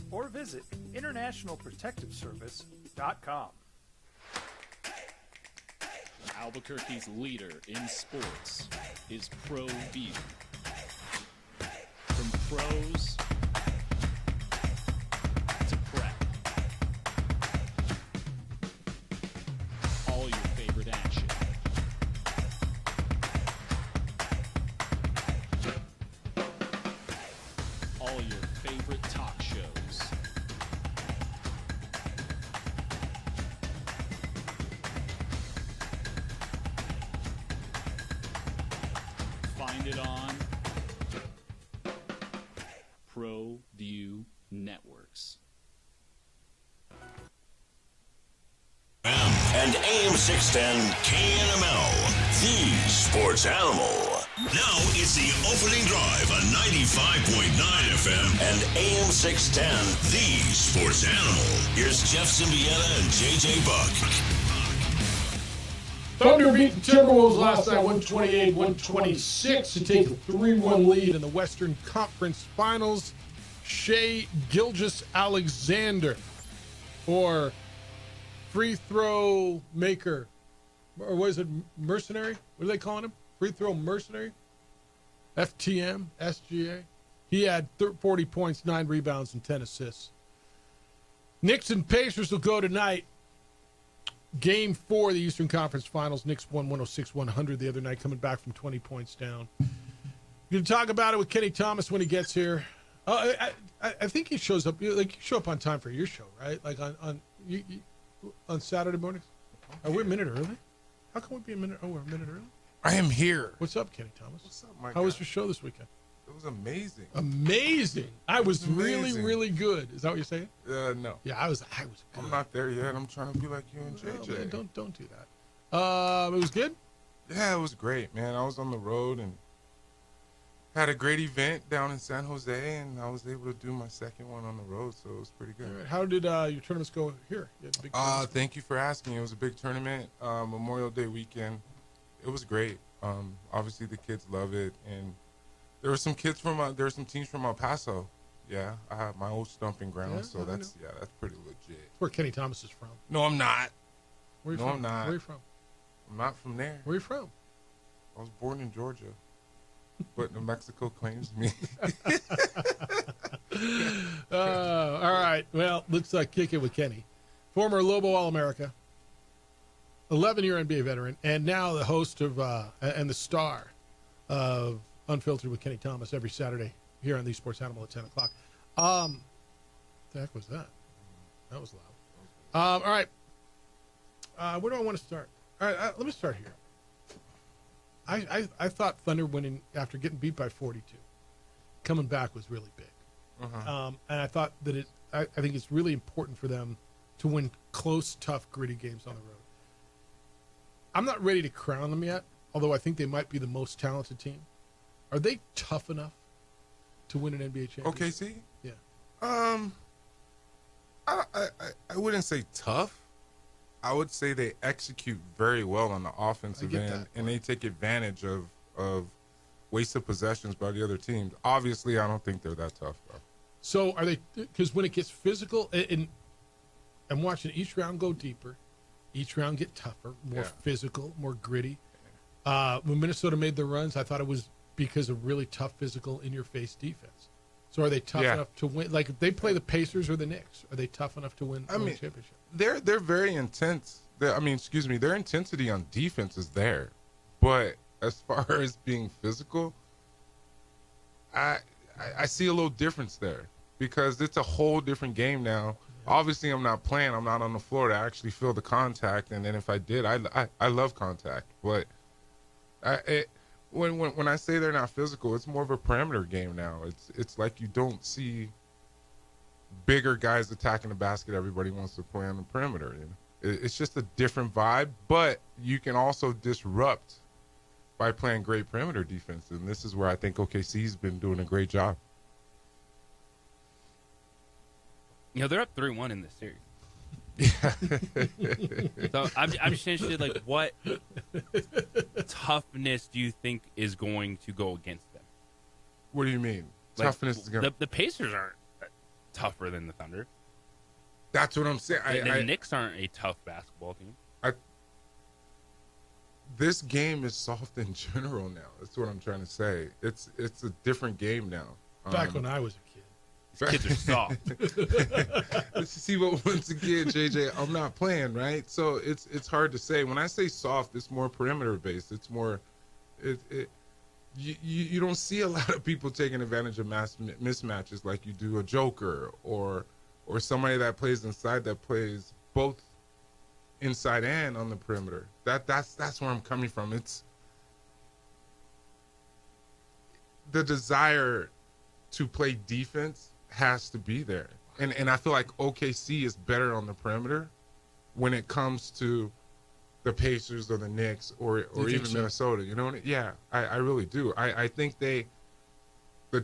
or visit internationalprotectiveservice.com. Albuquerque's leader in sports is ProView. From pros to prep, all your favorite action. All your favorite talk shows. Find it on ProView Networks. And AM 610 KNML, the sports animal. Now it's the opening drive on 95.9 FM and AM 610, the sports animal. Here's Jeff Symbieta and JJ Buck. Thunder beat the Timberwolves last night, 128-126, to take a 3-1 lead in the Western Conference Finals. Shai Gilgeous-Alexander, or free throw maker, or what is it, mercenary? What are they calling him? Free throw mercenary? FTM, SGA. He had 40 points, 9 rebounds, and 10 assists. Knicks and Pacers will go tonight. Game 4 of the Eastern Conference Finals. Knicks won 106-100 the other night, coming back from 20 points down. You're going to talk about it with Kenny Thomas when he gets here. I think he shows up. Like, you show up on time for your show, right? Like on Saturday mornings. Are we a minute early? How come we be a minute? Oh, we're a minute early. I am here. What's up, Kenny Thomas? What's up, Mike? How was your show this weekend? It was amazing. Amazing. I was amazing. really, really good. Is that what you're saying? No. Yeah, I was good. I'm not there yet. I'm trying to be like you and JJ. Man, don't do that. It was good? Yeah, it was great, man. I was on the road and had a great event down in San Jose, and I was able to do my second one on the road, so it was pretty good. All right. How did your tournaments go here? You had a big tournament? Thank you for asking. It was a big tournament, Memorial Day weekend. It was great. Obviously, the kids love it, and there were some kids from there were some teams from El Paso. Yeah, I have my old stomping ground, so that's pretty legit. That's where Kenny Thomas is from. No, I'm not. Where are you no, from? I'm not. Where are you from? I'm not from there. Where are you from? I was born in Georgia, but New Mexico claims me. All right. Well, let's kick it with Kenny. Former Lobo All-America. 11-year NBA veteran, and now the host of and the star of Unfiltered with Kenny Thomas every Saturday here on the Sports Animal at 10 o'clock. The heck was that? That was loud. All right. Where do I want to start? All right, let me start here. I thought Thunder winning after getting beat by 42, coming back was really big. And I thought that I think it's really important for them to win close, tough, gritty games on the road. I'm not ready to crown them yet, although I think they might be the most talented team. Are they tough enough to win an NBA championship? OKC? Yeah. I wouldn't say tough. I would say they execute very well on the offensive end, and they take advantage of wasted possessions by the other teams. Obviously, I don't think they're that tough, though. So are they? Because when it gets physical, and I'm watching each round go deeper, each round get tougher, more physical, more gritty. When Minnesota made their runs, I thought it was because of really tough, physical, in-your-face defense. So are they tough enough to win? Like if they play the Pacers or the Knicks, are they tough enough to win a championship? They're very intense. Their intensity on defense is there, but as far as being physical, I see a little difference there because it's a whole different game now. Obviously, I'm not playing. I'm not on the floor to actually feel the contact, and then if I did, I love contact. But when I say they're not physical, it's more of a perimeter game now. It's like you don't see bigger guys attacking the basket. Everybody wants to play on the perimeter. You know? It's just a different vibe, but you can also disrupt by playing great perimeter defense, and this is where I think OKC's been doing a great job. You know, they're up 3-1 in this series. So I'm just interested, like, what toughness do you think is going to go against them? What do you mean? Like, Toughness is going to... The Pacers aren't tougher than the Thunder. That's what I'm saying. The Knicks aren't a tough basketball team. This game is soft in general now. That's what I'm trying to say. It's a different game now. Back when I was a kid. These kids are soft. Let's see what once again, JJ, I'm not playing, right? So it's hard to say. When I say soft, it's more perimeter based. It's more you don't see a lot of people taking advantage of mismatches like you do a Joker or somebody that plays inside that plays both inside and on the perimeter. That's where I'm coming from. It's the desire to play defense has to be there. And I feel like OKC is better on the perimeter when it comes to the Pacers or the Knicks or even Minnesota. You know what I mean? Yeah, I really do. I think the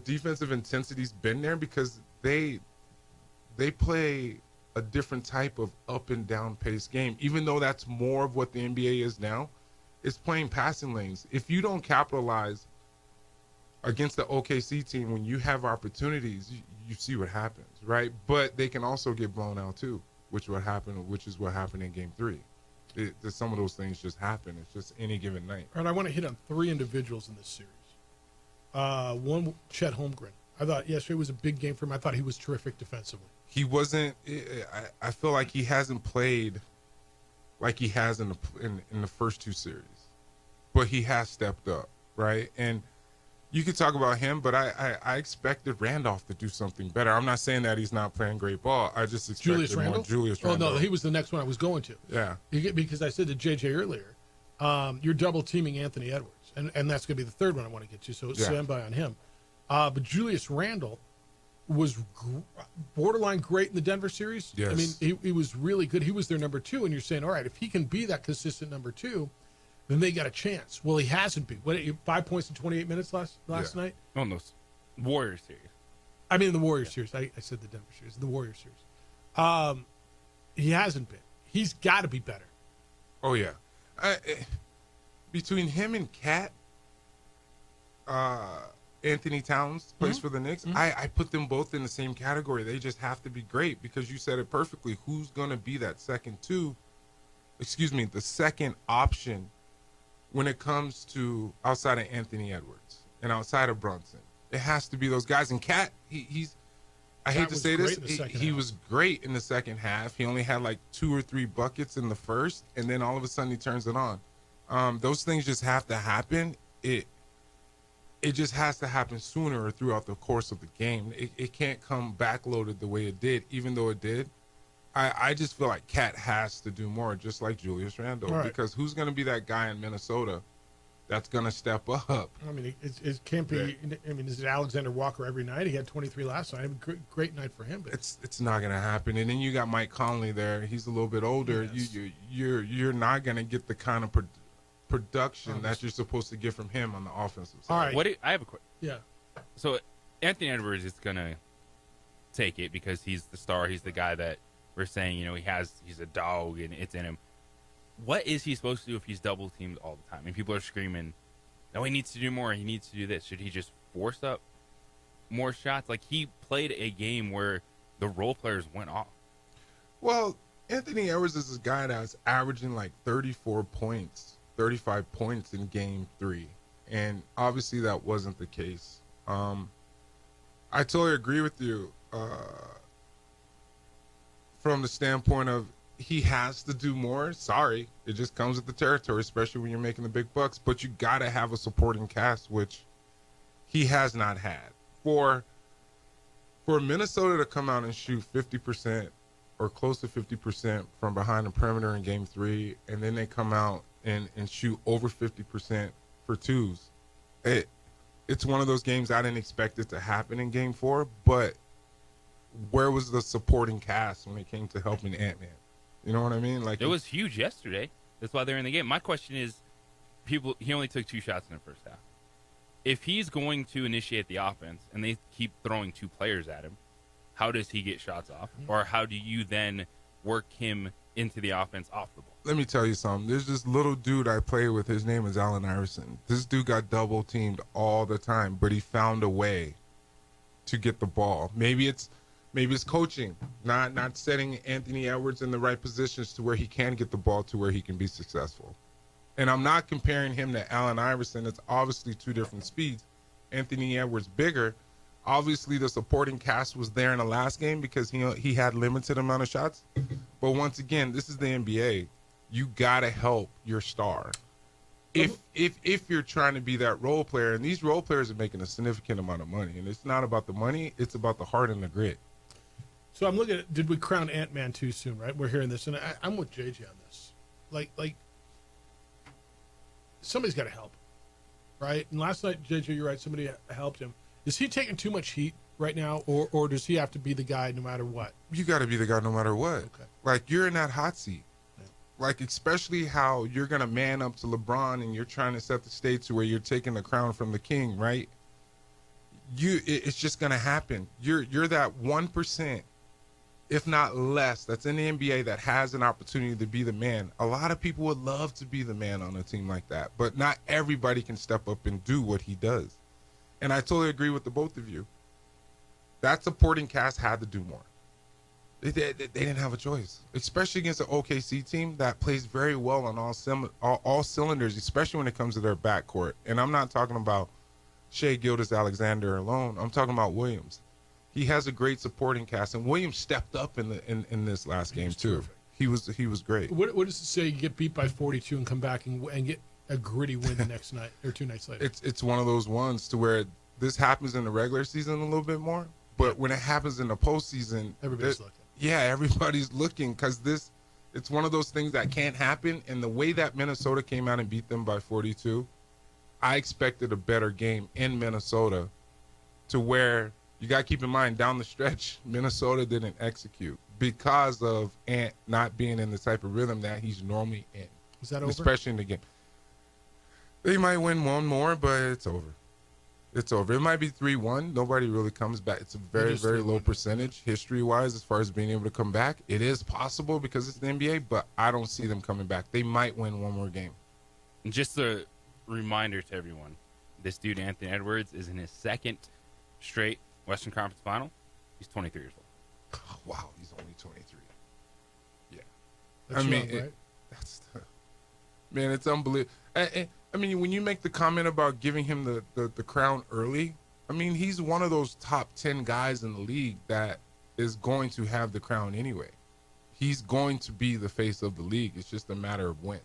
defensive intensity's been there because they play a different type of up and down pace game, even though that's more of what the NBA is now. It's playing passing lanes. If you don't capitalize against the OKC team when you have opportunities, you see what happens, right? But they can also get blown out too, which is what happened in Game 3. Some of those things just happen. It's just any given night. All right, I want to hit on 3 individuals in this series. One, Chet Holmgren. I thought yesterday was a big game for him. I thought he was terrific defensively. He wasn't. I feel like he hasn't played like he has in the first 2 series, but he has stepped up, right? And you could talk about him, but I expected Randolph to do something better. I'm not saying that he's not playing great ball. I just expected Julius Randle? Julius Randle. Oh, no, he was the next one I was going to. Yeah. Because I said to JJ earlier, you're double teaming Anthony Edwards, and that's going to be the third one I want to get to, so stand by on him. But Julius Randle was borderline great in the Denver series. Yes. I mean, he was really good. He was their number 2, and you're saying, all right, if he can be that consistent number 2, then they got a chance. Well, he hasn't been. What, 5 points in 28 minutes last night? Oh, no. Warriors series. I mean, the Warriors series. I said the Denver series. The Warriors series. He hasn't been. He's got to be better. Oh, yeah. Between him and Cat, Anthony Towns plays for the Knicks. I put them both in the same category. They just have to be great because you said it perfectly. Who's going to be that the second option when it comes to outside of Anthony Edwards and outside of Brunson? It has to be those guys. And Cat, I hate Cat to was say great this, in the second he half. was great in the second half. He only had like 2 or 3 buckets in the first, and then all of a sudden he turns it on. Those things just have to happen. It just has to happen sooner or throughout the course of the game. It can't come backloaded the way it did, even though it did. I just feel like Cat has to do more, just like Julius Randle, Right. because who's going to be that guy in Minnesota that's going to step up? I mean, it can't be. I mean, is it Alexander Walker every night? He had 23 last night. Great night for him. But It's not going to happen. And then you got Mike Conley there. He's a little bit older. Yes. You're not going to get the kind of production that you're supposed to get from him on the offensive side. All right. I have a quick. Yeah. So Anthony Edwards is gonna take it because he's the star. He's the guy that we're saying, he's a dog and it's in him. What is he supposed to do if he's double teamed all the time and people are screaming, "No, he needs to do more. He needs to do this." Should he just force up more shots? Like, he played a game where the role players went off. Well, Anthony Edwards is a guy that's averaging like 34 points, 35 points in game 3. And obviously that wasn't the case. I totally agree with you from the standpoint of he has to do more. Sorry, it just comes with the territory, especially when you're making the big bucks. But you got to have a supporting cast, which he has not had. For Minnesota to come out and shoot 50% or close to 50% from behind the perimeter in game 3, and then they come out and shoot over 50% for twos. It's one of those games I didn't expect it to happen in game 4, but where was the supporting cast when it came to helping Ant-Man? You know what I mean? Like, It was huge yesterday. That's why they're in the game. My question is, he only took 2 shots in the first half. If he's going to initiate the offense and they keep throwing 2 players at him, how does he get shots off? Or how do you then work him into the offense off the ball? Let me tell you something. There's this little dude I play with. His name is Allen Iverson. This dude got double teamed all the time, but he found a way to get the ball. Maybe it's coaching, not setting Anthony Edwards in the right positions to where he can get the ball to where he can be successful. And I'm not comparing him to Allen Iverson. It's obviously 2 different speeds. Anthony Edwards bigger. Obviously, the supporting cast was there in the last game because he had limited amount of shots. But once again, this is the NBA. You gotta help your star. If you're trying to be that role player, and these role players are making a significant amount of money, and it's not about the money, it's about the heart and the grit. So I'm looking at, did we crown Ant-Man too soon, right? We're hearing this, and I'm with JJ on this. Like somebody's got to help, right? And last night, JJ, you're right, somebody helped him. Is he taking too much heat right now, or does he have to be the guy no matter what? You got to be the guy no matter what. Okay. Like, you're in that hot seat. Yeah. Like, especially how you're going to man up to LeBron and you're trying to set the stage to where you're taking the crown from the king, right? It's just going to happen. You're that 1%, if not less, that's in the NBA that has an opportunity to be the man. A lot of people would love to be the man on a team like that, but not everybody can step up and do what he does. And I totally agree with the both of you. That supporting cast had to do more. They didn't have a choice, especially against an OKC team that plays very well on all cylinders, especially when it comes to their backcourt. And I'm not talking about Shai Gilgeous-Alexander alone. I'm talking about Williams. He has a great supporting cast, and Williams stepped up in this last game too. He was great. What does it say? You get beat by 42 and come back and get a gritty win the next night or 2 nights later. It's one of those ones to where this happens in the regular season a little bit more, but when it happens in the postseason, everybody's looking. Yeah, everybody's looking because it's one of those things that can't happen. And the way that Minnesota came out and beat them by 42, I expected a better game in Minnesota, to where you got to keep in mind down the stretch, Minnesota didn't execute because of Ant not being in the type of rhythm that he's normally in. Is that over? Especially in the game. They might win one more, but it's over. It's over. It might be 3-1. Nobody really comes back. It's a very, very low percentage history-wise as far as being able to come back. It is possible because it's the NBA, but I don't see them coming back. They might win one more game. And just a reminder to everyone, this dude, Anthony Edwards, is in his 2nd straight Western Conference Final. He's 23 years old. Oh, wow, he's only 23. Yeah. That's young, right? Man, it's unbelievable. I mean, when you make the comment about giving him the crown early, I mean, he's one of those top 10 guys in the league that is going to have the crown anyway. He's going to be the face of the league. It's just a matter of when.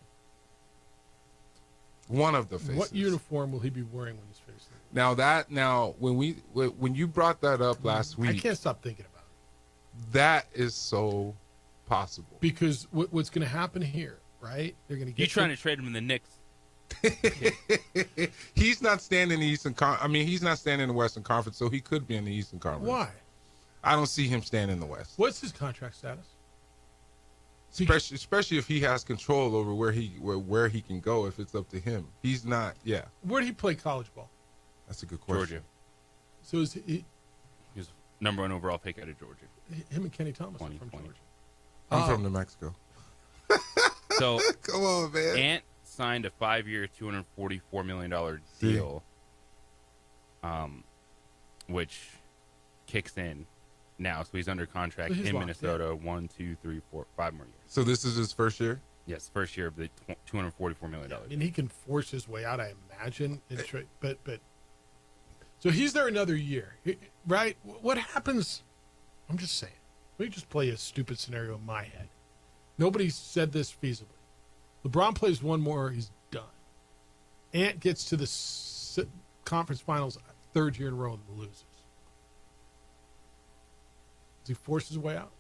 One of the faces. What uniform will he be wearing when he's facing? When you brought that up last week, I can't stop thinking about it. That is so possible. Because what's going to happen here, right? They're going to get. You trying to trade him in the Knicks? He's not standing in the Eastern he's not standing in the Western Conference, so he could be in the Eastern Conference. Why? I don't see him standing in the West. What's his contract status? Especially if he has control over where he can go. If it's up to him, he's not. Yeah. Where did he play college ball? That's a good question. Georgia. So is he was #1 overall pick out of Georgia. Him and Kenny Thomas are from Georgia. I'm from New Mexico. So come on, man. Ant signed a 5-year, $244 million deal, which kicks in now. So he's under contract in Minnesota. 1, 2, 3, 4, 5 more years. So this is his first year? Yes, first year of the $244 million. And he can force his way out, I imagine. But so he's there another year, right? What happens? I'm just saying. Let me just play a stupid scenario in my head. Nobody said this feasibly. LeBron plays one more, he's done. Ant gets to the conference finals 3rd year in a row and loses. Does he force his way out?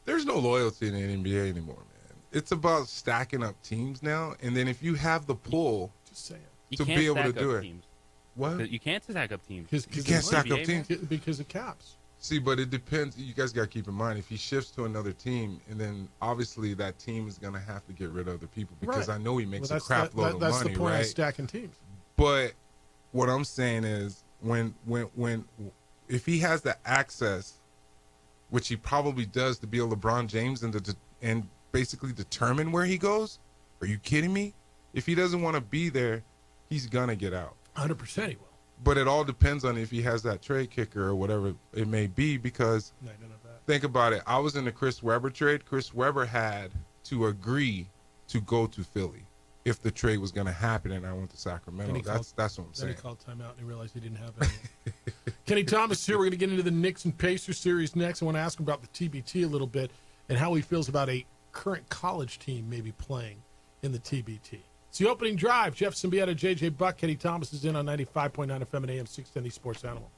There's no loyalty in the NBA anymore, man. It's about stacking up teams now, and then if you have the pull to be able to do it. Teams. What? You can't stack up teams. You can't stack up teams because of caps. See, but it depends. You guys got to keep in mind, if he shifts to another team, and then obviously that team is going to have to get rid of other people because I know he makes a crap load of money, That's the point right? of stacking teams. But what I'm saying is if he has the access, which he probably does, to be a LeBron James and basically determine where he goes, are you kidding me? If he doesn't want to be there, he's going to get out. 100% he will. But it all depends on if he has that trade kicker or whatever it may be, because think about it. I was in the Chris Webber trade. Chris Webber had to agree to go to Philly if the trade was going to happen, and I went to Sacramento. That's what I'm saying. Then he called timeout and he realized he didn't have it. Kenny Thomas here. We're going to get into the Knicks and Pacers series next. I want to ask him about the TBT a little bit and how he feels about a current college team maybe playing in the TBT. It's the opening drive. Jeff Symbieta, JJ Buck, Kenny Thomas is in on 95.9 FM and AM 610 Sports Animal.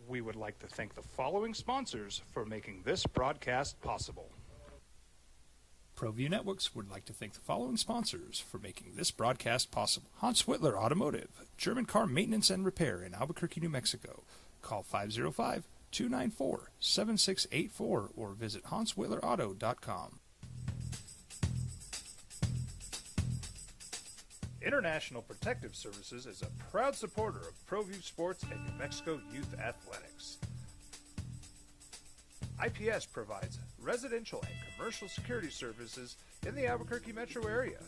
We would like to thank the following sponsors for making this broadcast possible. ProView Networks would like to thank the following sponsors for making this broadcast possible. Hans Whitler Automotive, German car maintenance and repair in Albuquerque, New Mexico. Call 505-294-7684 or visit HansWhitlerAuto.com. International Protective Services is a proud supporter of ProView Sports and New Mexico Youth Athletics. IPS provides residential and commercial security services in the Albuquerque metro area.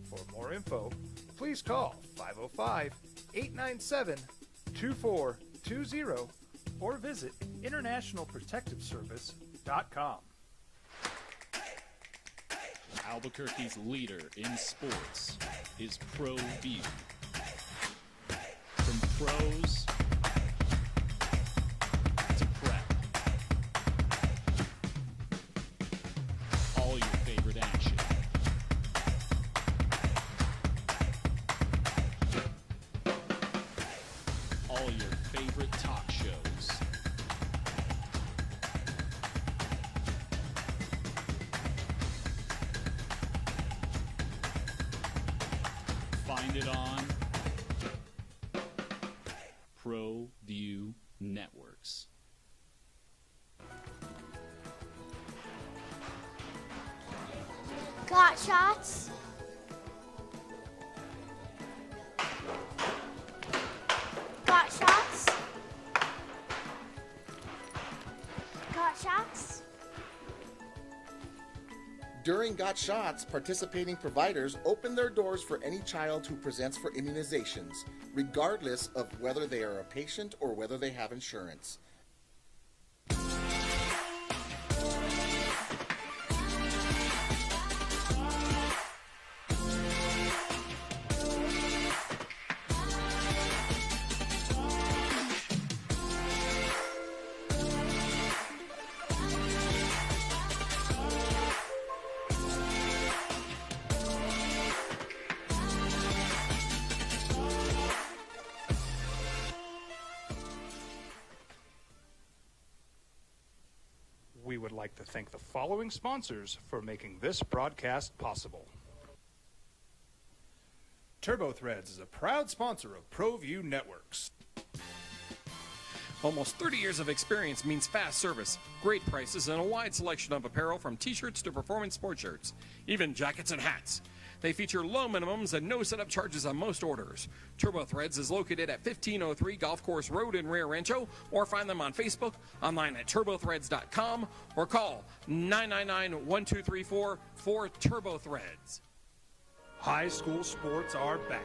For more info, please call 505-897-2420 or visit internationalprotectiveservice.com. Albuquerque's leader in sports is ProView. From pros to prep, all your favorite action. All your favorite talk shows. Find it on ProView Networks. Got shots? Got shots? Got shots? During Got Shots, participating providers open their doors for any child who presents for immunizations, regardless of whether they are a patient or whether they have insurance. like to thank the following sponsors for making this broadcast possible. TurboThreads is a proud sponsor of ProView Networks. Almost 30 years of experience means fast service, great prices, and a wide selection of apparel from t-shirts to performance sports shirts, even jackets and hats. They feature low minimums and no setup charges on most orders. TurboThreads is located at 1503 Golf Course Road in Rio Rancho, or find them on Facebook, online at turbothreads.com, or call 999-1234 for TurboThreads. High school sports are back.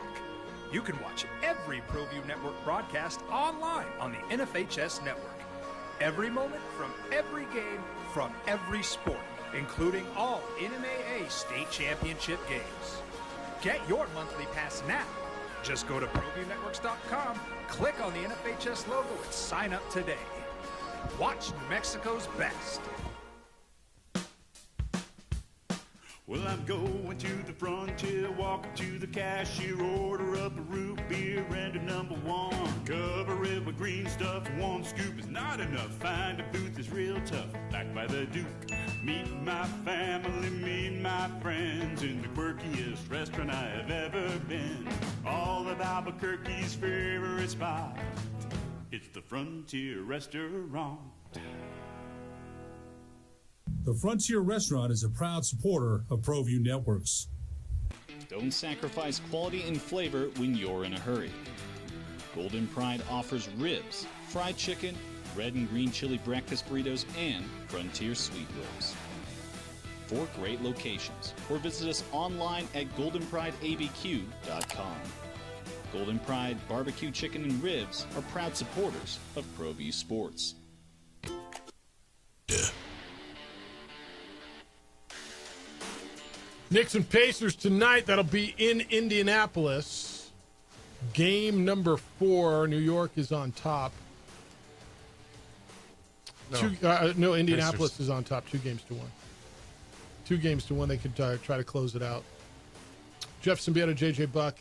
You can watch every ProView Network broadcast online on the NFHS network. Every moment from every game from every sport, including all NMAA state championship games. Get your monthly pass now. Just go to ProViewNetworks.com, click on the NFHS logo, and sign up today. Watch New Mexico's best. Well, I'm going to the frontier, walking to the cashier, order up a root beer and a number one. Cover it with green stuff, one scoop is not enough. Find a booth that's real tough, backed by the Duke. Meet my family, meet my friends in the quirkiest restaurant I have ever been. All of Albuquerque's favorite spot, it's the Frontier Restaurant. The Frontier Restaurant is a proud supporter of ProView Networks. Don't sacrifice quality and flavor when you're in a hurry. Golden Pride offers ribs, fried chicken, red and green chili breakfast burritos, and Frontier sweet rolls. 4 great locations, or visit us online at goldenprideabq.com. Golden Pride barbecue chicken and ribs are proud supporters of ProView Sports. Knicks and Pacers tonight. That'll be in Indianapolis. Game number 4. New York is on top. Indianapolis Pacers is on top 2-1. 2-1. They could try to close it out. Jeff Symbieta, JJ Buck.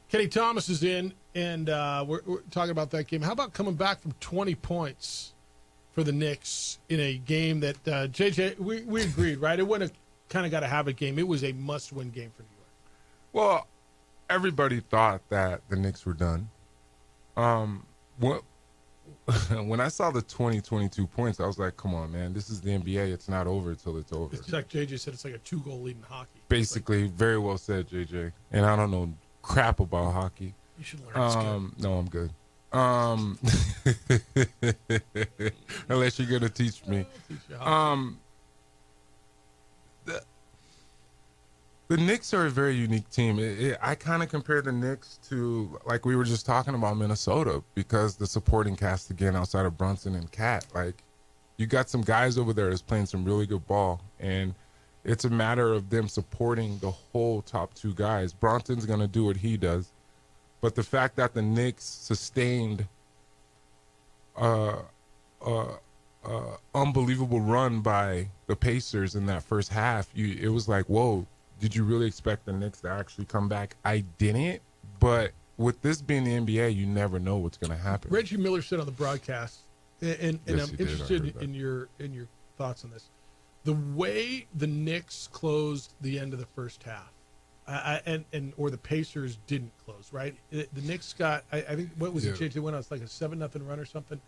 Kenny Thomas is in, and we're talking about that game. How about coming back from 20 points for the Knicks in a game that, JJ, we agreed, right? It wouldn't have kind of got to have a game. It was a must-win game for New York. Well, everybody thought that the Knicks were done. When I saw the 22 points, I was like, come on, man. This is the NBA. It's not over until it's over. It's like JJ said, it's like a 2-goal lead in hockey. Basically, very well said, JJ. And I don't know crap about hockey. You should learn. It's good. No, I'm good. Unless you're going to teach me. The Knicks are a very unique team. I kind of compare the Knicks to, like we were just talking about, Minnesota, because the supporting cast, again, outside of Brunson and Cat, like, you got some guys over there that's playing some really good ball, and it's a matter of them supporting the whole top 2 guys. Brunson's going to do what he does, but the fact that the Knicks sustained unbelievable run by the Pacers in that first half, it was like, whoa. Did you really expect the Knicks to actually come back? I didn't, but with this being the NBA, you never know what's going to happen. Reggie Miller said on the broadcast, and Yes, I'm he did. interested in your thoughts on this. The way the Knicks closed the end of the first half, or the Pacers didn't close, right? The Knicks got, I think, what was it, JJ? Went on like a 7-0 run or something.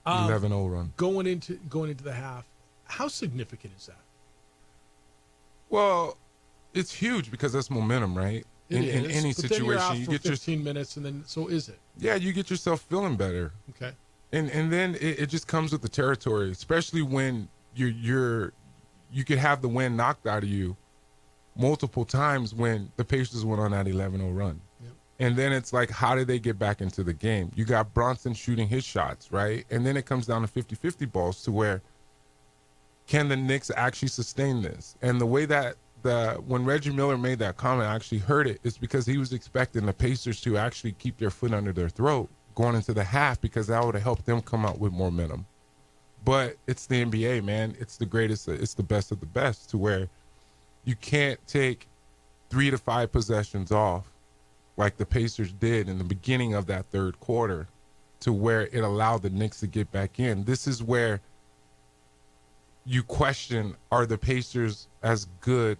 11-0 run. Going into the half. How significant is that? Well, it's huge because that's momentum, right? In any But situation, then you're out you for get 15 minutes, and then so is it? Yeah, you get yourself feeling better. Okay. And then it just comes with the territory, especially when you could have the wind knocked out of you multiple times when the Pacers went on that 11-0 run. Yep. And then it's like, how did they get back into the game? You got Bronson shooting his shots, right? And then it comes down to 50-50 balls to where, can the Knicks actually sustain this? And the way that when Reggie Miller made that comment, I actually heard it, is because he was expecting the Pacers to actually keep their foot under their throat going into the half, because that would have helped them come out with more momentum. But it's the NBA, man. It's the greatest. It's the best of the best, to where you can't take 3 to 5 possessions off like the Pacers did in the beginning of that third quarter, to where it allowed the Knicks to get back in. This is where you question, are the Pacers as good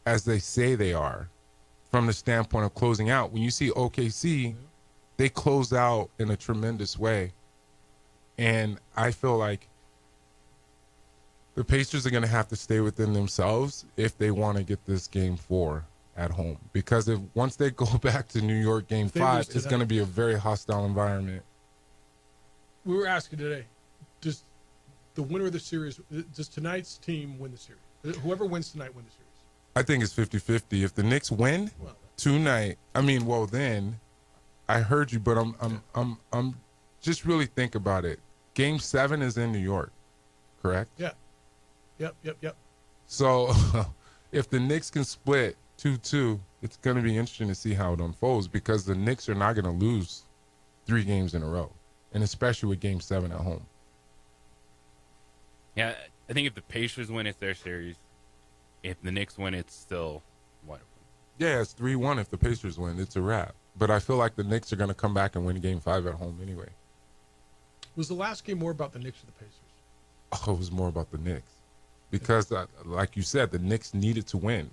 as they say they are from the standpoint of closing out? When you see OKC, they close out in a tremendous way. And I feel like the Pacers are going to have to stay within themselves if they want to get this Game 4 at home. Because once they go back to New York Game 5, it's going to be a very hostile environment. We were asking today, does the winner of the series, does tonight's team win the series? Whoever wins tonight win the series. I think it's 50-50. If the Knicks win tonight, then I heard you, but I'm just really think about it. Game 7 is in New York, correct? Yeah. Yep. So if the Knicks can split 2-2, it's going to be interesting to see how it unfolds, because the Knicks are not going to lose 3 games in a row, and especially with Game 7 at home. Yeah, I think if the Pacers win, it's their series. If the Knicks win, it's still what? Yeah, it's 3-1 if the Pacers win. It's a wrap. But I feel like the Knicks are going to come back and win Game 5 at home anyway. Was the last game more about the Knicks or the Pacers? Oh, it was more about the Knicks. Because, like you said, the Knicks needed to win.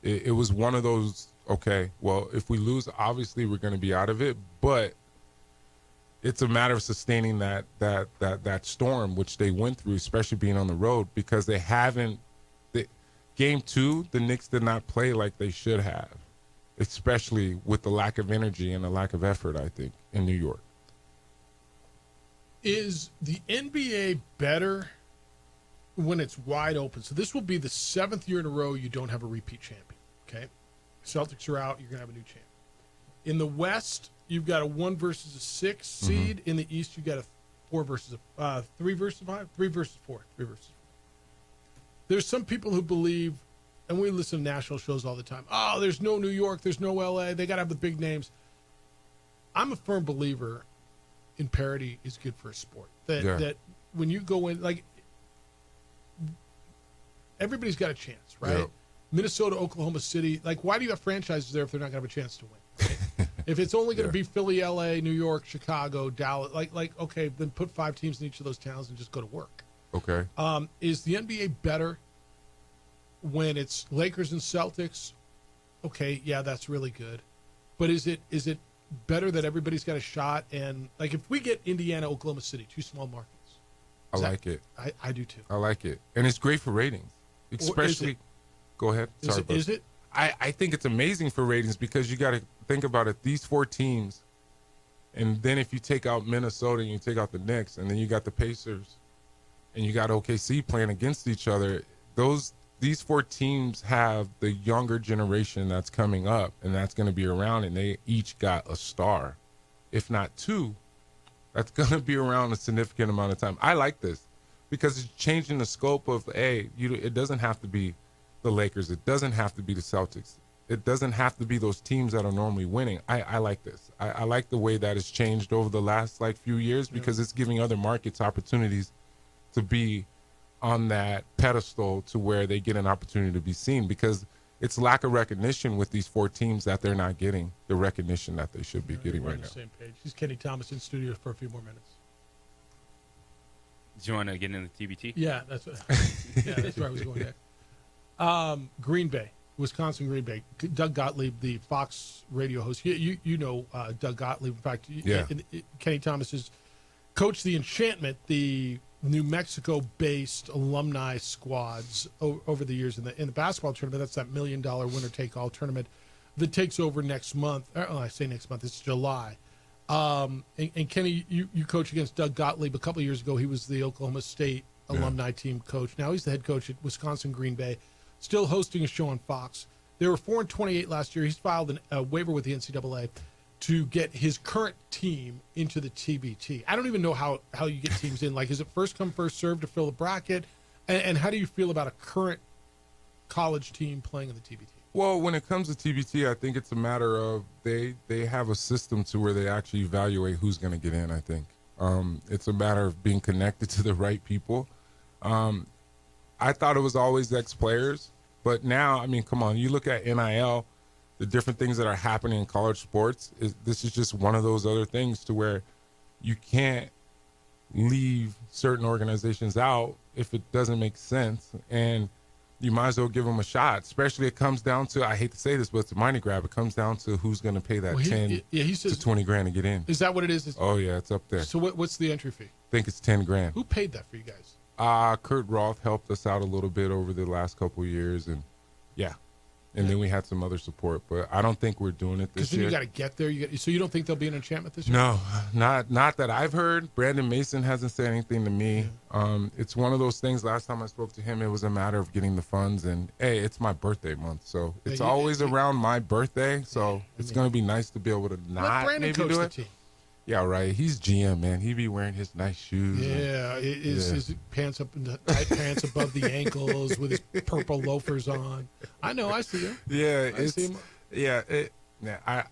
It was one of those, okay, well, if we lose, obviously we're going to be out of it. But it's a matter of sustaining that storm, which they went through, especially being on the road, because they haven't. Game 2, the Knicks did not play like they should have, especially with the lack of energy and the lack of effort, I think, in New York. Is the NBA better when it's wide open? So this will be the 7th year in a row you don't have a repeat champion, okay? Celtics are out, you're going to have a new champ. In the West, you've got a 1 versus a 6 seed. Mm-hmm. In the East, you've got a 3 versus 5, 3 versus 4, 3 versus 4. There's some people who believe, and we listen to national shows all the time, oh, there's no New York, there's no LA, they got to have the big names. I'm a firm believer in parity is good for a sport. That when you go in, like, everybody's got a chance, right? Yeah. Minnesota, Oklahoma City, like, why do you have franchises there if they're not going to have a chance to win? Right? If it's only going to be Philly, LA, New York, Chicago, Dallas, like okay, then put 5 teams in each of those towns and just go to work. Okay. Is the NBA better when it's Lakers and Celtics? Okay, yeah, that's really good. But is it better that everybody's got a shot? And, like, if we get Indiana, Oklahoma City, 2 small markets. I like it. I do too. I like it. And it's great for ratings. Especially, go ahead. Sorry, is it? I think it's amazing for ratings, because you got to think about it. These 4 teams, and then if you take out Minnesota and you take out the Knicks, and then you got the Pacers, and you got OKC playing against each other, these 4 teams have the younger generation that's coming up, and that's going to be around, and they each got a star, if not 2. That's going to be around a significant amount of time. I like this because it's changing the scope of, it doesn't have to be the Lakers. It doesn't have to be the Celtics. It doesn't have to be those teams that are normally winning. I like this. I like the way that has changed over the last few years, because it's giving other markets opportunities to be on that pedestal to where they get an opportunity to be seen, because it's lack of recognition with these 4 teams that they're not getting the recognition that they should be getting right now. Same page. He's Kenny Thomas in studio for a few more minutes. Do you want to get into TBT? Yeah, that's where I was going next. Green Bay, Wisconsin Green Bay. Doug Gottlieb, the Fox radio host. You know Doug Gottlieb. In fact, Kenny Thomas has coached the Enchantment, the New Mexico-based alumni squads over the years in the basketball tournament. That's that $1 million winner-take-all tournament that takes over next month. I say next month. It's July. And Kenny, you coach against Doug Gottlieb. A couple of years ago, he was the Oklahoma State alumni team coach. Now he's the head coach at Wisconsin Green Bay, still hosting a show on Fox. They were 4-28 last year. He's filed a waiver with the NCAA to get his current team into the TBT. I don't even know how you get teams in. Like, is it first come, first served to fill the bracket? And how do you feel about a current college team playing in the TBT? Well, when it comes to TBT, I think it's a matter of they have a system to where they actually evaluate who's going to get in, I think. It's a matter of being connected to the right people. I thought it was always ex-players, but now, I mean, come on, you look at NIL, the different things that are happening in college sports, this is just one of those other things to where you can't leave certain organizations out if it doesn't make sense. And you might as well give them a shot. Especially it comes down to, I hate to say this, but it's a money grab. It comes down to who's going to pay that he says, to $20,000 to get in. Is that what it is? Oh yeah, it's up there. So what's the entry fee? I think it's $10,000. Who paid that for you guys? Kurt Roth helped us out a little bit over the last couple of years, and then we had some other support, but I don't think we're doing it this year. Because then you got to get there. So you don't think there'll be an enchantment this year? No, not that I've heard. Brandon Mason hasn't said anything to me. It's one of those things. Last time I spoke to him, it was a matter of getting the funds, and hey, it's my birthday month, so it's always around my birthday. So it's going to be nice to be able to not maybe do it. Team. Yeah, right. He's GM, man. He be wearing his nice shoes. Yeah, his pants up in the tight pants above the ankles with his purple loafers on. I know. I see him. Yeah, I see him. I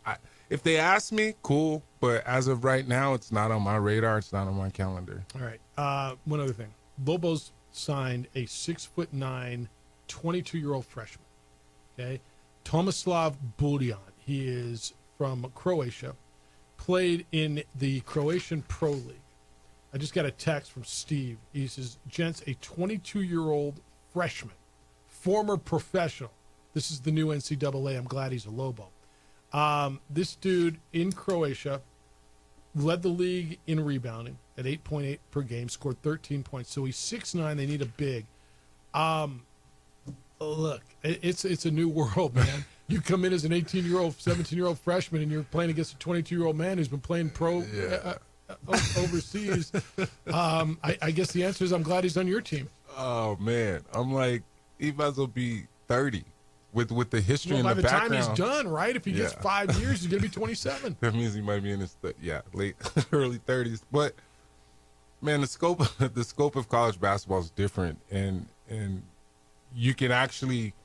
if they ask me, cool. But as of right now, it's not on my radar. It's not on my calendar. All right. One other thing. Lobos signed a 6'9", 22-year-old freshman. Okay, Tomislav Buljan. He is from Croatia. Played in the Croatian Pro League. I just got a text from Steve. He says, gents, a 22-year-old freshman, former professional. This is the new NCAA. I'm glad he's a Lobo. This dude in Croatia led the league in rebounding at 8.8 per game, scored 13 points. So he's 6'9". They need a big. Look, it's a new world, man. You come in as an 18-year-old, 17-year-old freshman, and you're playing against a 22-year-old man who's been playing pro overseas. I guess the answer is I'm glad he's on your team. Oh, man. I'm like, he might as well be 30 with the history and the background. By the time he's done, right? If he gets 5 years, he's going to be 27. That means he might be in his, late, early 30s. But, man, the scope of college basketball is different, and you can actually –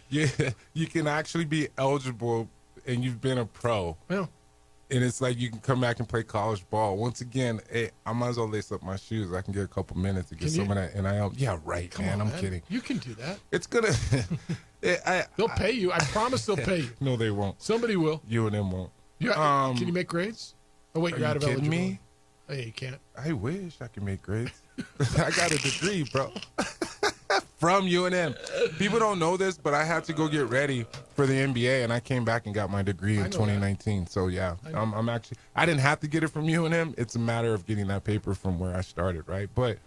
you can actually be eligible and you've been a pro. Yeah. And it's like you can come back and play college ball. Once again, I might as well lace up my shoes. I can get a couple minutes to get some of that NIL. Yeah, right, man. I'm kidding. You can do that. It's going to – They'll pay you. I promise they'll pay you. No, they won't. Somebody will. You and them won't. Can you make grades? Oh, wait, you're out of eligibility. Me? Hey, you can't. I wish I could make grades. I got a degree, bro. From UNM. People don't know this, but I had to go get ready for the NBA, and I came back and got my degree in 2019. That. So, yeah, I'm actually – I didn't have to get it from UNM. It's a matter of getting that paper from where I started, right? But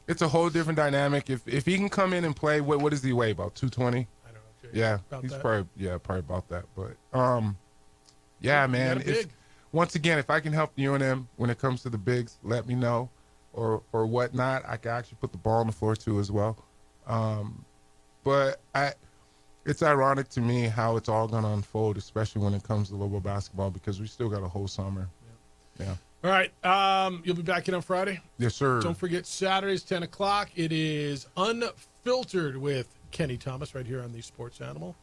it's a whole different dynamic. If he can come in and play, what does he weigh, about 220? I don't know. Yeah, he's probably about that. But, yeah, man. Once again, if I can help UNM when it comes to the bigs, let me know or whatnot. I can actually put the ball on the floor, too, as well. But it's ironic to me how it's all going to unfold, especially when it comes to Lobo basketball, because we still got a whole summer. Yeah. All right. You'll be back in on Friday? Yes, sir. Don't forget, Saturdays, 10 o'clock. It is Unfiltered with Kenny Thomas right here on the Sports Animal.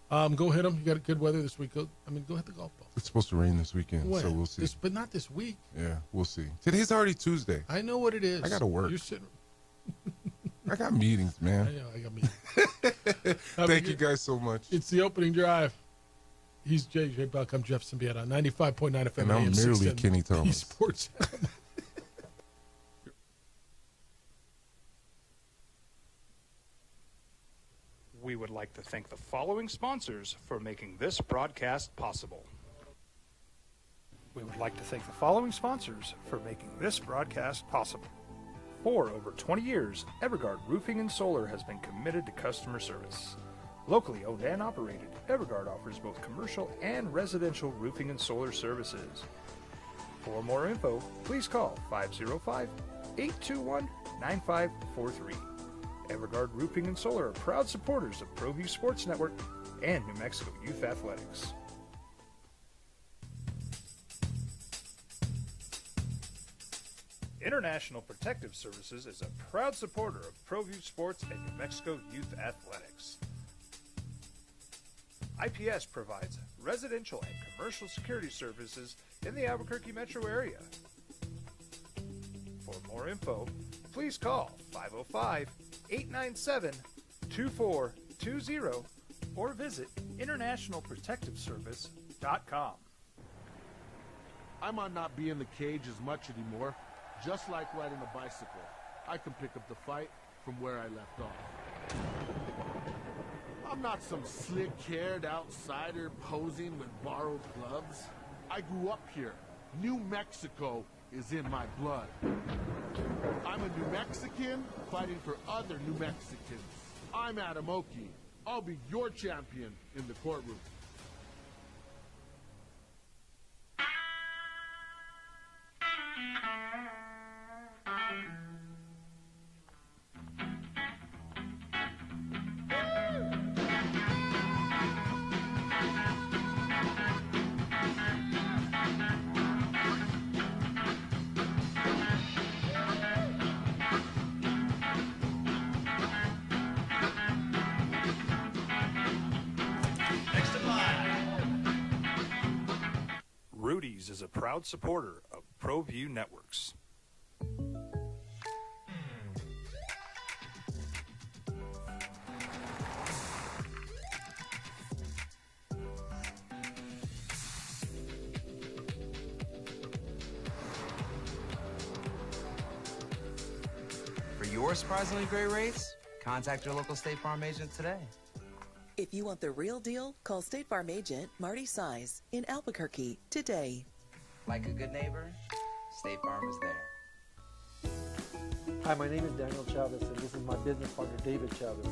Go hit them. You got good weather this week. Go hit the golf ball. It's supposed to rain this weekend, when? So we'll see. But not this week. Yeah, we'll see. Today's already Tuesday. I know what it is. I got to work. You're sitting... I got meetings, man. I know, I got meetings. Thank you guys so much. It's the opening drive. He's JJ Buck. I'm Jeff Symbieta on 95.9 FM. And I'm merely Kenny Thomas. Sports. We would like to thank the following sponsors for making this broadcast possible. We would like to thank the following sponsors for making this broadcast possible. For over 20 years, Evergard Roofing and Solar has been committed to customer service. Locally owned and operated, Evergard offers both commercial and residential roofing and solar services. For more info, please call 505-821-9543. Evergard Roofing and Solar are proud supporters of ProView Sports Network and New Mexico Youth Athletics. International Protective Services is a proud supporter of ProView Sports and New Mexico Youth Athletics. IPS provides residential and commercial security services in the Albuquerque metro area. For more info, please call 505-897-2420 or visit internationalprotectiveservice.com. I might not be in the cage as much anymore, Just like riding a bicycle, I can pick up the fight from where I left off. I'm not some slick-haired outsider posing with borrowed gloves. I grew up here. New Mexico is in my blood. I'm a New Mexican fighting for other New Mexicans. I'm Adam Oki. I'll be your champion in the courtroom. Rudy's is a proud supporter of ProView Networks. For your surprisingly great rates, contact your local State Farm agent today. If you want the real deal, call State Farm agent Marty Size in Albuquerque today. Like a good neighbor, State Farm is there. Hi, my name is Daniel Chavez, and this is my business partner, David Chavez.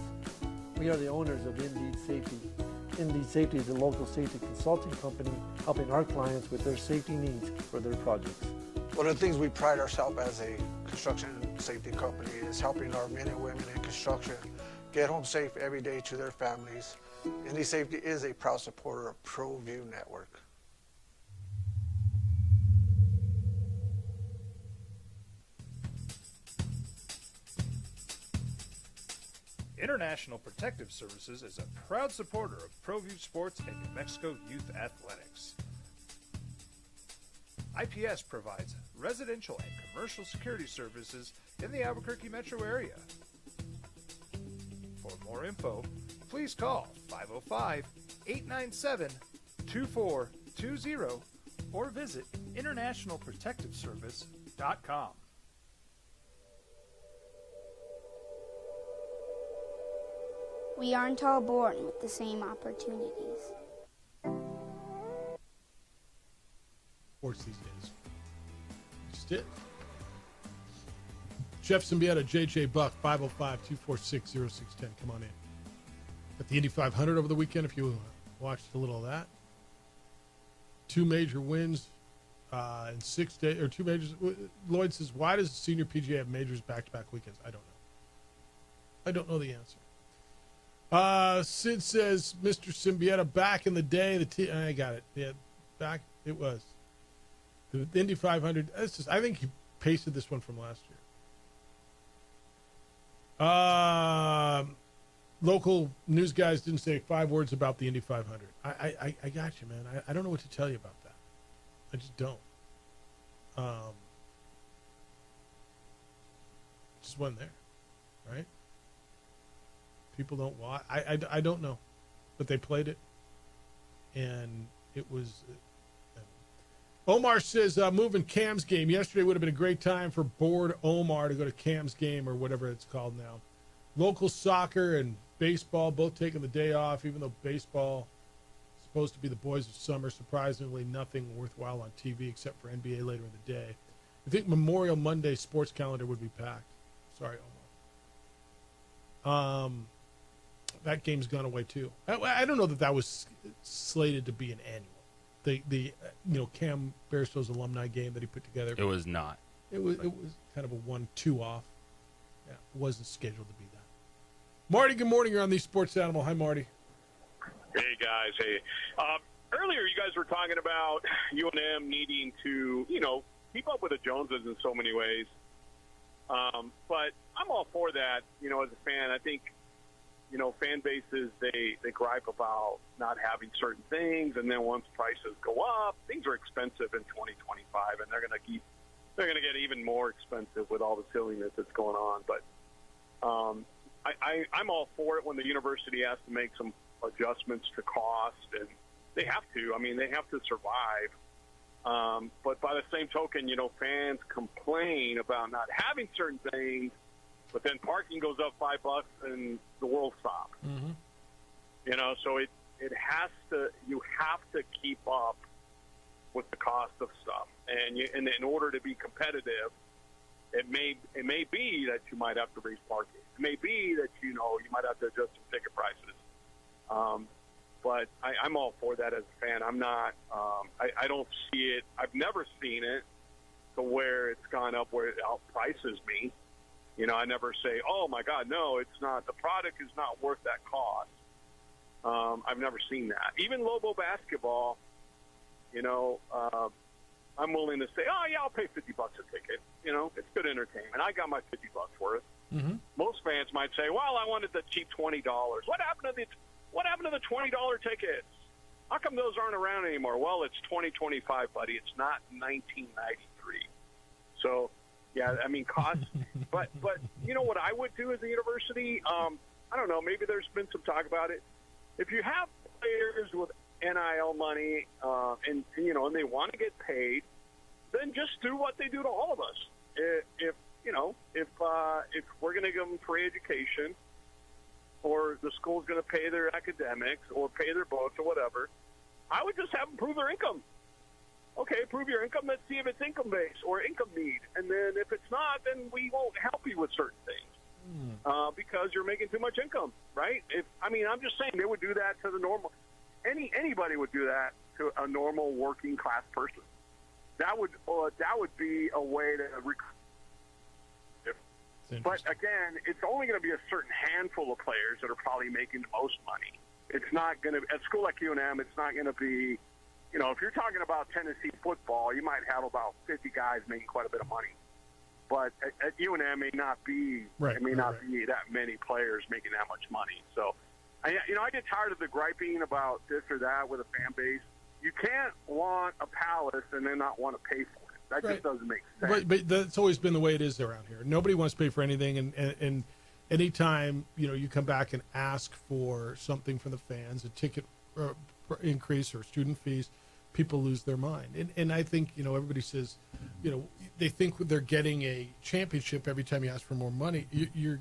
We are the owners of Indeed Safety. Indeed Safety is a local safety consulting company helping our clients with their safety needs for their projects. One of the things we pride ourselves as a construction safety company is helping our men and women in construction get home safe every day to their families. Indeed Safety is a proud supporter of ProView Network. International Protective Services is a proud supporter of ProView Sports and New Mexico Youth Athletics. IPS provides residential and commercial security services in the Albuquerque metro area. For more info, please call 505-897-2420 or visit internationalprotectiveservice.com. We aren't all born with the same opportunities. Sports these days. Just it. Jeff Symbieta, JJ Buck, 505-246-0610. Come on in. Got the Indy 500 over the weekend if you watched a little of that. 2 major wins in 6 days, or 2 majors. Lloyd says, why does the senior PGA have majors back-to-back weekends? I don't know. I don't know the answer. Sid says, Mr. Symbieta, back in the day, I got it. Yeah, back it was. The Indy 500, I think he pasted this one from last year. Local news guys didn't say 5 words about the Indy 500. I got you, man. I don't know what to tell you about that. I just don't. Just wasn't there, right? People don't watch. I don't know, but they played it, and it was. Omar says, moving Cam's game. Yesterday would have been a great time for bored Omar to go to Cam's game, or whatever it's called now. Local soccer and baseball both taking the day off, even though baseball is supposed to be the boys of summer. Surprisingly, nothing worthwhile on TV except for NBA later in the day. I think Memorial Monday sports calendar would be packed. Sorry, Omar. That game's gone away too. I don't know that was slated to be an annual. The Cam Bairstow's alumni game that he put together. It was not. It was kind of a 1-2 off. Yeah, it wasn't scheduled to be that. Marty, good morning. You're on the Sports Animal. Hi, Marty. Hey guys. Hey. Earlier, you guys were talking about UNM needing to, keep up with the Joneses in so many ways. But I'm all for that. As a fan, I think. Fan bases, they gripe about not having certain things, and then once prices go up, things are expensive in 2025, and they're going to get even more expensive with all the silliness that's going on. But I'm all for it when the university has to make some adjustments to cost, and they have to. I mean, they have to survive. But by the same token, fans complain about not having certain things, but then parking goes up $5 and the world stops. Mm-hmm. So it has to. You have to keep up with the cost of stuff, and in order to be competitive, it may be that you might have to raise parking. It may be that you might have to adjust some ticket prices. But I'm all for that as a fan. I'm not. I don't see it. I've never seen it to where it's gone up where it outprices me. I never say, "Oh my God, no, it's not. The product is not worth that cost." I've never seen that. Even Lobo basketball, I'm willing to say, "Oh yeah, I'll pay $50 a ticket." It's good entertainment. I got my $50 worth. Mm-hmm. Most fans might say, "Well, I wanted the cheap $20. What happened to the $20 tickets? How come those aren't around anymore?" Well, it's 2025, buddy. It's not 1993. So, yeah, I mean, cost. but what I would do as a university, I don't know, maybe there's been some talk about it. If you have players with NIL money and they want to get paid, then just do what they do to all of us. If we're going to give them free education, or the school's going to pay their academics or pay their books or whatever, I would just have them prove their income. Okay, prove your income. Let's see if it's income-based or income need. And then if it's not, then we won't help you with certain things because you're making too much income, right? I'm just saying they would do that to the normal. Anybody would do that to a normal working-class person. That would be a way to But again, it's only going to be a certain handful of players that are probably making the most money. It's not going to at a school like UNM. It's not going to be, if you're talking about Tennessee football, you might have about 50 guys making quite a bit of money. But at UNM, may not be be that many players making that much money. So, I get tired of the griping about this or that with a fan base. You can't want a palace and then not want to pay for it. That just doesn't make sense. But that's always been the way it is around here. Nobody wants to pay for anything, and anytime you come back and ask for something from the fans, a ticket increase or student fees, people lose their mind. And I think everybody says, they think they're getting a championship every time you ask for more money. You're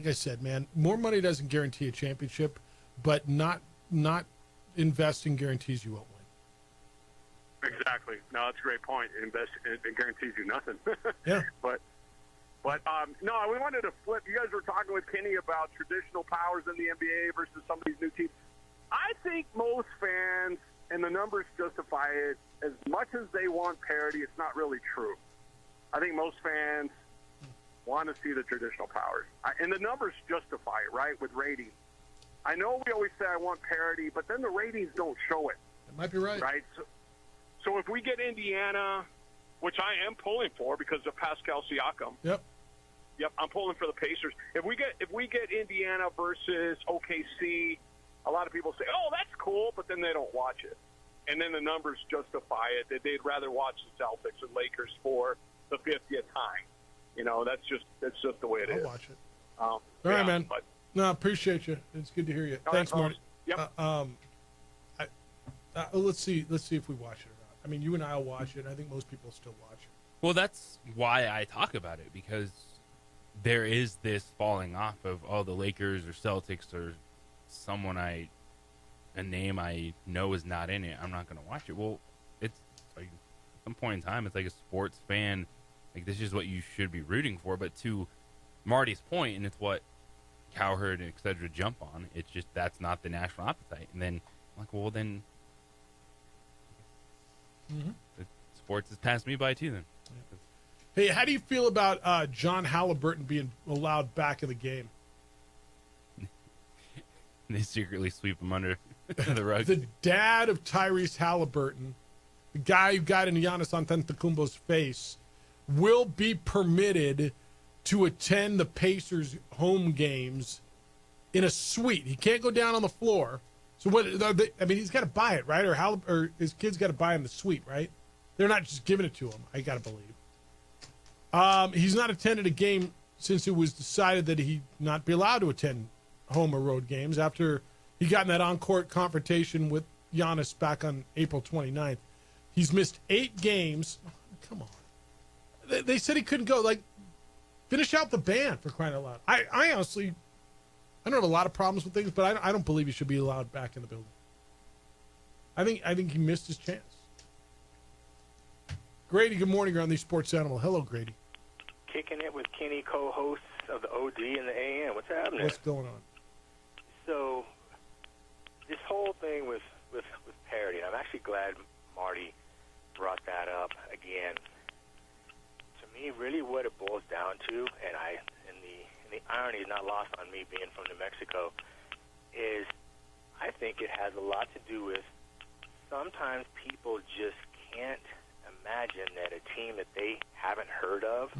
like I said, man, more money doesn't guarantee a championship, but not investing guarantees you won't win. Exactly. No, that's a great point. It guarantees you nothing. Yeah. But no, we wanted to flip. You guys were talking with Kenny about traditional powers in the NBA versus some of these new teams. I think most fans, and the numbers justify it, as much as they want parity, it's not really true. I think most fans want to see the traditional powers. And the numbers justify it, right, with ratings. I know we always say I want parity, but then the ratings don't show it. That might be right. Right? So if we get Indiana, which I am pulling for because of Pascal Siakam. Yep, I'm pulling for the Pacers. If we get Indiana versus OKC, a lot of people say, "Oh, that's cool," but then they don't watch it. And then the numbers justify it. That they'd rather watch the Celtics and Lakers for the 50th time. That's just the way it is. I'll watch it. All right, man. No, appreciate you. It's good to hear you. Thanks, Marty. Yep. Let's see if we watch it or not. I mean, you and I will watch it. I think most people still watch it. Well, that's why I talk about it, because there is this falling off of the Lakers or Celtics or someone a name I know is not in it. I'm not going to watch it. Well, it's like at some point in time, it's like a sports fan. Like, this is what you should be rooting for. But to Marty's point, and it's what Cowherd and et cetera jump on, it's just that's not the national appetite. And then I'm like, well, then sports has passed me by too then. Hey, how do you feel about John Halliburton being allowed back in the game? They secretly sweep him under the rug. The dad of Tyrese Halliburton, the guy who got in Giannis Antetokounmpo's face, will be permitted to attend the Pacers home games in a suite. He can't go down on the floor. So what? He's got to buy it, right? Or his kids got to buy him the suite, right? They're not just giving it to him. I got to believe. He's not attended a game since it was decided that he'd not be allowed to attend home or road games after he got in that on-court confrontation with Giannis back on April 29th. He's missed 8 games. Oh, come on. They said he couldn't go. Like, finish out the ban, for crying out loud. I honestly, I don't have a lot of problems with things, but I don't believe he should be allowed back in the building. I think he missed his chance. Grady, good morning. You're on the Sports Animal. Hello, Grady. Kicking it with Kenny, co-hosts of the OD and the AM. What's happening? What's going on? So, this whole thing with parity, I'm actually glad Marty brought that up again. To me, really what it boils down to, and the irony is not lost on me being from New Mexico, is I think it has a lot to do with sometimes people just can't imagine that a team that they haven't heard of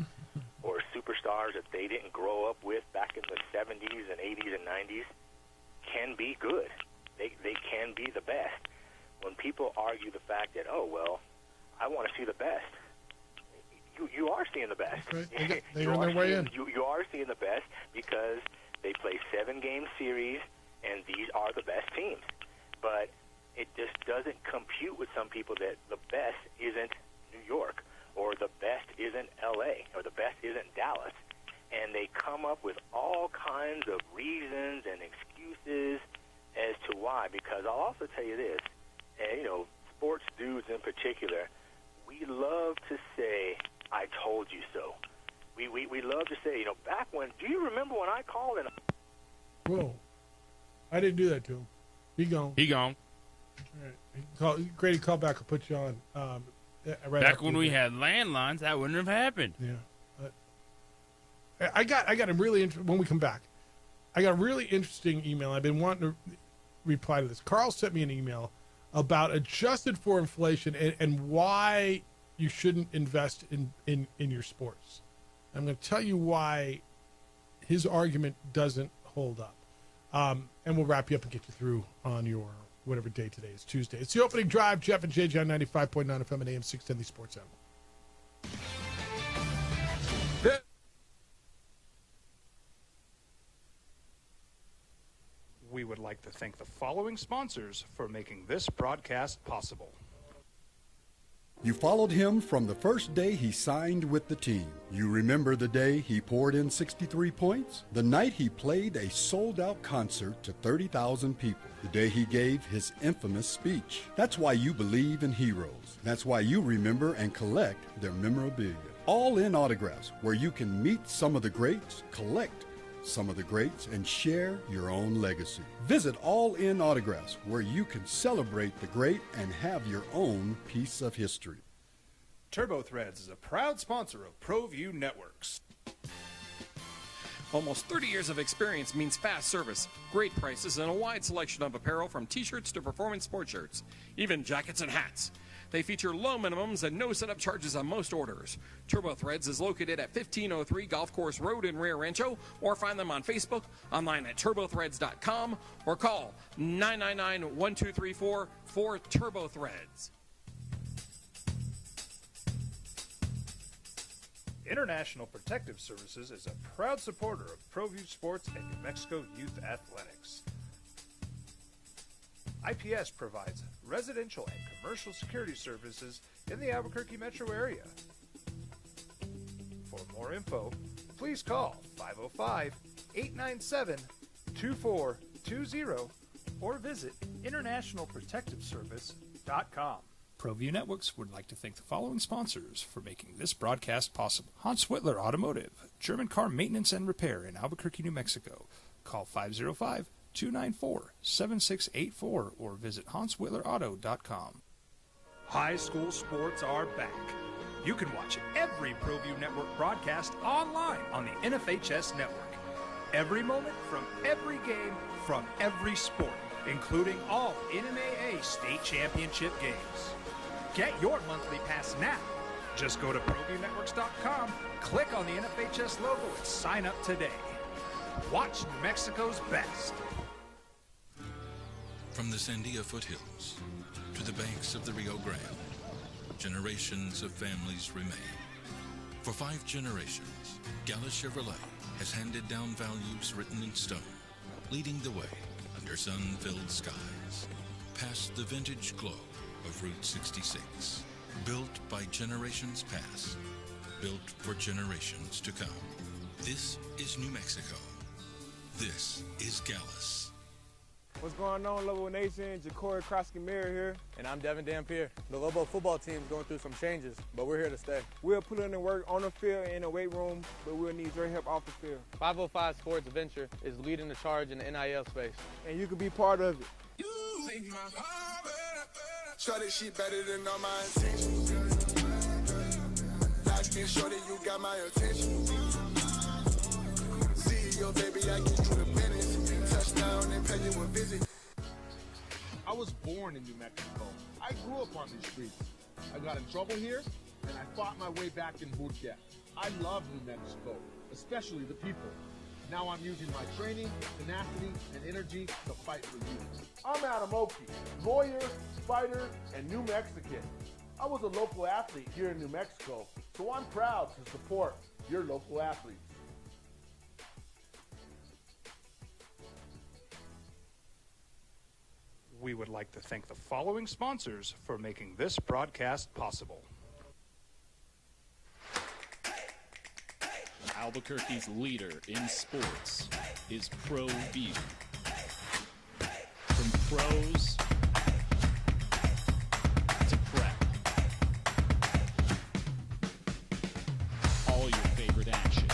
or superstars that they didn't grow up with back in the 70s and 80s and 90s can be good. They can be the best. When people argue the fact that, oh, well, I want to see the best, you are seeing the best. Right. They're on their way in. You are seeing the best because they play 7-game series, and these are the best teams. But it just doesn't compute with some people that the best isn't New York, or the best isn't L.A., or the best isn't Dallas. And they come up with all kinds of reasons and excuses as to why. Because I'll also tell you this, and, sports dudes in particular, we love to say, I told you so. We love to say, back when, do you remember when I called and... Whoa. I didn't do that to him. He gone. All right. Grady, call back. I'll put you on. Right back when we had landlines, that wouldn't have happened. Yeah. I got a really when we come back, I got a really interesting email. I've been wanting to reply to this. Carl sent me an email about adjusted for inflation and why you shouldn't invest in your sports. I'm going to tell you why his argument doesn't hold up. And we'll wrap you up and get you through on your whatever day today is, Tuesday. It's the opening drive. Jeff and JJ on 95.9 FM and AM 610, the Sports Animal. We would like to thank the following sponsors for making this broadcast possible. You followed him from the first day he signed with the team. You remember the day he poured in 63 points? The night he played a sold-out concert to 30,000 people. The day he gave his infamous speech. That's why you believe in heroes. That's why you remember and collect their memorabilia. All in Autographs, where you can meet some of the greats, collect some of the greats, and share your own legacy. Visit All In Autographs, where you can celebrate the great and have your own piece of history. TurboThreads is a proud sponsor of ProView Networks. Almost 30 years of experience means fast service, great prices, and a wide selection of apparel from t-shirts to performance sports shirts, even jackets and hats. They feature low minimums and no setup charges on most orders. TurboThreads is located at 1503 Golf Course Road in Rio Rancho, or find them on Facebook, online at turbothreads.com, or call 999-1234 for TurboThreads. International Protective Services is a proud supporter of ProView Sports and New Mexico Youth Athletics. IPS provides residential and commercial security services in the Albuquerque metro area. For more info, please call 505-897-2420 or visit internationalprotectiveservice.com. ProView Networks would like to thank the following sponsors for making this broadcast possible. Hans Whitler Automotive, German car maintenance and repair in Albuquerque, New Mexico. Call 505-294-7684 or visit hanswhitlerauto.com. High school sports are back. You can watch every ProView Network broadcast online on the NFHS network. Every moment from every game from every sport, including all NMAA state championship games. Get your monthly pass now. Just go to ProViewNetworks.com, click on the NFHS logo, and sign up today. Watch New Mexico's best. From the Sandia foothills to the banks of the Rio Grande, generations of families remain. For 5 generations, Gala Chevrolet has handed down values written in stone, leading the way under sun-filled skies, past the vintage glow of Route 66. Built by generations past, built for generations to come. This is New Mexico. This is Gallus. What's going on, Lobo Nation? Ja'Cory Krosky-Mir here. And I'm Devin Dampier. The Lobo football team's going through some changes, but we're here to stay. We'll put in the work on the field and in the weight room, but we'll need your help off the field. 505 Sports Venture is leading the charge in the NIL space. And you can be part of it. Shorty, she better than all my intentions. Like and shorty, you got my attention. See your baby, I get you the business. Touchdown and pay you a visit. I was born in New Mexico. I grew up on these streets. I got in trouble here, and I fought my way back in Burquia. I love New Mexico, especially the people. Now I'm using my training, tenacity, and energy to fight for you. I'm Adam Oki, lawyer, fighter, and New Mexican. I was a local athlete here in New Mexico, so I'm proud to support your local athletes. We would like to thank the following sponsors for making this broadcast possible. Albuquerque's leader in sports is ProView. From pros to prep, all your favorite action.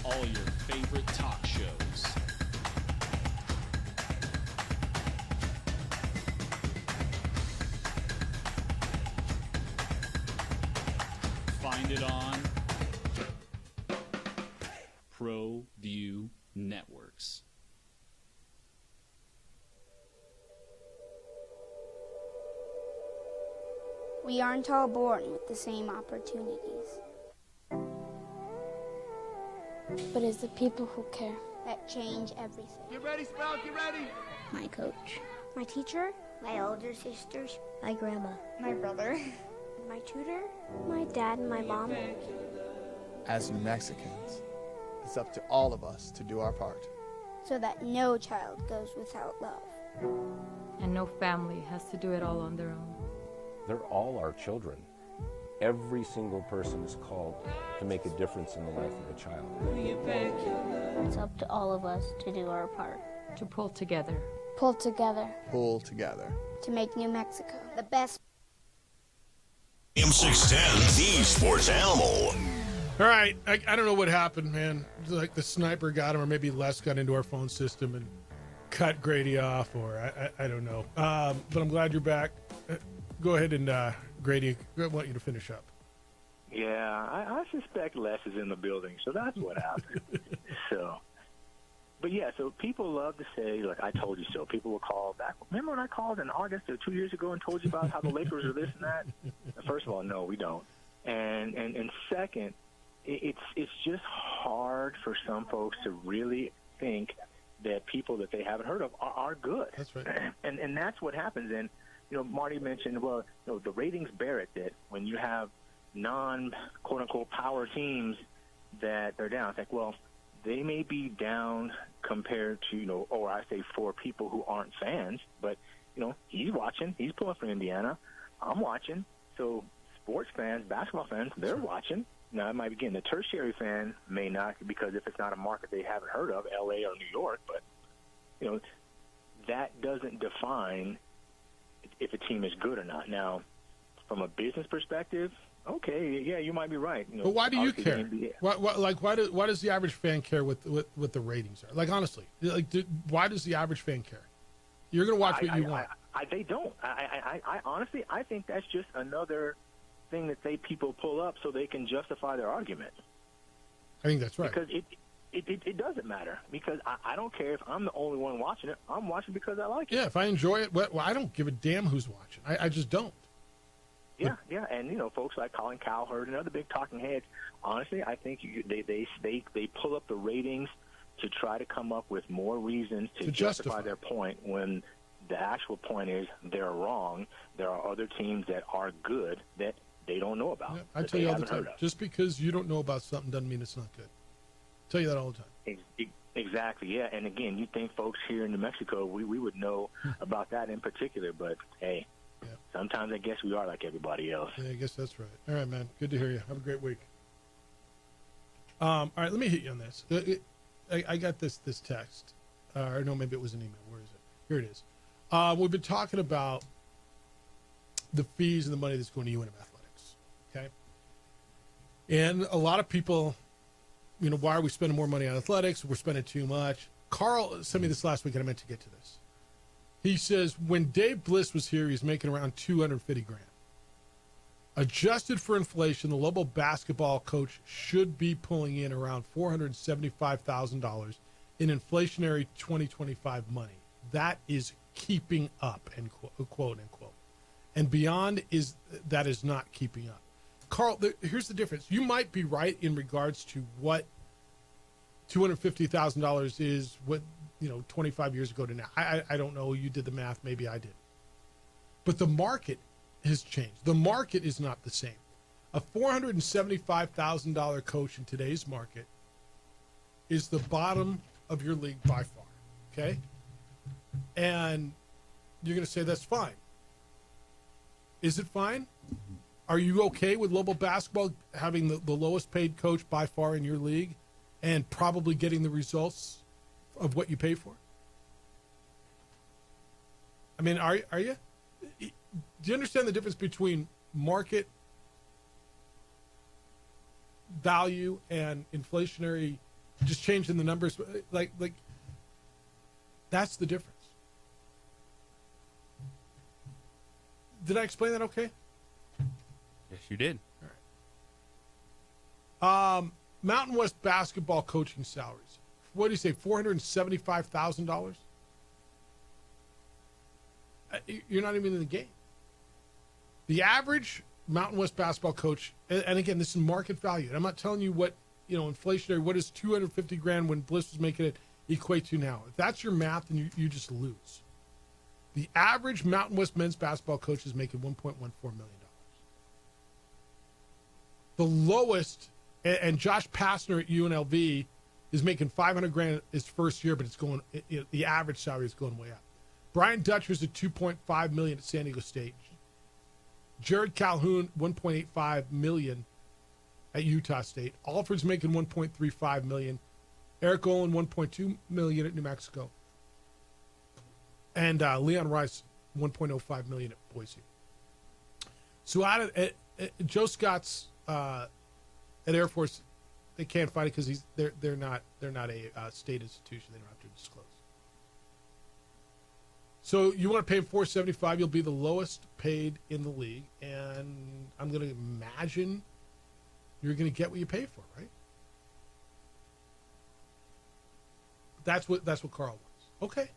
All your favorite talk shows. Find it on ProView Networks. We aren't all born with the same opportunities. But it's the people who care that change everything. Get ready, Sprout, get ready! My coach. My teacher. My older sisters. My grandma. My brother. My tutor. My dad and my mom. As New Mexicans, it's up to all of us to do our part. So that no child goes without love. And no family has to do it all on their own. They're all our children. Every single person is called to make a difference in the life of a child. It's up to all of us to do our part. To pull together. Pull together. Pull together. To make New Mexico the best. M610, the sports animal. All right, I don't know what happened, man. Like the sniper got him, or maybe Les got into our phone system and cut Grady off, or I don't know. But I'm glad you're back. Go ahead and Grady, I want you to finish up. Yeah, I suspect Les is in the building, so that's what happened. But yeah, so people love to say, like, I told you so. People will call back. Remember when I called in August or 2 years ago and told you about how the Lakers are this and that? First of all, no, we don't. And second, it's just hard for some folks to really think that people that they haven't heard of are good. That's right. And that's what happens. And, you know, Marty mentioned, well, you know, the ratings bear it, that when you have non-quote-unquote power teams that they're down. It's like, well, they may be down compared to, you know, or I say for people who aren't fans, but, you know, he's watching. He's pulling for Indiana. I'm watching. So sports fans, basketball fans, they're watching. Now, it might be, again, the tertiary fan may not, because if it's not a market they haven't heard of, L.A. or New York, but, you know, that doesn't define if a team is good or not. Now, from a business perspective, okay, yeah, you might be right. You know, but why do you care? Why does the average fan care what the ratings are? Like, honestly, why does the average fan care? You're going to watch what you want. They don't. I honestly, I think that's just another thing that people pull up so they can justify their argument. I think that's right. Because it doesn't matter. Because I don't care if I'm the only one watching it. I'm watching because I like it. Yeah, if I enjoy it, well, I don't give a damn who's watching. I just don't. Yeah, and you know, folks like Colin Cowherd and other big talking heads. Honestly, I think they pull up the ratings to try to come up with more reasons to justify their point, when the actual point is they're wrong. There are other teams that are good that they don't know about. Yeah, I tell you all the time, just because you don't know about something doesn't mean it's not good. I tell you that all the time. Exactly, yeah. And again, you think folks here in New Mexico, we would know about that in particular, but hey, sometimes I guess we are like everybody else. Yeah, I guess that's right. All right, man. Good to hear you. Have a great week. All right, let me hit you on this. I got this text. Or no, maybe it was an email. Where is it? Here it is. We've been talking about the fees and the money that's going to UNM Athletics. Okay? And a lot of people, why are we spending more money on athletics? We're spending too much. Carl sent me this last week, and I meant to get to this. He says, when Dave Bliss was here, he was making around $250,000. Adjusted for inflation, the Lobo basketball coach should be pulling in around $475,000 in inflationary 2025 money. That is keeping up, and quote unquote. And beyond that is not keeping up. Carl, here's the difference. You might be right in regards to what $250,000 is, what 25 years ago to now. I don't know. You did the math. Maybe I did. But the market has changed. The market is not the same. A $475,000 coach in today's market is the bottom of your league by far. Okay? And you're going to say that's fine. Is it fine? Are you okay with Lobo basketball having the lowest paid coach by far in your league and probably getting the results of what you pay for? I mean, are you? Do you understand the difference between market value and inflationary, just changing the numbers? Like that's the difference. Did I explain that okay? Yes, you did. All right. Mountain West basketball coaching salaries. What do you say, $475,000? You're not even in the game. The average Mountain West basketball coach, and again, this is market value. And I'm not telling you what, inflationary, what is $250,000 when Bliss was making it equate to now. If that's your math, then you just lose. The average Mountain West men's basketball coach is making $1.14 million. The lowest, and Josh Pastner at UNLV is making $500,000 his first year, but it's going. The average salary is going way up. Brian Dutcher's at $2.5 million at San Diego State. Jared Calhoun $1.85 million at Utah State. Alford's making $1.35 million. Eric Olin $1.2 million at New Mexico. And Leon Rice $1.05 million at Boise. So out of Joe Scott's at Air Force, they can't fight it because they're not a state institution. They don't have to disclose. So you want to pay him $475, you'll be the lowest paid in the league, and I'm going to imagine you're going to get what you pay for, right? That's what Carl wants. Okay.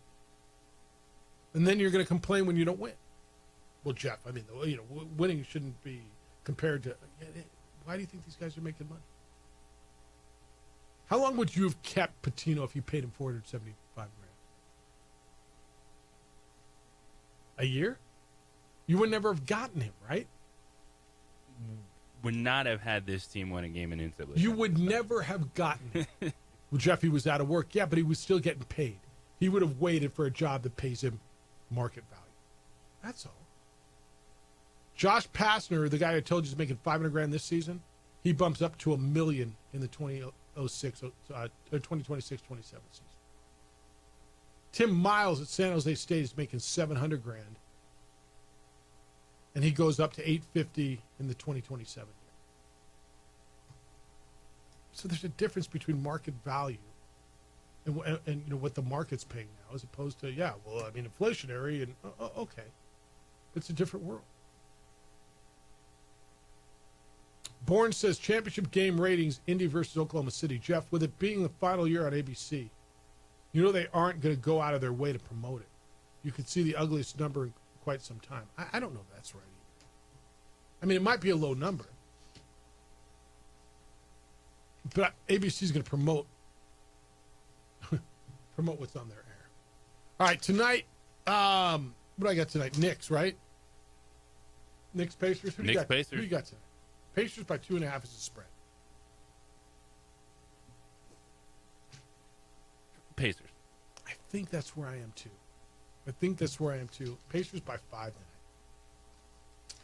And then you're going to complain when you don't win. Well, Jeff, I mean, winning shouldn't be compared to. Why do you think these guys are making money? How long would you have kept Pitino if you paid him $475,000? A year? You would never have gotten him, right? Would not have had this team win a game in NCAA. You would never have gotten him. Well, Jeffy was out of work. Yeah, but he was still getting paid. He would have waited for a job that pays him market value. That's all. Josh Pastner, the guy I told you is making $500,000 this season, he bumps up to $1 million in the 2026-27 season. Tim Miles at San Jose State is making $700,000, and he goes up to $850,000 in the 2027 year. So there's a difference between market value and what the market's paying now, as opposed to inflationary and okay, it's a different world. Bourne says championship game ratings, Indy versus Oklahoma City. Jeff, with it being the final year on ABC, they aren't going to go out of their way to promote it. You could see the ugliest number in quite some time. I don't know if that's right either. I mean, it might be a low number, but ABC is going to promote what's on their air. All right, tonight, what do I got tonight? Knicks, right? Knicks Pacers. Who do you got tonight? Pacers by 2.5 is the spread. Pacers. I think that's where I am too. Pacers by 5 tonight.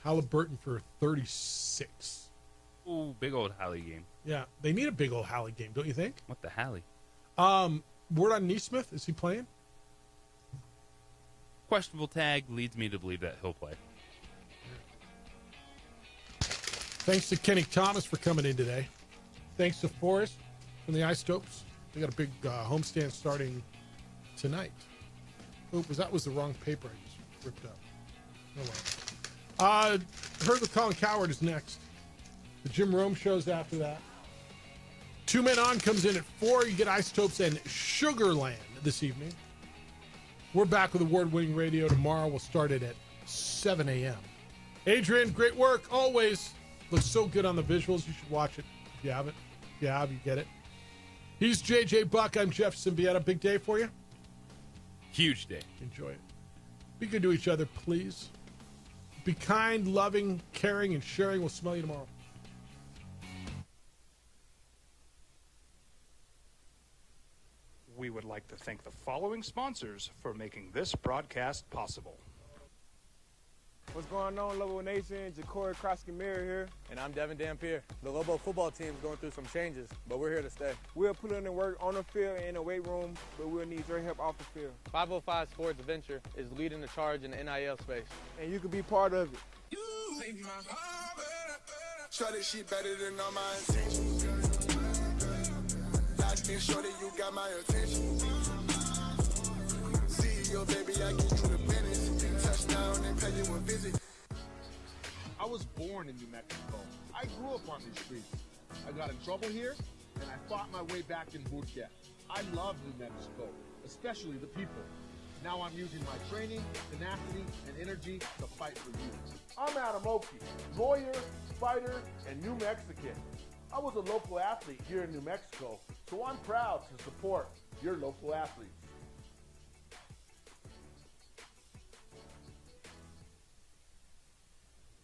Halliburton for 36. Ooh, big old Hallie game. Yeah, they need a big old Hallie game, don't you think? What the Hallie? Word on Neesmith, is he playing? Questionable tag leads me to believe that he'll play. Thanks to Kenny Thomas for coming in today. Thanks to Forrest from the Isotopes. We got a big homestand starting tonight. Oops, that was the wrong paper I just ripped up. Oh well. Heard with Colin Coward is next. The Jim Rome show's after that. 2 Men On comes in at 4. You get Isotopes and Sugarland this evening. We're back with award-winning radio tomorrow. We'll start it at 7 a.m. Adrian, great work, always. Looks so good on the visuals. You should watch it if you haven't. If you have, you get it. He's JJ Buck. I'm Jeff Symbieta. Big day for you? Huge day. Enjoy it. Be good to each other, please. Be kind, loving, caring, and sharing. We'll smell you tomorrow. We would like to thank the following sponsors for making this broadcast possible. What's going on, Lobo Nation? Ja'Cory Krosky-Miller here. And I'm Devin Dampier. The Lobo football team is going through some changes, but we're here to stay. We'll put in the work on the field and in the weight room, but we'll need your help off the field. 505 Sports Venture is leading the charge in the NIL space. And you can be part of it. Shorty, she better than all my intentions. Locked in, shorty, you got my attention. CEO, baby, I get you the business. Touchdown and pay you a visit. I was born in New Mexico. I grew up on these streets. I got in trouble here, and I fought my way back in boot camp. I love New Mexico, especially the people. Now I'm using my training, tenacity, and energy to fight for you. I'm Adam Oki, lawyer, fighter, and New Mexican. I was a local athlete here in New Mexico, so I'm proud to support your local athletes.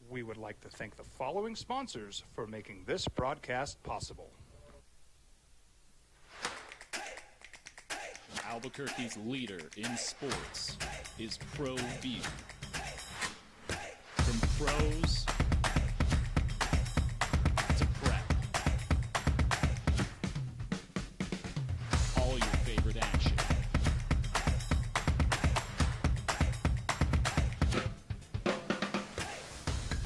We would like to thank the following sponsors for making this broadcast possible. Albuquerque's leader in sports is ProView. From pros to prep, all your favorite action.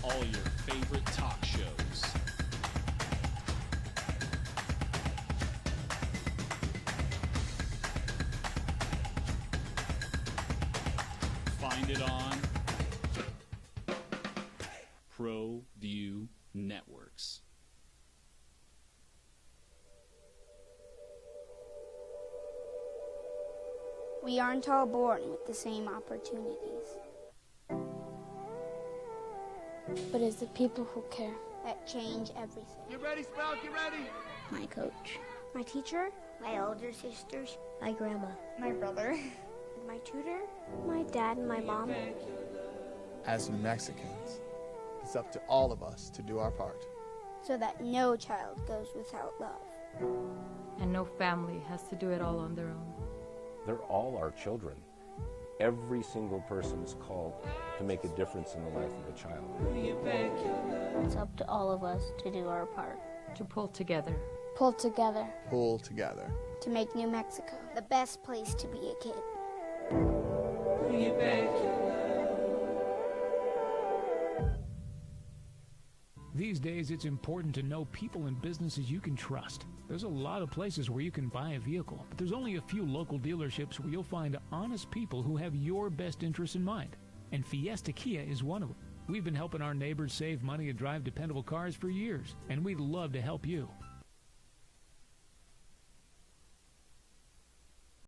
All your favorite talk shows. Find it on ProView Networks. We aren't all born with the same opportunities. But it's the people who care that change everything. Get ready, Sprout, get ready! My coach, my teacher, my older sisters, my grandma, my brother, my tutor, my dad, and my mom. As New Mexicans, it's up to all of us to do our part. So that no child goes without love. And no family has to do it all on their own. They're all our children. Every single person is called to make a difference in the life of a child. It's up to all of us to do our part. To pull together. Pull together. Pull together. To make New Mexico the best place to be a kid. These days, it's important to know people and businesses you can trust. There's a lot of places where you can buy a vehicle, but there's only a few local dealerships where you'll find honest people who have your best interests in mind. And Fiesta Kia is one of them. We've been helping our neighbors save money and drive dependable cars for years, and we'd love to help you.